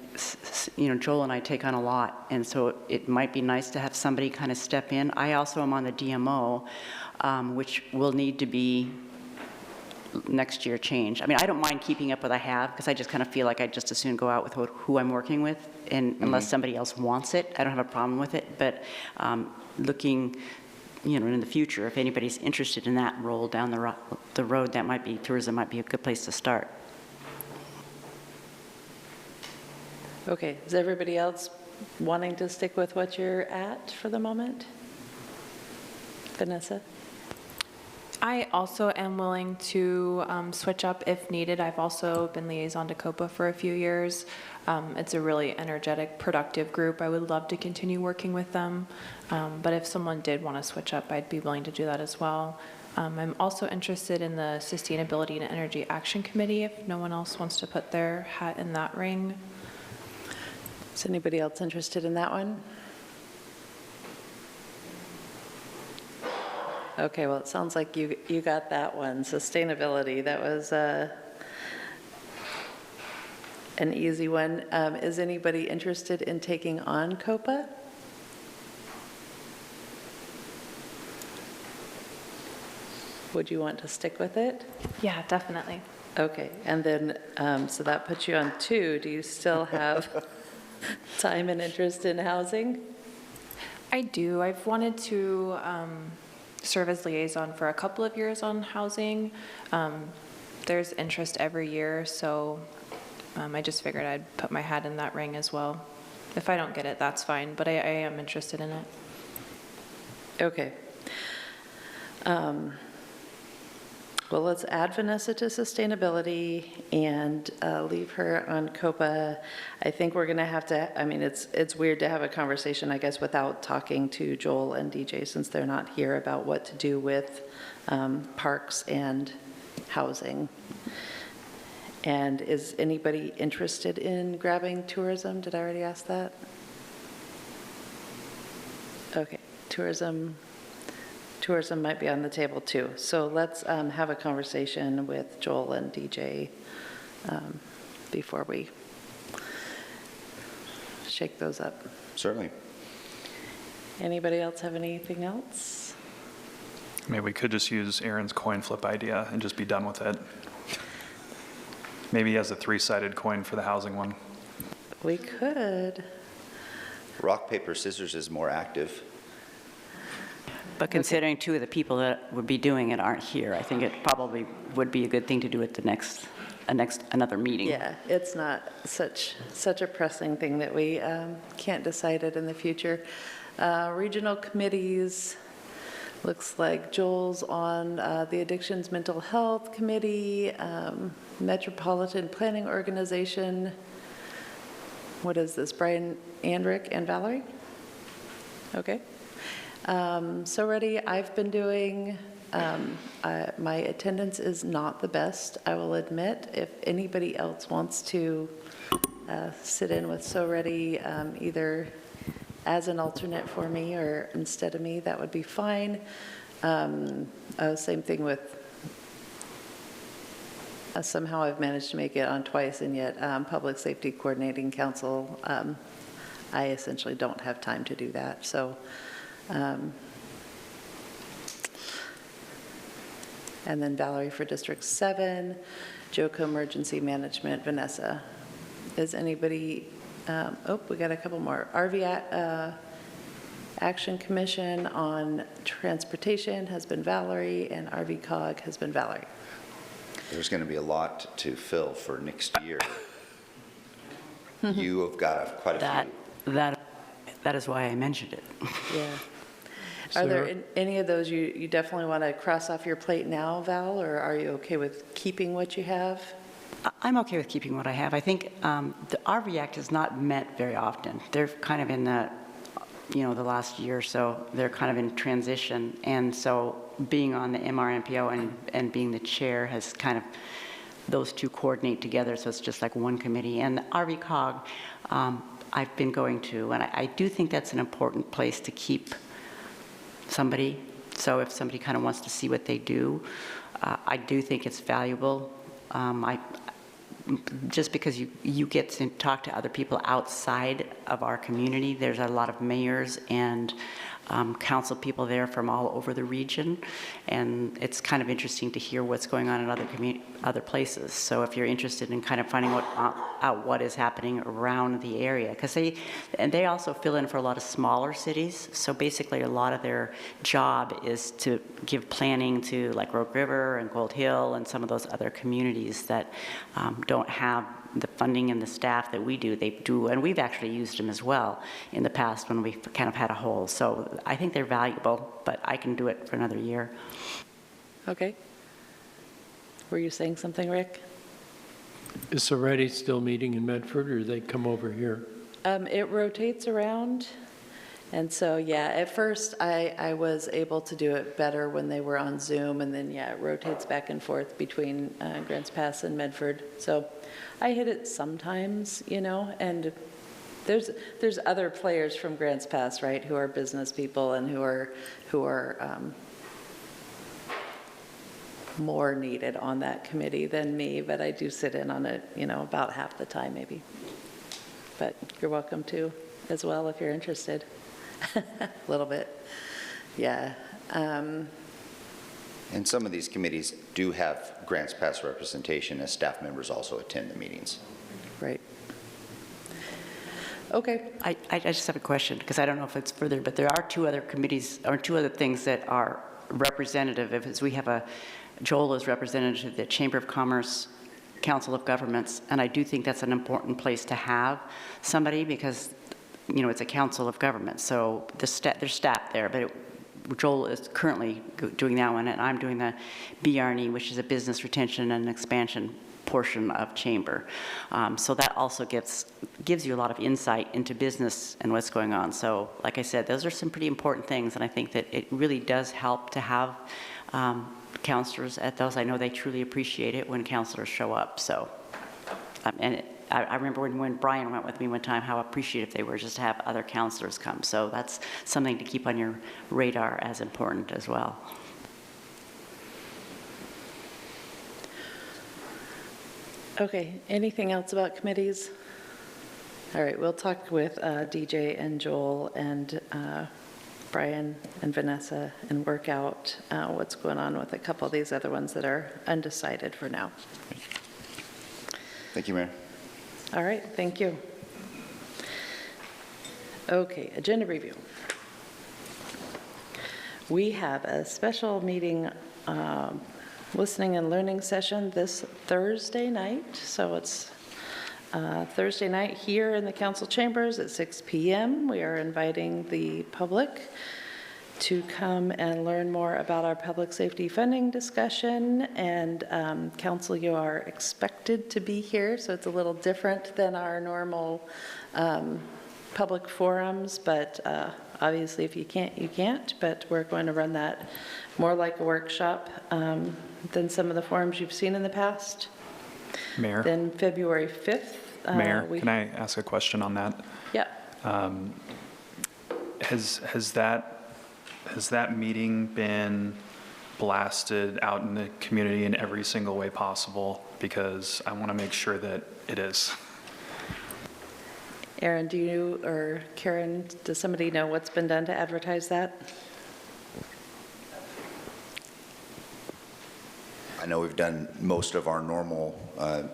Joel and I take on a lot, and so it might be nice to have somebody kind of step in. I also am on the DMO, which will need to be next year changed. I mean, I don't mind keeping up what I have, because I just kind of feel like I just as soon go out with who I'm working with, and unless somebody else wants it, I don't have a problem with it. But looking, in the future, if anybody's interested in that role down the road, tourism might be a good place to start. Okay, is everybody else wanting to stick with what you're at for the moment? Vanessa? I also am willing to switch up if needed. I've also been liaison to COPA for a few years. It's a really energetic, productive group. I would love to continue working with them, but if someone did want to switch up, I'd be willing to do that as well. I'm also interested in the Sustainability and Energy Action Committee if no one else wants to put their hat in that ring. Is anybody else interested in that one? Okay, well, it sounds like you got that one. Sustainability, that was an easy one. Is anybody interested in taking on COPA? Would you want to stick with it? Yeah, definitely. Okay, and then, so that puts you on 2. Do you still have time and interest in housing? I do. I've wanted to serve as liaison for a couple of years on housing. There's interest every year, so I just figured I'd put my hat in that ring as well. If I don't get it, that's fine, but I am interested in it. Okay. Well, let's add Vanessa to sustainability and leave her on COPA. I think we're going to have to, I mean, it's weird to have a conversation, I guess, without talking to Joel and DJ since they're not here about what to do with parks and housing. And is anybody interested in grabbing tourism? Did I already ask that? Okay, tourism might be on the table too. So let's have a conversation with Joel and DJ before we shake those up. Certainly. Anybody else have anything else? Maybe we could just use Aaron's coin flip idea and just be done with it. Maybe he has a 3-sided coin for the housing one. We could. Rock, paper, scissors is more active. But considering 2 of the people that would be doing it aren't here, I think it probably would be a good thing to do at the another meeting. Yeah, it's not such a pressing thing that we can't decide it in the future. Regional committees, looks like Joel's on the Addictions Mental Health Committee, Metropolitan Planning Organization. What is this, Brian Andrick and Valerie? Okay. So ready, I've been doing, my attendance is not the best, I will admit. If anybody else wants to sit in with So Ready, either as an alternate for me or instead of me, that would be fine. Same thing with, somehow I've managed to make it on twice, and yet Public Safety Coordinating Council, I essentially don't have time to do that. So. And then Valerie for District 7, JOCO Emergency Management, Vanessa. Is anybody, we got a couple more. RV Action Commission on Transportation has been Valerie, and RV COG has been Valerie. There's going to be a lot to fill for next year. You have got quite a few. That is why I mentioned it. Yeah. Are there any of those you definitely want to cross off your plate now, Val, or are you okay with keeping what you have? I'm okay with keeping what I have. I think the RV Act is not met very often. They're kind of in the last year or so, they're kind of in transition. And so being on the MRMPO and being the chair has kind of, those 2 coordinate together, so it's just like one committee. And the RV COG, I've been going to, and I do think that's an important place to keep somebody. So if somebody kind of wants to see what they do, I do think it's valuable. just because you get to talk to other people outside of our community. There's a lot of mayors and council people there from all over the region, and it's kind of interesting to hear what's going on in other places. So if you're interested in kind of finding out what is happening around the area, because they also fill in for a lot of smaller cities. So basically, a lot of their job is to give planning to like Rogue River and Gold Hill and some of those other communities that don't have the funding and the staff that we do. They do, and we've actually used them as well in the past when we've kind of had a hole. So I think they're valuable, but I can do it for another year. Okay. Were you saying something, Rick? Is Soretti still meeting in Medford, or do they come over here? It rotates around. And so, yeah, at first I was able to do it better when they were on Zoom, and then, yeah, it rotates back and forth between Grants Pass and Medford. So I hit it sometimes, you know, and there's other players from Grants Pass, right, who are business people and who are more needed on that committee than me, but I do sit in on it, you know, about half the time maybe. But you're welcome to as well if you're interested. A little bit, yeah. And some of these committees do have Grants Pass representation as staff members also attend the meetings. Right. Okay. I just have a question, because I don't know if it's further, but there are two other committees, or two other things that are representative. As we have Joel is representative of the Chamber of Commerce, Council of Governments, and I do think that's an important place to have somebody, because you know, it's a council of government, so there's staff there, but Joel is currently doing that one, and I'm doing the BRNE, which is a business retention and expansion portion of Chamber. So that also gives you a lot of insight into business and what's going on. So like I said, those are some pretty important things, and I think that it really does help to have counselors at those. I know they truly appreciate it when counselors show up. So, I remember when Brian went with me one time, how appreciative they were just to have other counselors come. So that's something to keep on your radar as important as well. Okay, anything else about committees? All right, we'll talk with DJ and Joel and Brian and Vanessa and work out what's going on with a couple of these other ones that are undecided for now. Thank you, Mayor. All right, thank you. Okay, agenda review. We have a special meeting, listening and learning session this Thursday night. So it's Thursday night here in the council chambers at 6 p.m. We are inviting the public to come and learn more about our public safety funding discussion. And council, you are expected to be here, so it's a little different than our normal public forums, but obviously if you can't, you can't, but we're going to run that more like a workshop than some of the forums you've seen in the past. Mayor? Then February 5th. Mayor, can I ask a question on that? Yeah. Has that meeting been blasted out in the community in every single way possible? Because I want to make sure that it is. Aaron, do you or Karen, does somebody know what's been done to advertise that? I know we've done most of our normal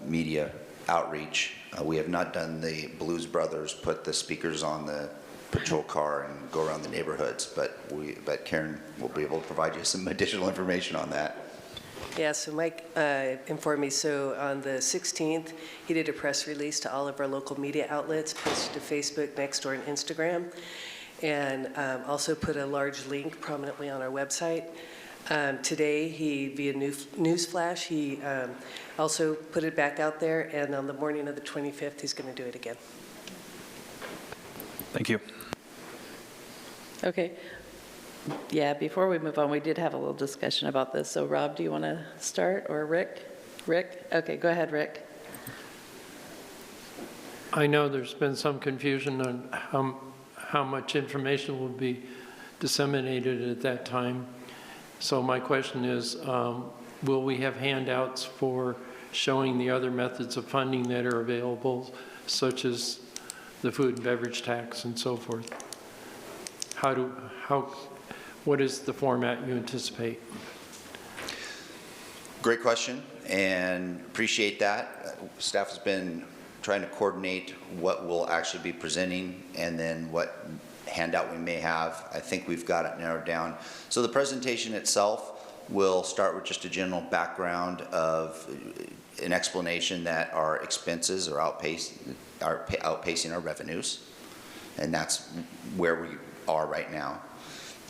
media outreach. We have not done the Blues Brothers put the speakers on the patrol car and go around the neighborhoods, but Karen will be able to provide you some additional information on that. Yeah, so Mike informed me, so on the 16th, he did a press release to all of our local media outlets, posted to Facebook, Nextdoor, and Instagram, and also put a large link prominently on our website. Today, via Newsflash, he also put it back out there, and on the morning of the 25th, he's going to do it again. Thank you. Okay. Yeah, before we move on, we did have a little discussion about this. So Rob, do you want to start, or Rick? Rick? Okay, go ahead, Rick. I know there's been some confusion on how much information will be disseminated at that time. So my question is, will we have handouts for showing the other methods of funding that are available, such as the food and beverage tax and so forth? What is the format you anticipate? Great question, and appreciate that. Staff has been trying to coordinate what we'll actually be presenting and then what handout we may have. I think we've got it narrowed down. So the presentation itself will start with just a general background of an explanation that our expenses are outpacing our revenues, and that's where we are right now.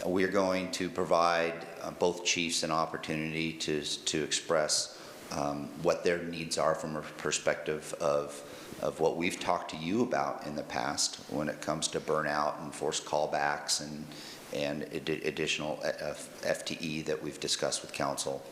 We are going to provide both chiefs an opportunity to express what their needs are from a perspective of what we've talked to you about in the past when it comes to burnout and forced callbacks and additional FTE that we've discussed with council.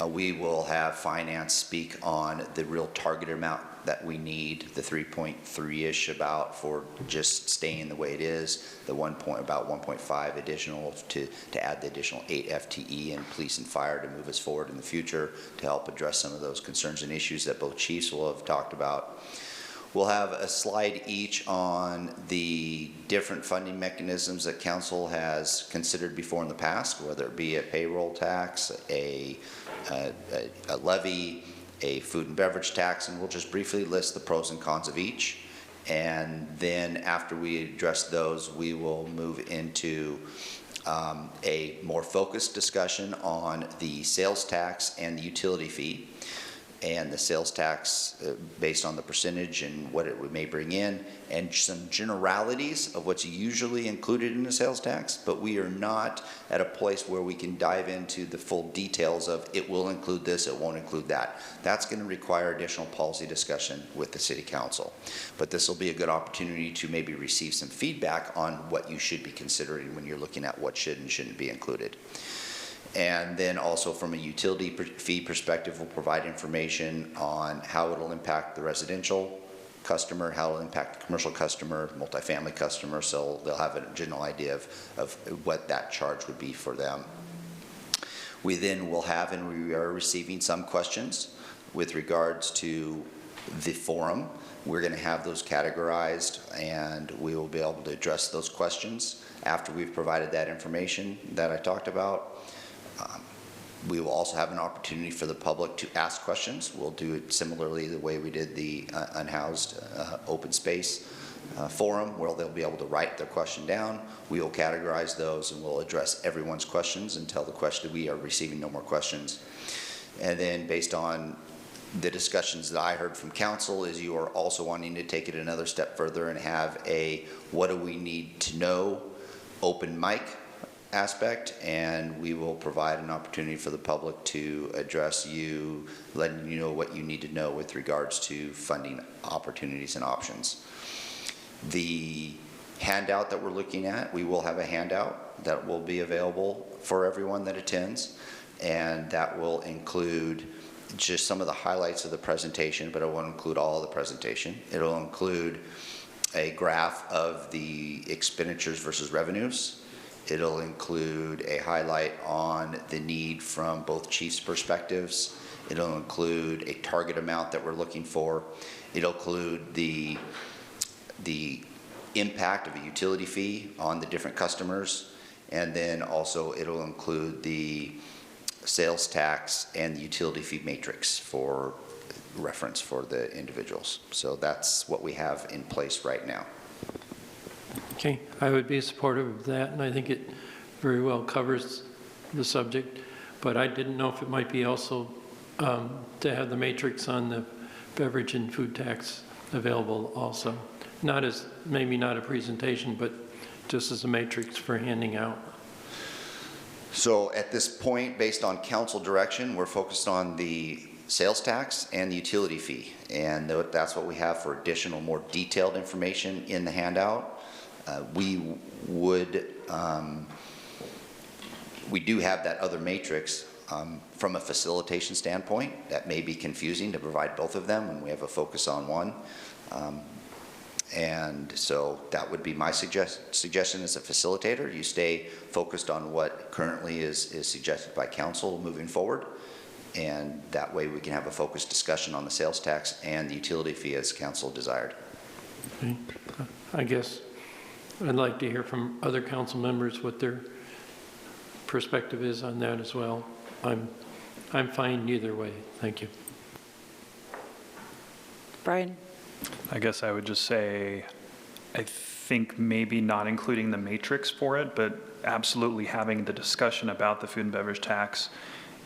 We will have finance speak on the real target amount that we need, the 3.3-ish about for just staying the way it is, the about 1.5 additional to add the additional 8 FTE in police and fire to move us forward in the future to help address some of those concerns and issues that both chiefs will have talked about. We'll have a slide each on the different funding mechanisms that council has considered before in the past, whether it be a payroll tax, a levy, a food and beverage tax, and we'll just briefly list the pros and cons of each. And then after we address those, we will move into a more focused discussion on the sales tax and the utility fee. And the sales tax based on the percentage and what it may bring in, and some generalities of what's usually included in the sales tax, but we are not at a place where we can dive into the full details of it will include this, it won't include that. That's going to require additional policy discussion with the City Council. But this will be a good opportunity to maybe receive some feedback on what you should be considering when you're looking at what should and shouldn't be included. And then also from a utility fee perspective, we'll provide information on how it'll impact the residential customer, how it'll impact the commercial customer, multifamily customer, so they'll have a general idea of what that charge would be for them. We then will have, and we are receiving some questions with regards to the forum. We're going to have those categorized, and we will be able to address those questions after we've provided that information that I talked about. We will also have an opportunity for the public to ask questions. We'll do it similarly the way we did the unhoused open space forum, where they'll be able to write their question down. We will categorize those and we'll address everyone's questions until the question we are receiving no more questions. And then based on the discussions that I heard from council is you are also wanting to take it another step further and have a what do we need to know open mic aspect, and we will provide an opportunity for the public to address you, letting you know what you need to know with regards to funding opportunities and options. The handout that we're looking at, we will have a handout that will be available for everyone that attends, and that will include just some of the highlights of the presentation, but it won't include all of the presentation. It'll include a graph of the expenditures versus revenues. It'll include a highlight on the need from both chiefs' perspectives. It'll include a target amount that we're looking for. It'll include the impact of a utility fee on the different customers. And then also it'll include the sales tax and the utility fee matrix for reference for the individuals. So that's what we have in place right now. Okay, I would be supportive of that, and I think it very well covers the subject, but I didn't know if it might be also to have the matrix on the beverage and food tax available also. Maybe not a presentation, but just as a matrix for handing out. So at this point, based on council direction, we're focused on the sales tax and the utility fee, and that's what we have for additional, more detailed information in the handout. We do have that other matrix from a facilitation standpoint. That may be confusing to provide both of them when we have a focus on one. And so that would be my suggestion as a facilitator. You stay focused on what currently is suggested by council moving forward. and that way we can have a focused discussion on the sales tax and the utility fee as council desired. Okay. I guess I'd like to hear from other council members what their perspective is on that as well. I'm fine either way. Thank you. Brian? I guess I would just say, I think maybe not including the matrix for it, but absolutely having the discussion about the food and beverage tax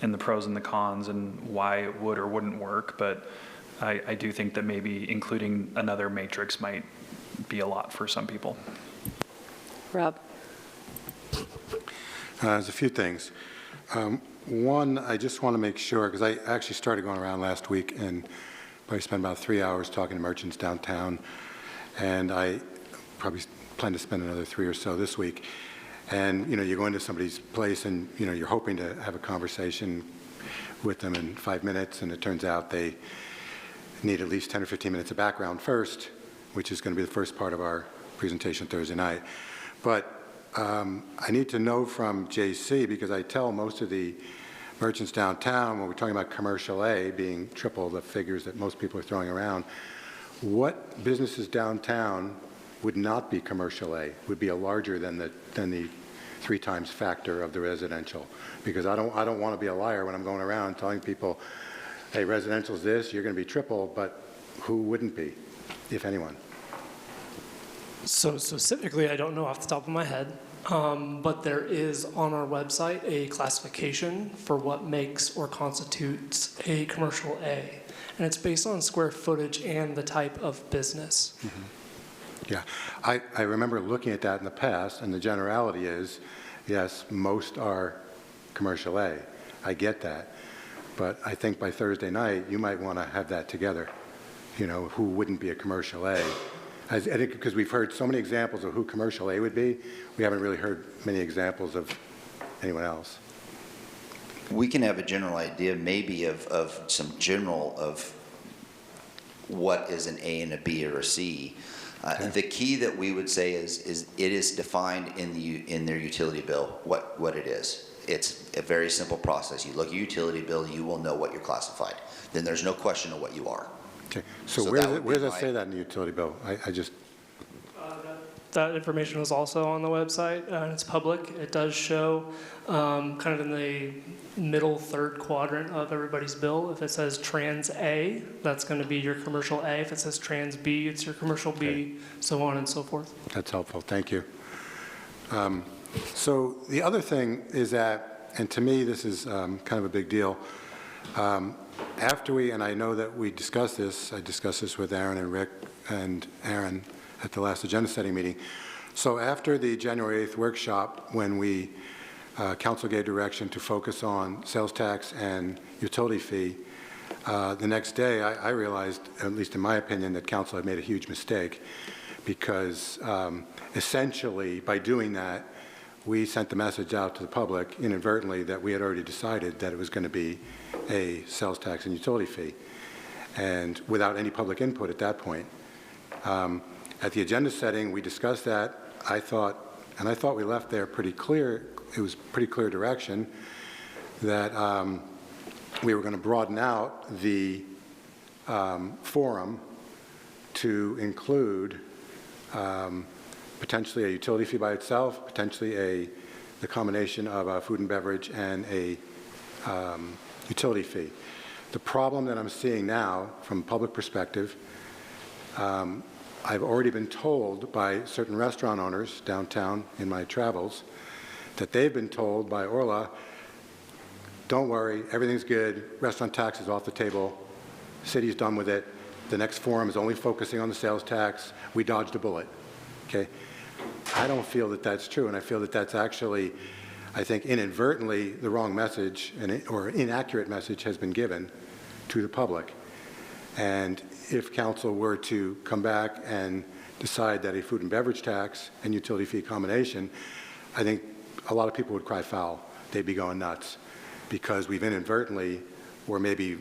and the pros and the cons and why it would or wouldn't work. But I do think that maybe including another matrix might be a lot for some people. Rob? There's a few things. One, I just want to make sure, because I actually started going around last week and probably spent about 3 hours talking to merchants downtown, and I probably plan to spend another 3 or so this week. And, you go into somebody's place and, you're hoping to have a conversation with them in 5 minutes, and it turns out they need at least 10 or 15 minutes of background first, which is going to be the first part of our presentation Thursday night. But I need to know from JC, because I tell most of the merchants downtown, when we're talking about commercial A being triple the figures that most people are throwing around, what businesses downtown would not be commercial A, would be a larger than the 3 times factor of the residential? Because I don't want to be a liar when I'm going around telling people, hey, residential's this, you're going to be triple, but who wouldn't be, if anyone? So specifically, I don't know off the top of my head, but there is on our website a classification for what makes or constitutes a commercial A, and it's based on square footage and the type of business. Mm-hmm. Yeah, I remember looking at that in the past, and the generality is, yes, most are commercial A. I get that, but I think by Thursday night, you might want to have that together. Who wouldn't be a commercial A? I think because we've heard so many examples of who commercial A would be, we haven't really heard many examples of anyone else. We can have a general idea maybe of some general of what is an A and a B or a C. The key that we would say is it is defined in their utility bill what it is. It's a very simple process. You look at your utility bill, you will know what you're classified. Then there's no question of what you are. Okay, so where does it say that in the utility bill? I just... That information is also on the website, and it's public. It does show kind of in the middle third quadrant of everybody's bill. If it says Trans A, that's going to be your commercial A. If it says Trans B, it's your commercial B, so on and so forth. That's helpful. Thank you. So the other thing is that, and to me this is kind of a big deal, after and I know that we discussed this, I discussed this with Aaron and Rick and Aaron at the last agenda setting meeting. So after the January 8th workshop, when we, council gave direction to focus on sales tax and utility fee, the next day I realized, at least in my opinion, that council had made a huge mistake, because essentially by doing that, we sent the message out to the public inadvertently that we had already decided that it was going to be a sales tax and utility fee, and without any public input at that point. At the agenda setting, we discussed that. I thought we left there pretty clear, it was pretty clear direction that we were going to broaden out the forum to include potentially a utility fee by itself, potentially the combination of a food and beverage and a utility fee. The problem that I'm seeing now from a public perspective, I've already been told by certain restaurant owners downtown in my travels that they've been told by Orla, don't worry, everything's good, restaurant tax is off the table, city's done with it, the next forum is only focusing on the sales tax, we dodged a bullet, okay? I don't feel that that's true, and I feel that that's actually, I think inadvertently, the wrong message or inaccurate message has been given to the public. And if council were to come back and decide that a food and beverage tax and utility fee combination, I think a lot of people would cry foul. They'd be going nuts, because we've inadvertently, or maybe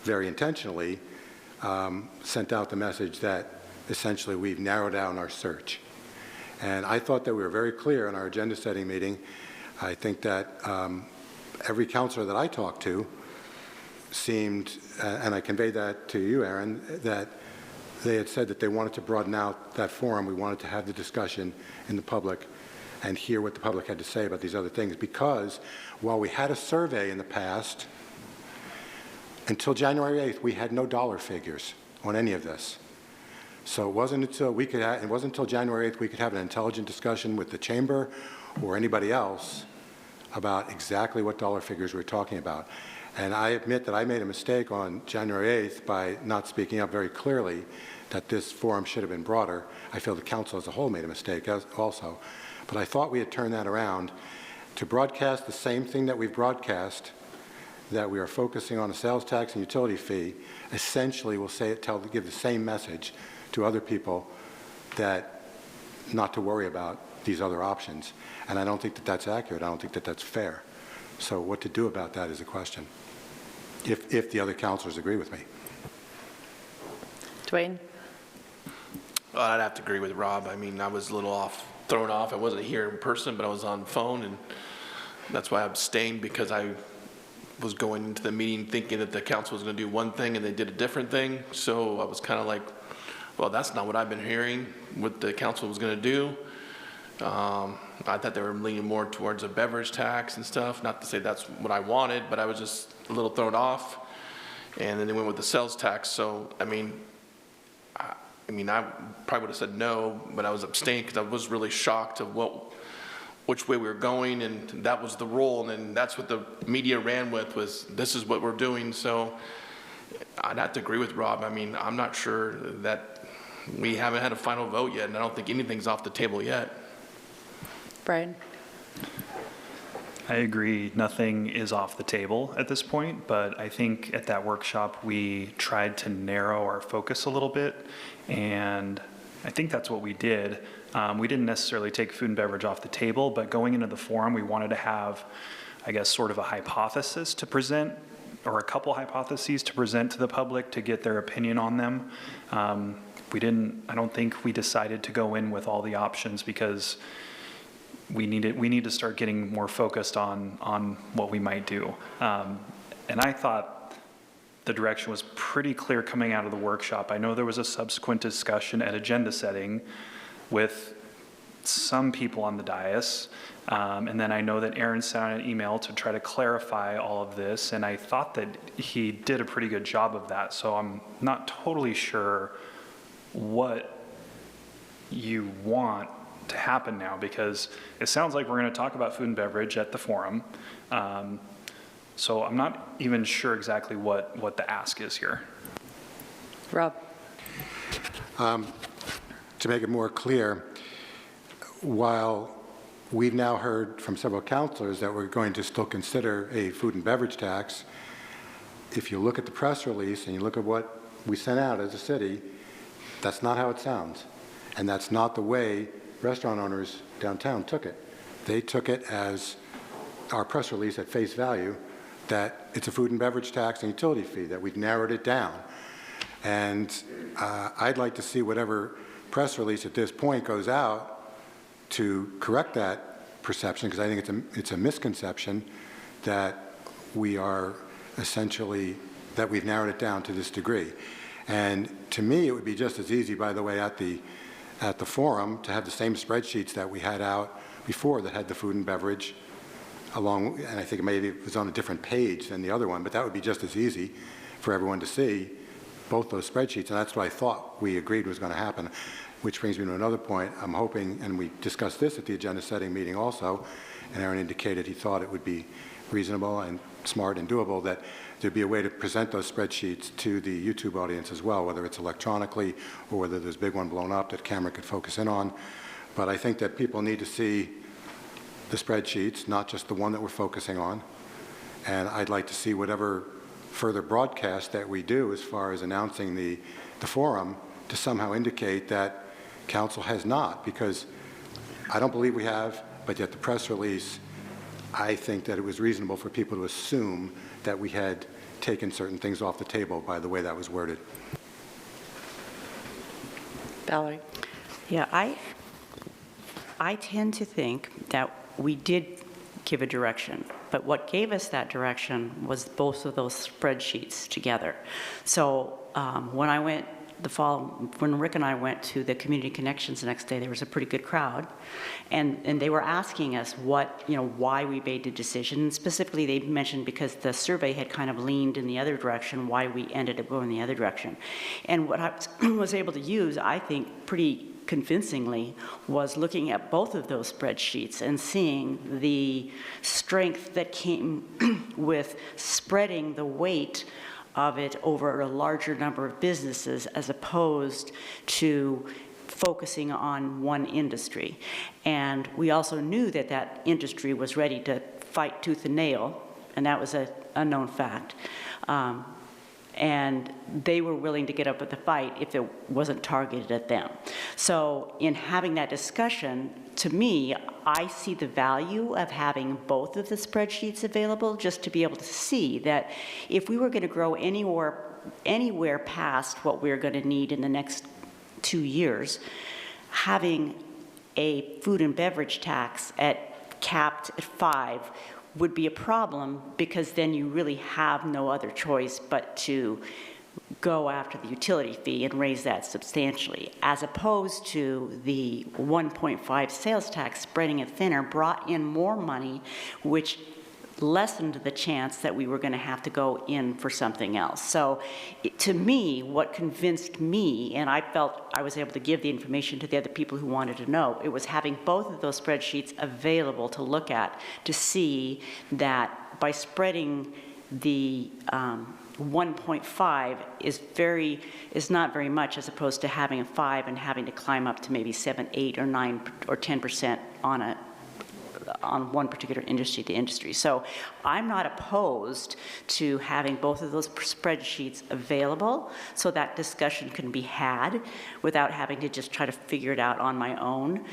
very intentionally, sent out the message that essentially we've narrowed down our search. And I thought that we were very clear in our agenda setting meeting. I think that every counselor that I talked to seemed, and I conveyed that to you, Aaron, that they had said that they wanted to broaden out that forum. We wanted to have the discussion in the public and hear what the public had to say about these other things, because while we had a survey in the past, until January 8th, we had no dollar figures on any of this. So it wasn't until January 8th we could have an intelligent discussion with the chamber or anybody else about exactly what dollar figures we're talking about. And I admit that I made a mistake on January 8th by not speaking up very clearly that this forum should have been broader. I feel the council as a whole made a mistake also. But I thought we had turned that around to broadcast the same thing that we've broadcast, that we are focusing on a sales tax and utility fee. Essentially, we'll give the same message to other people that not to worry about these other options. And I don't think that that's accurate. I don't think that that's fair. So what to do about that is a question, if the other councilors agree with me. Dwayne? Well, I'd have to agree with Rob. I mean, I was a little thrown off. I wasn't here in person, but I was on the phone, and that's why I abstained, because I was going into the meeting thinking that the council was going to do one thing and they did a different thing. So I was kind of like, well, that's not what I've been hearing, what the council was going to do. I thought they were leaning more towards a beverage tax and stuff. Not to say that's what I wanted, but I was just a little thrown off. And then they went with the sales tax. So, I mean, I probably would have said no, but I was abstaining because I was really shocked of which way we were going, and that was the role, and then that's what the media ran with, was this is what we're doing. So I'd have to agree with Rob. I mean, I'm not sure that we haven't had a final vote yet, and I don't think anything's off the table yet. Brian? I agree, nothing is off the table at this point, but I think at that workshop we tried to narrow our focus a little bit, and I think that's what we did. We didn't necessarily take food and beverage off the table, but going into the forum, we wanted to have, I guess, sort of a hypothesis to present, or a couple hypotheses to present to the public to get their opinion on them. I don't think we decided to go in with all the options, because we need to start getting more focused on what we might do. And I thought the direction was pretty clear coming out of the workshop. I know there was a subsequent discussion at agenda setting with some people on the dais. And then I know that Aaron sent out an email to try to clarify all of this, and I thought that he did a pretty good job of that. So I'm not totally sure what you want to happen now, because it sounds like we're going to talk about food and beverage at the forum. So I'm not even sure exactly what the ask is here. Rob? To make it more clear, while we've now heard from several councilors that we're going to still consider a food and beverage tax, if you look at the press release and you look at what we sent out as a city, that's not how it sounds. And that's not the way restaurant owners downtown took it. They took it as our press release at face value, that it's a food and beverage tax and utility fee, that we've narrowed it down. And I'd like to see whatever press release at this point goes out to correct that perception, because I think it's a misconception that we are essentially, that we've narrowed it down to this degree. And to me, it would be just as easy, by the way, at the forum to have the same spreadsheets that we had out before that had the food and beverage along, and I think maybe it was on a different page than the other one, but that would be just as easy for everyone to see, both those spreadsheets, and that's what I thought we agreed was going to happen. Which brings me to another point. I'm hoping, and we discussed this at the agenda setting meeting also, and Aaron indicated he thought it would be reasonable and smart and doable, that there'd be a way to present those spreadsheets to the YouTube audience as well, whether it's electronically or whether there's a big one blown up that camera could focus in on. But I think that people need to see the spreadsheets, not just the one that we're focusing on. And I'd like to see whatever further broadcast that we do as far as announcing the forum to somehow indicate that council has not, because I don't believe we have, but yet the press release, I think that it was reasonable for people to assume that we had taken certain things off the table by the way that was worded. Valerie? Yeah, I tend to think that we did give a direction, But what gave us that direction was both of those spreadsheets together. So when Rick and I went to the Community Connections the next day, there was a pretty good crowd, and they were asking us why we made the decision. And specifically, they mentioned because the survey had kind of leaned in the other direction, why we ended up going the other direction. And what I was able to use, I think, pretty convincingly, was looking at both of those spreadsheets and seeing the strength that came with spreading the weight of it over a larger number of businesses as opposed to focusing on one industry. And we also knew that that industry was ready to fight tooth and nail, and that was a known fact. And they were willing to get up at the fight if it wasn't targeted at them. So in having that discussion, to me, I see the value of having both of the spreadsheets available just to be able to see that if we were going to grow anywhere past what we're going to need in the next 2 years, having a food and beverage tax capped at 5 would be a problem, because then you really have no other choice but to go after the utility fee and raise that substantially, as opposed to the 1.5 sales tax spreading it thinner brought in more money, which lessened the chance that we were going to have to go in for something else. So to me, what convinced me, and I felt I was able to give the information to the other people who wanted to know, it was having both of those spreadsheets available to look at to see that by spreading the 1.5 is not very much, as opposed to having a 5 and having to climb up to maybe 7, 8, or 9, or 10% on one particular industry to industry. So I'm not opposed to having both of those spreadsheets available so that discussion can be had without having to just try to figure it out on my own.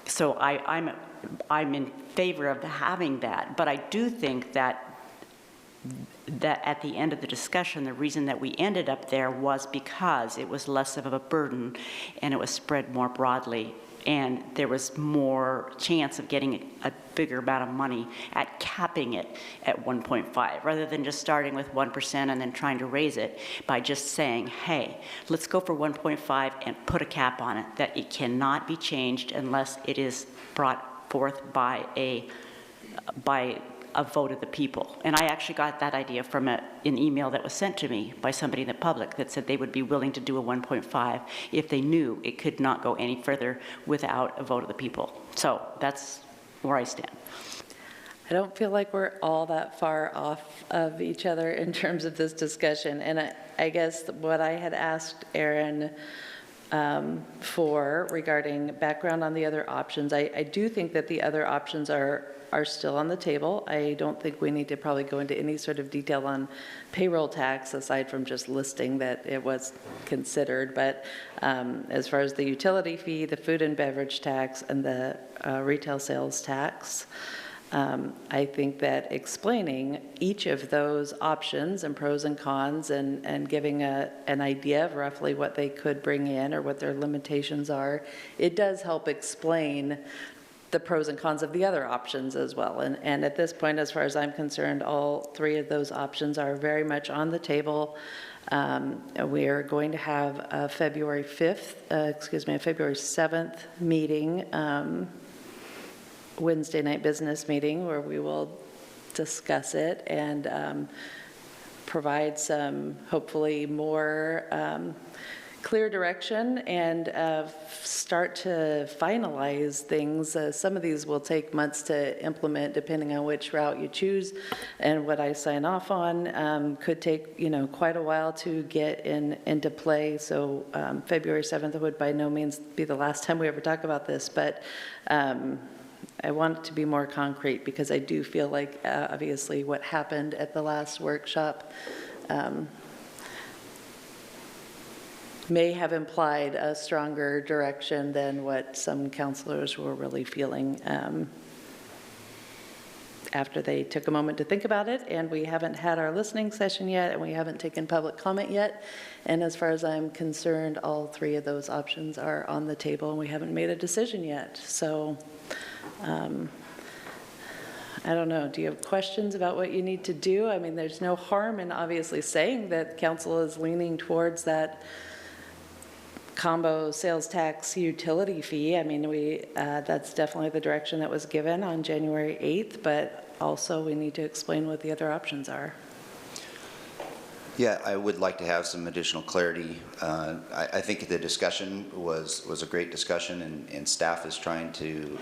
So I'm in favor of having that, but I do think that at the end of the discussion, the reason that we ended up there was because it was less of a burden and it was spread more broadly, and there was more chance of getting a bigger amount of money at capping it at 1.5, rather than just starting with 1% and then trying to raise it by just saying, hey, let's go for 1.5 and put a cap on it, that it cannot be changed unless it is brought forth by a vote of the people. And I actually got that idea from an email that was sent to me by somebody in the public that said they would be willing to do a 1.5 if they knew it could not go any further without a vote of the people. So that's where I stand. I don't feel like we're all that far off of each other in terms of this discussion. And I guess what I had asked Aaron for regarding background on the other options, I do think that the other options are still on the table. I don't think we need to probably go into any sort of detail on payroll tax aside from just listing that it was considered. But as far as the utility fee, the food and beverage tax, and the retail sales tax, I think that explaining each of those options and pros and cons and giving an idea of roughly what they could bring in or what their limitations are, it does help explain the pros and cons of the other options as well. And at this point, as far as I'm concerned, all three of those options are very much on the table. We are going to have a February 7th meeting, Wednesday night business meeting, where we will discuss it and provide some, hopefully, more clear direction and start to finalize things. Some of these will take months to implement depending on which route you choose, and what I sign off on could take quite a while to get into play. So February 7th would by no means be the last time we ever talk about this, but I want it to be more concrete, because I do feel like obviously what happened at the last workshop may have implied a stronger direction than what some councilors were really feeling after they took a moment to think about it. And we haven't had our listening session yet, and we haven't taken public comment yet. And as far as I'm concerned, all three of those options are on the table, and we haven't made a decision yet. So I don't know, do you have questions about what you need to do? I mean, there's no harm in obviously saying that council is leaning towards that combo sales tax utility fee. I mean, that's definitely the direction that was given on January 8th, but also we need to explain what the other options are. Yeah, I would like to have some additional clarity. I think the discussion was a great discussion, and staff is trying to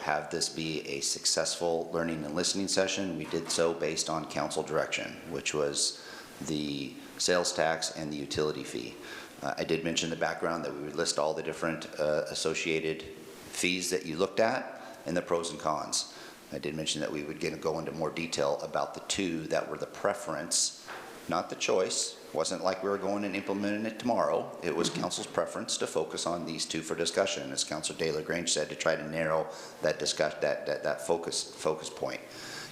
have this be a successful learning and listening session. We did so based on council direction, which was the sales tax and the utility fee. I did mention the background that we would list all the different associated fees that you looked at and the pros and cons. I did mention that we would go into more detail about the two that were the preference, not the choice. It wasn't like we were going and implementing it tomorrow. It was council's preference to focus on these two for discussion, as Councilor De La Grange said, to try to narrow that focus point.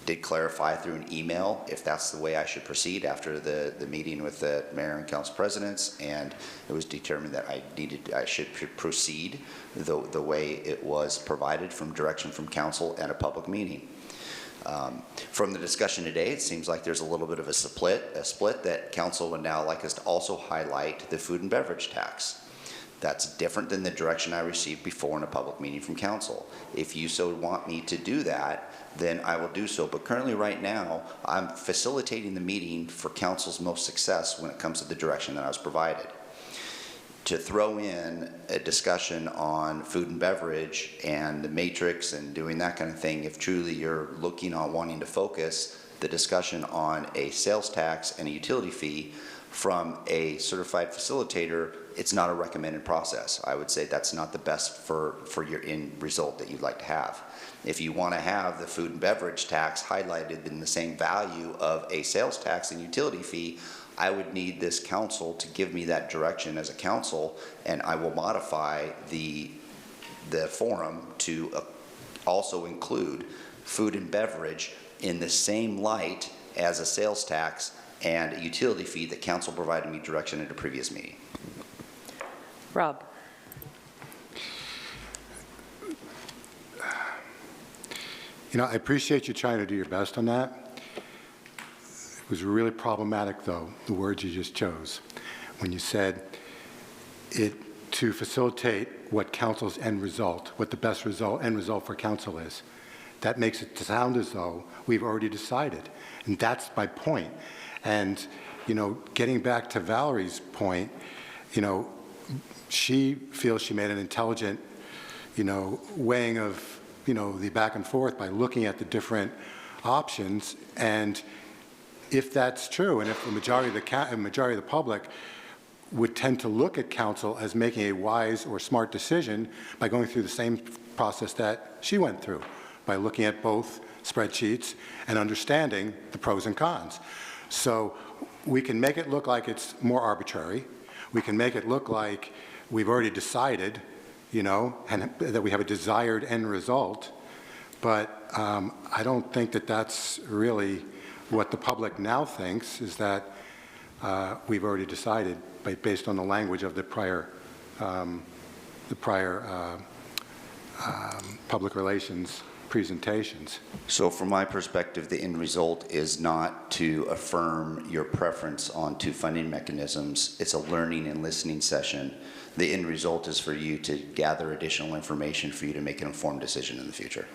Did clarify through an email if that's the way I should proceed after the meeting with the mayor and council presidents, and it was determined that I should proceed the way it was provided from direction from council at a public meeting. From the discussion today, it seems like there's a little bit of a split that council would now like us to also highlight the food and beverage tax. That's different than the direction I received before in a public meeting from council. If you so want me to do that, then I will do so. But currently right now, I'm facilitating the meeting for council's most success when it comes to the direction that I was provided. To throw in a discussion on food and beverage and the matrix and doing that kind of thing, if truly you're looking on wanting to focus the discussion on a sales tax and a utility fee from a certified facilitator, it's not a recommended process. I would say that's not the best for your end result that you'd like to have. If you want to have the food and beverage tax highlighted in the same value of a sales tax and utility fee, I would need this council to give me that direction as a council, and I will modify the forum to also include food and beverage in the same light as a sales tax and a utility fee that council provided me direction at a previous meeting. Rob. You know, I appreciate you trying to do your best on that. It was really problematic, though, the words you just chose, when you said it to facilitate what council's end result, what the best end result for council is. That makes it sound as though we've already decided, and that's my point. And, you know, getting back to Valerie's point, you know, she feels she made an intelligent, you know, weighing of, you know, the back and forth by looking at the different options. And if that's true, and if the majority of the public would tend to look at council as making a wise or smart decision by going through the same process that she went through, by looking at both spreadsheets and understanding the pros and cons. So we can make it look like it's more arbitrary. We can make it look like we've already decided, you know, and that we have a desired end result. But I don't think that that's really what the public now thinks, is that we've already decided based on the language of the prior public relations presentations. So from my perspective, the end result is not to affirm your preference on two funding mechanisms. It's a learning and listening session. The end result is for you to gather additional information for you to make an informed decision in the future.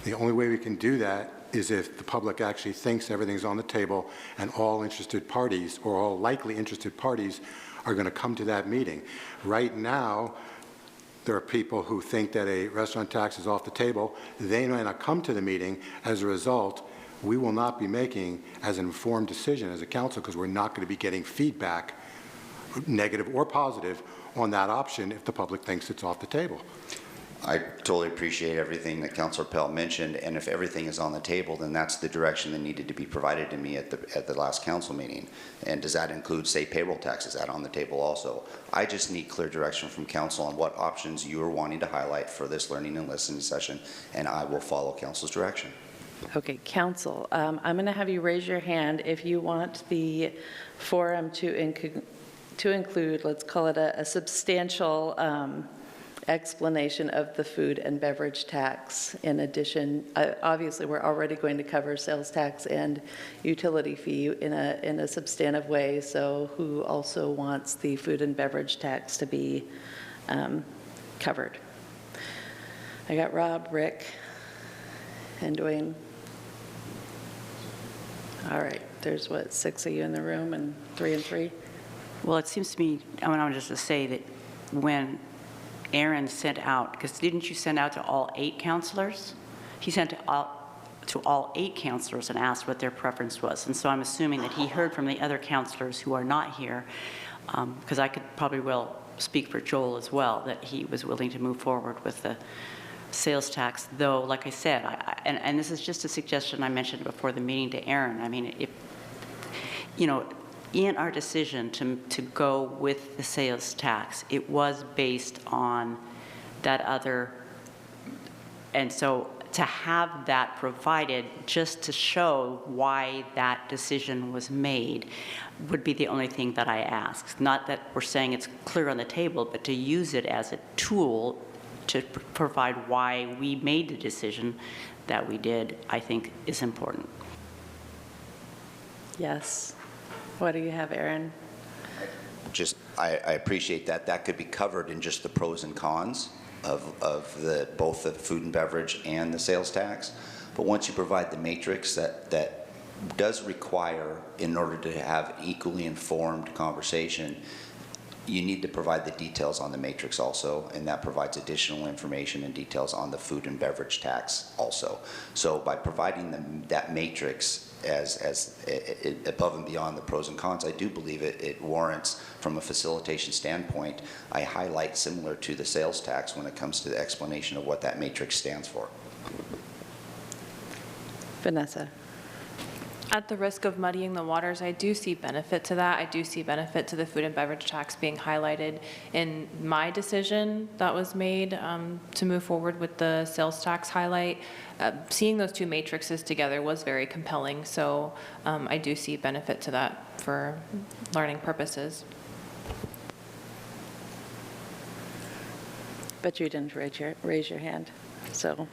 The only way we can do that is if the public actually thinks everything's on the table and all interested parties, or all likely interested parties, are going to come to that meeting. Right now, there are people who think that a restaurant tax is off the table. They may not come to the meeting. As a result, we will not be making as an informed decision as a council, because we're not going to be getting feedback, negative or positive, on that option if the public thinks it's off the table. I totally appreciate everything that Councilor Pell mentioned, and if everything is on the table, then that's the direction that needed to be provided to me at the last council meeting. And does that include, say, payroll tax? Is that on the table also? I just need clear direction from council on what options you are wanting to highlight for this learning and listening session, and I will follow council's direction. Okay, council, I'm going to have you raise your hand if you want the forum to include, let's call it a substantial explanation of the food and beverage tax. In addition, obviously, we're already going to cover sales tax and utility fee in a substantive way, so who also wants the food and beverage tax to be covered? I got Rob, Rick, and Dwayne. All right, there's what, 6 of you in the room and 3 and 3? Well, it seems to me, I want just to say that when Aaron sent out, because didn't you send out to all 8 counselors? He sent out to all 8 counselors and asked what their preference was. And so I'm assuming that he heard from the other counselors who are not here, because I could probably well speak for Joel as well, that he was willing to move forward with the sales tax, though, like I said, and this is just a suggestion I mentioned before the meeting to Aaron. I mean, if, you know, in our decision to go with the sales tax, it was based on that other, and so to have that provided just to show why that decision was made would be the only thing that I asked. Not that we're saying it's clear on the table, but to use it as a tool to provide why we made the decision that we did, I think is important. Yes. What do you have, Aaron? Just, I appreciate that. That could be covered in just the pros and cons of both the food and beverage and the sales tax. But once you provide the matrix, that does require, in order to have equally informed conversation, you need to provide the details on the matrix also, and that provides additional information and details on the food and beverage tax also. So by providing them that matrix as above and beyond the pros and cons, I do believe it warrants, from a facilitation standpoint, I highlight similar to the sales tax when it comes to the explanation of what that matrix stands for. Vanessa. At the risk of muddying the waters, I do see benefit to that. I do see benefit to the food and beverage tax being highlighted in my decision that was made to move forward with the sales tax highlight. Seeing those two matrices together was very compelling, so I do see benefit to that for learning purposes. But you didn't raise your hand, so.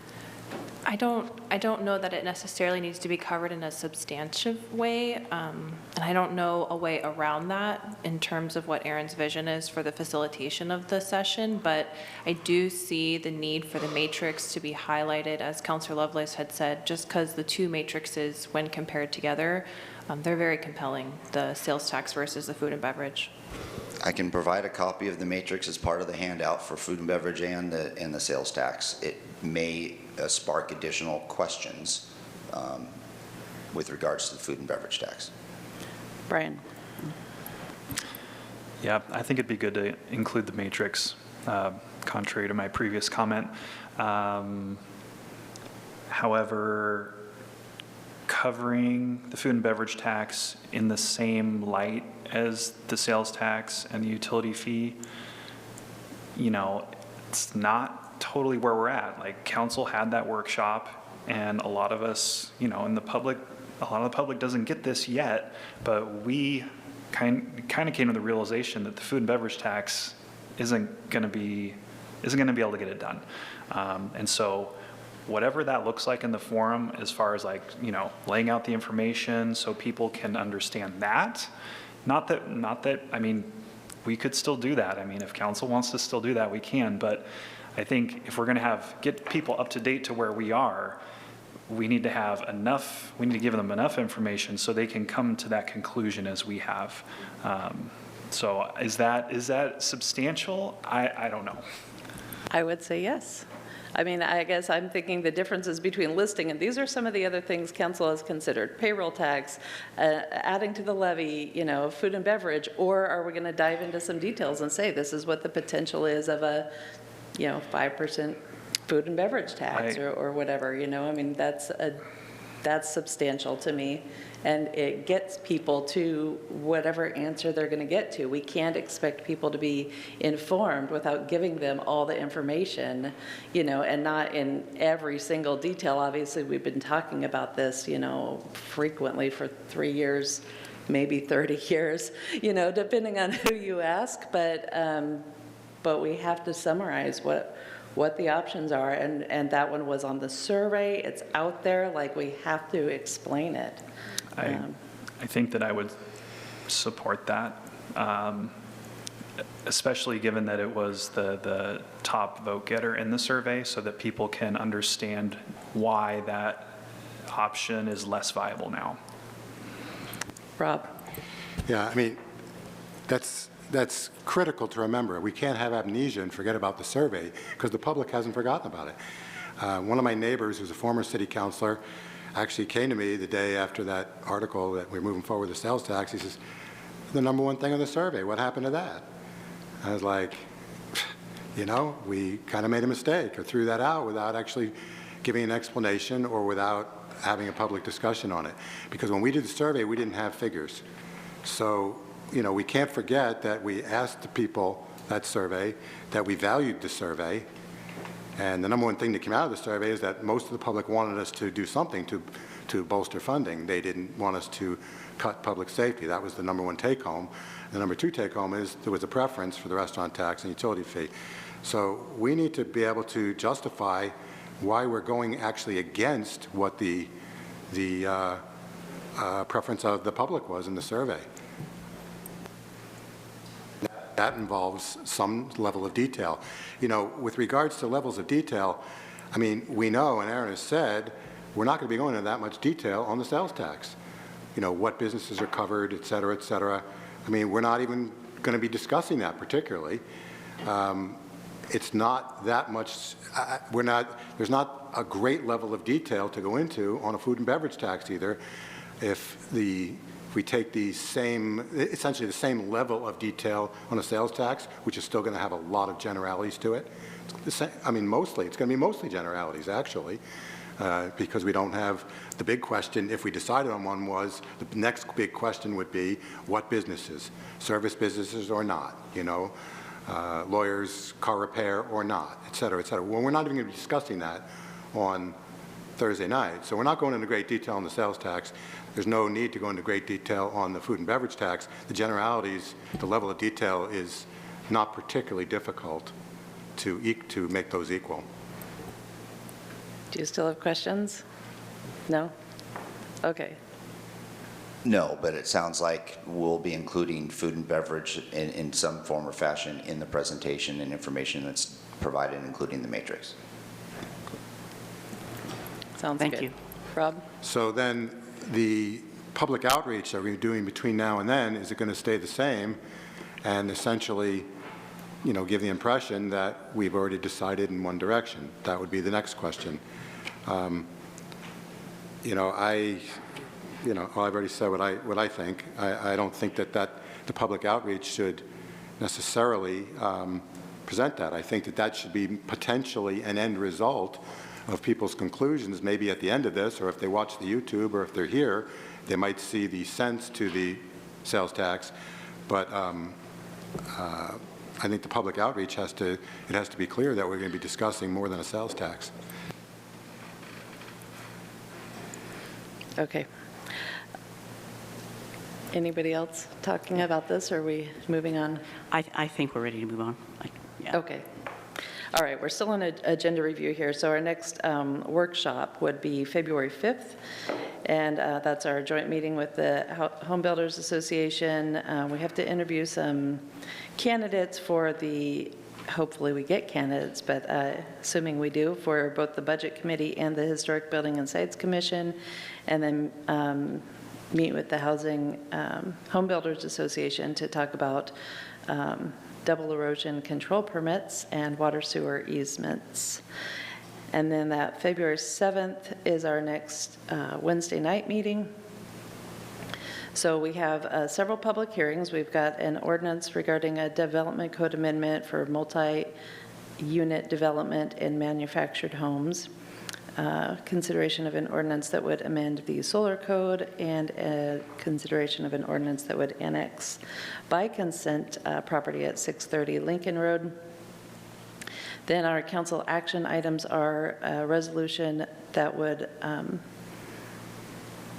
I don't know that it necessarily needs to be covered in a substantive way, and I don't know a way around that in terms of what Aaron's vision is for the facilitation of the session, but I do see the need for the matrix to be highlighted, as Councilor Lovelace had said, just because the two matrices, when compared together, they're very compelling, the sales tax versus the food and beverage. I can provide a copy of the matrix as part of the handout for food and beverage and the sales tax. It may spark additional questions with regards to the food and beverage tax. Brian. Yeah, I think it'd be good to include the matrix, contrary to my previous comment. However, covering the food and beverage tax in the same light as the sales tax and the utility fee, you know, it's not totally where we're at. Like, council had that workshop, and a lot of us, you know, in the public, a lot of the public doesn't get this yet, but we kind of came to the realization that the food and beverage tax isn't going to be able to get it done. And so whatever that looks like in the forum, as far as, like, you know, laying out the information so people can understand that, not that, I mean, we could still do that. I mean, if council wants to still do that, we can, but I think if we're going to get people up to date to where we are, we need to give them enough information so they can come to that conclusion as we have. So is that substantial? I don't know. I would say yes. I mean, I guess I'm thinking the differences between listing, and these are some of the other things council has considered: payroll tax, adding to the levy, you know, food and beverage, or are we going to dive into some details and say this is what the potential is of a, you know, 5% food and beverage tax or whatever, you know? I mean, that's substantial to me, and it gets people to whatever answer they're going to get to. We can't expect people to be informed without giving them all the information, you know, and not in every single detail. Obviously, we've been talking about this, you know, frequently for 3 years, maybe 30 years, you know, depending on who you ask, but but we have to summarize what the options are, and that one was on the survey. It's out there, like, we have to explain it. I think that I would support that, especially given that it was the top vote getter in the survey, so that people can understand why that option is less viable now. Rob? Yeah, I mean, that's critical to remember. We can't have amnesia and forget about the survey because the public hasn't forgotten about it. One of my neighbors, who's a former city councilor, actually came to me the day after that article that we're moving forward with the sales tax. He says, the number one thing on the survey, what happened to that? I was like, you know, we kind of made a mistake or threw that out without actually giving an explanation or without having a public discussion on it. Because when we did the survey, we didn't have figures. So, you know, we can't forget that we asked the people that survey, that we valued the survey, and the number one thing that came out of the survey is that most of the public wanted us to do something to bolster funding. They didn't want us to cut public safety. That was the number one take home. The number two take home is there was a preference for the restaurant tax and utility fee. So we need to be able to justify why we're going actually against what the preference of the public was in the survey. That involves some level of detail. You know, with regards to levels of detail, I mean, we know, and Aaron has said, we're not going to be going into that much detail on the sales tax. You know, what businesses are covered, et cetera, et cetera. I mean, we're not even going to be discussing that particularly. It's not that much, there's not a great level of detail to go into on a food and beverage tax either. If we take the same, essentially the same level of detail on a sales tax, which is still going to have a lot of generalities to it. I mean, mostly, it's going to be mostly generalities, actually, because we don't have the big question. If we decided on one was, the next big question would be, what businesses? Service businesses or not, you know? Lawyers, car repair or not, et cetera, et cetera. Well, we're not even going to be discussing that on Thursday night. So we're not going into great detail on the sales tax. There's no need to go into great detail on the food and beverage tax. The generalities, the level of detail is not particularly difficult to make those equal. Do you still have questions? No? Okay. No, but it sounds like we'll be including food and beverage in some form or fashion in the presentation and information that's provided, including the matrix. Sounds Thank good. you. Rob? So then the public outreach that we're doing between now and then, is it going to stay the same and essentially, you know, give the impression that we've already decided in one direction? That would be the next question. You know, well, I've already said what I think. I don't think that the public outreach should necessarily present that. I think that should be potentially an end result of people's conclusions, maybe at the end of this, or if they watch the YouTube, or if they're here, they might see the sense to the sales tax. But I think the public outreach has to be clear that we're going to be discussing more than a sales tax. Okay. Anybody else talking about this, or are we moving on? I think we're ready to move on. Yeah. Okay. All right, we're still on agenda review here. So our next workshop would be February 5th, and that's our joint meeting with the Home Builders Association. We have to interview some candidates for the, hopefully we get candidates, but assuming we do, for both the Budget Committee and the Historic Building and Sites Commission, and then meet with the Housing Home Builders Association to talk about double erosion control permits and water sewer easements. And then that February 7th is our next Wednesday night meeting. So we have several public hearings. We've got an ordinance regarding a development code amendment for multi-unit development in manufactured homes. Consideration of an ordinance that would amend the solar code, and a consideration of an ordinance that would annex by consent property at 630 Lincoln Road. Then our council action items are a resolution that would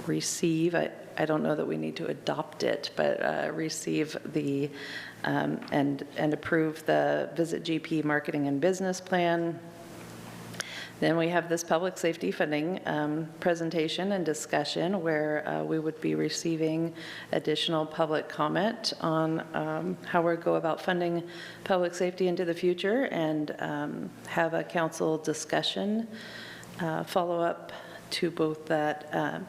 receive, I don't know that we need to adopt it, but receive the, and approve the Visit GP marketing and business plan. Then we have this public safety funding presentation and discussion where we would be receiving additional public comment on how we go about funding public safety into the future, and have a council discussion follow up to both that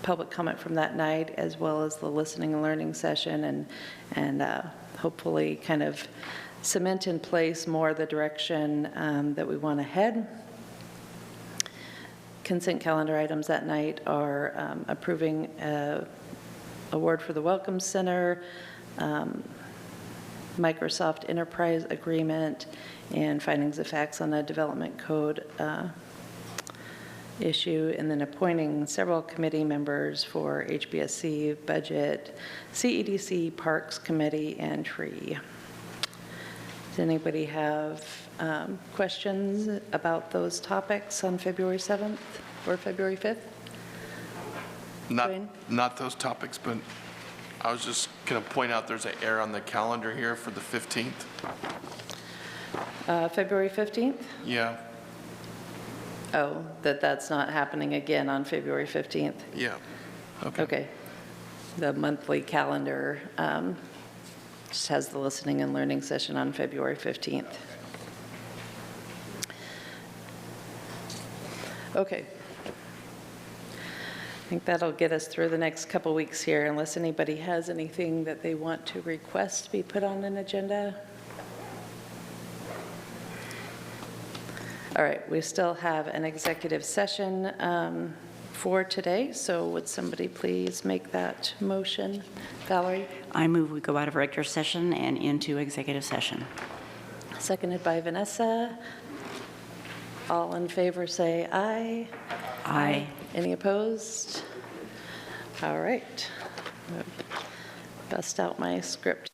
public comment from that night as well as the listening and learning session, and hopefully kind of cement in place more the direction that we want to head. Consent calendar items that night are approving award for the Welcome Center, Microsoft Enterprise Agreement, and findings of facts on the development code issue, and then appointing several committee members for HBSC, Budget, CEDC, Parks Committee, and Tree. Does anybody have questions about those topics on February 7th or February 5th? Not those topics, but I was just going to point out there's an error on the calendar here for the 15th. February 15th? Yeah, Oh, that's not happening again on February 15th? yeah. Okay. The monthly calendar just has the listening and learning session on February 15th. Okay. I think that'll get us through the next couple weeks here, unless anybody has anything that they want to request be put on an agenda. All right, we still have an executive session for today, so would somebody please make that motion? Valerie? I move we go out of regular session and into executive session. Seconded by Vanessa. All in favor say aye. Aye. Any opposed? All right. Bust out my script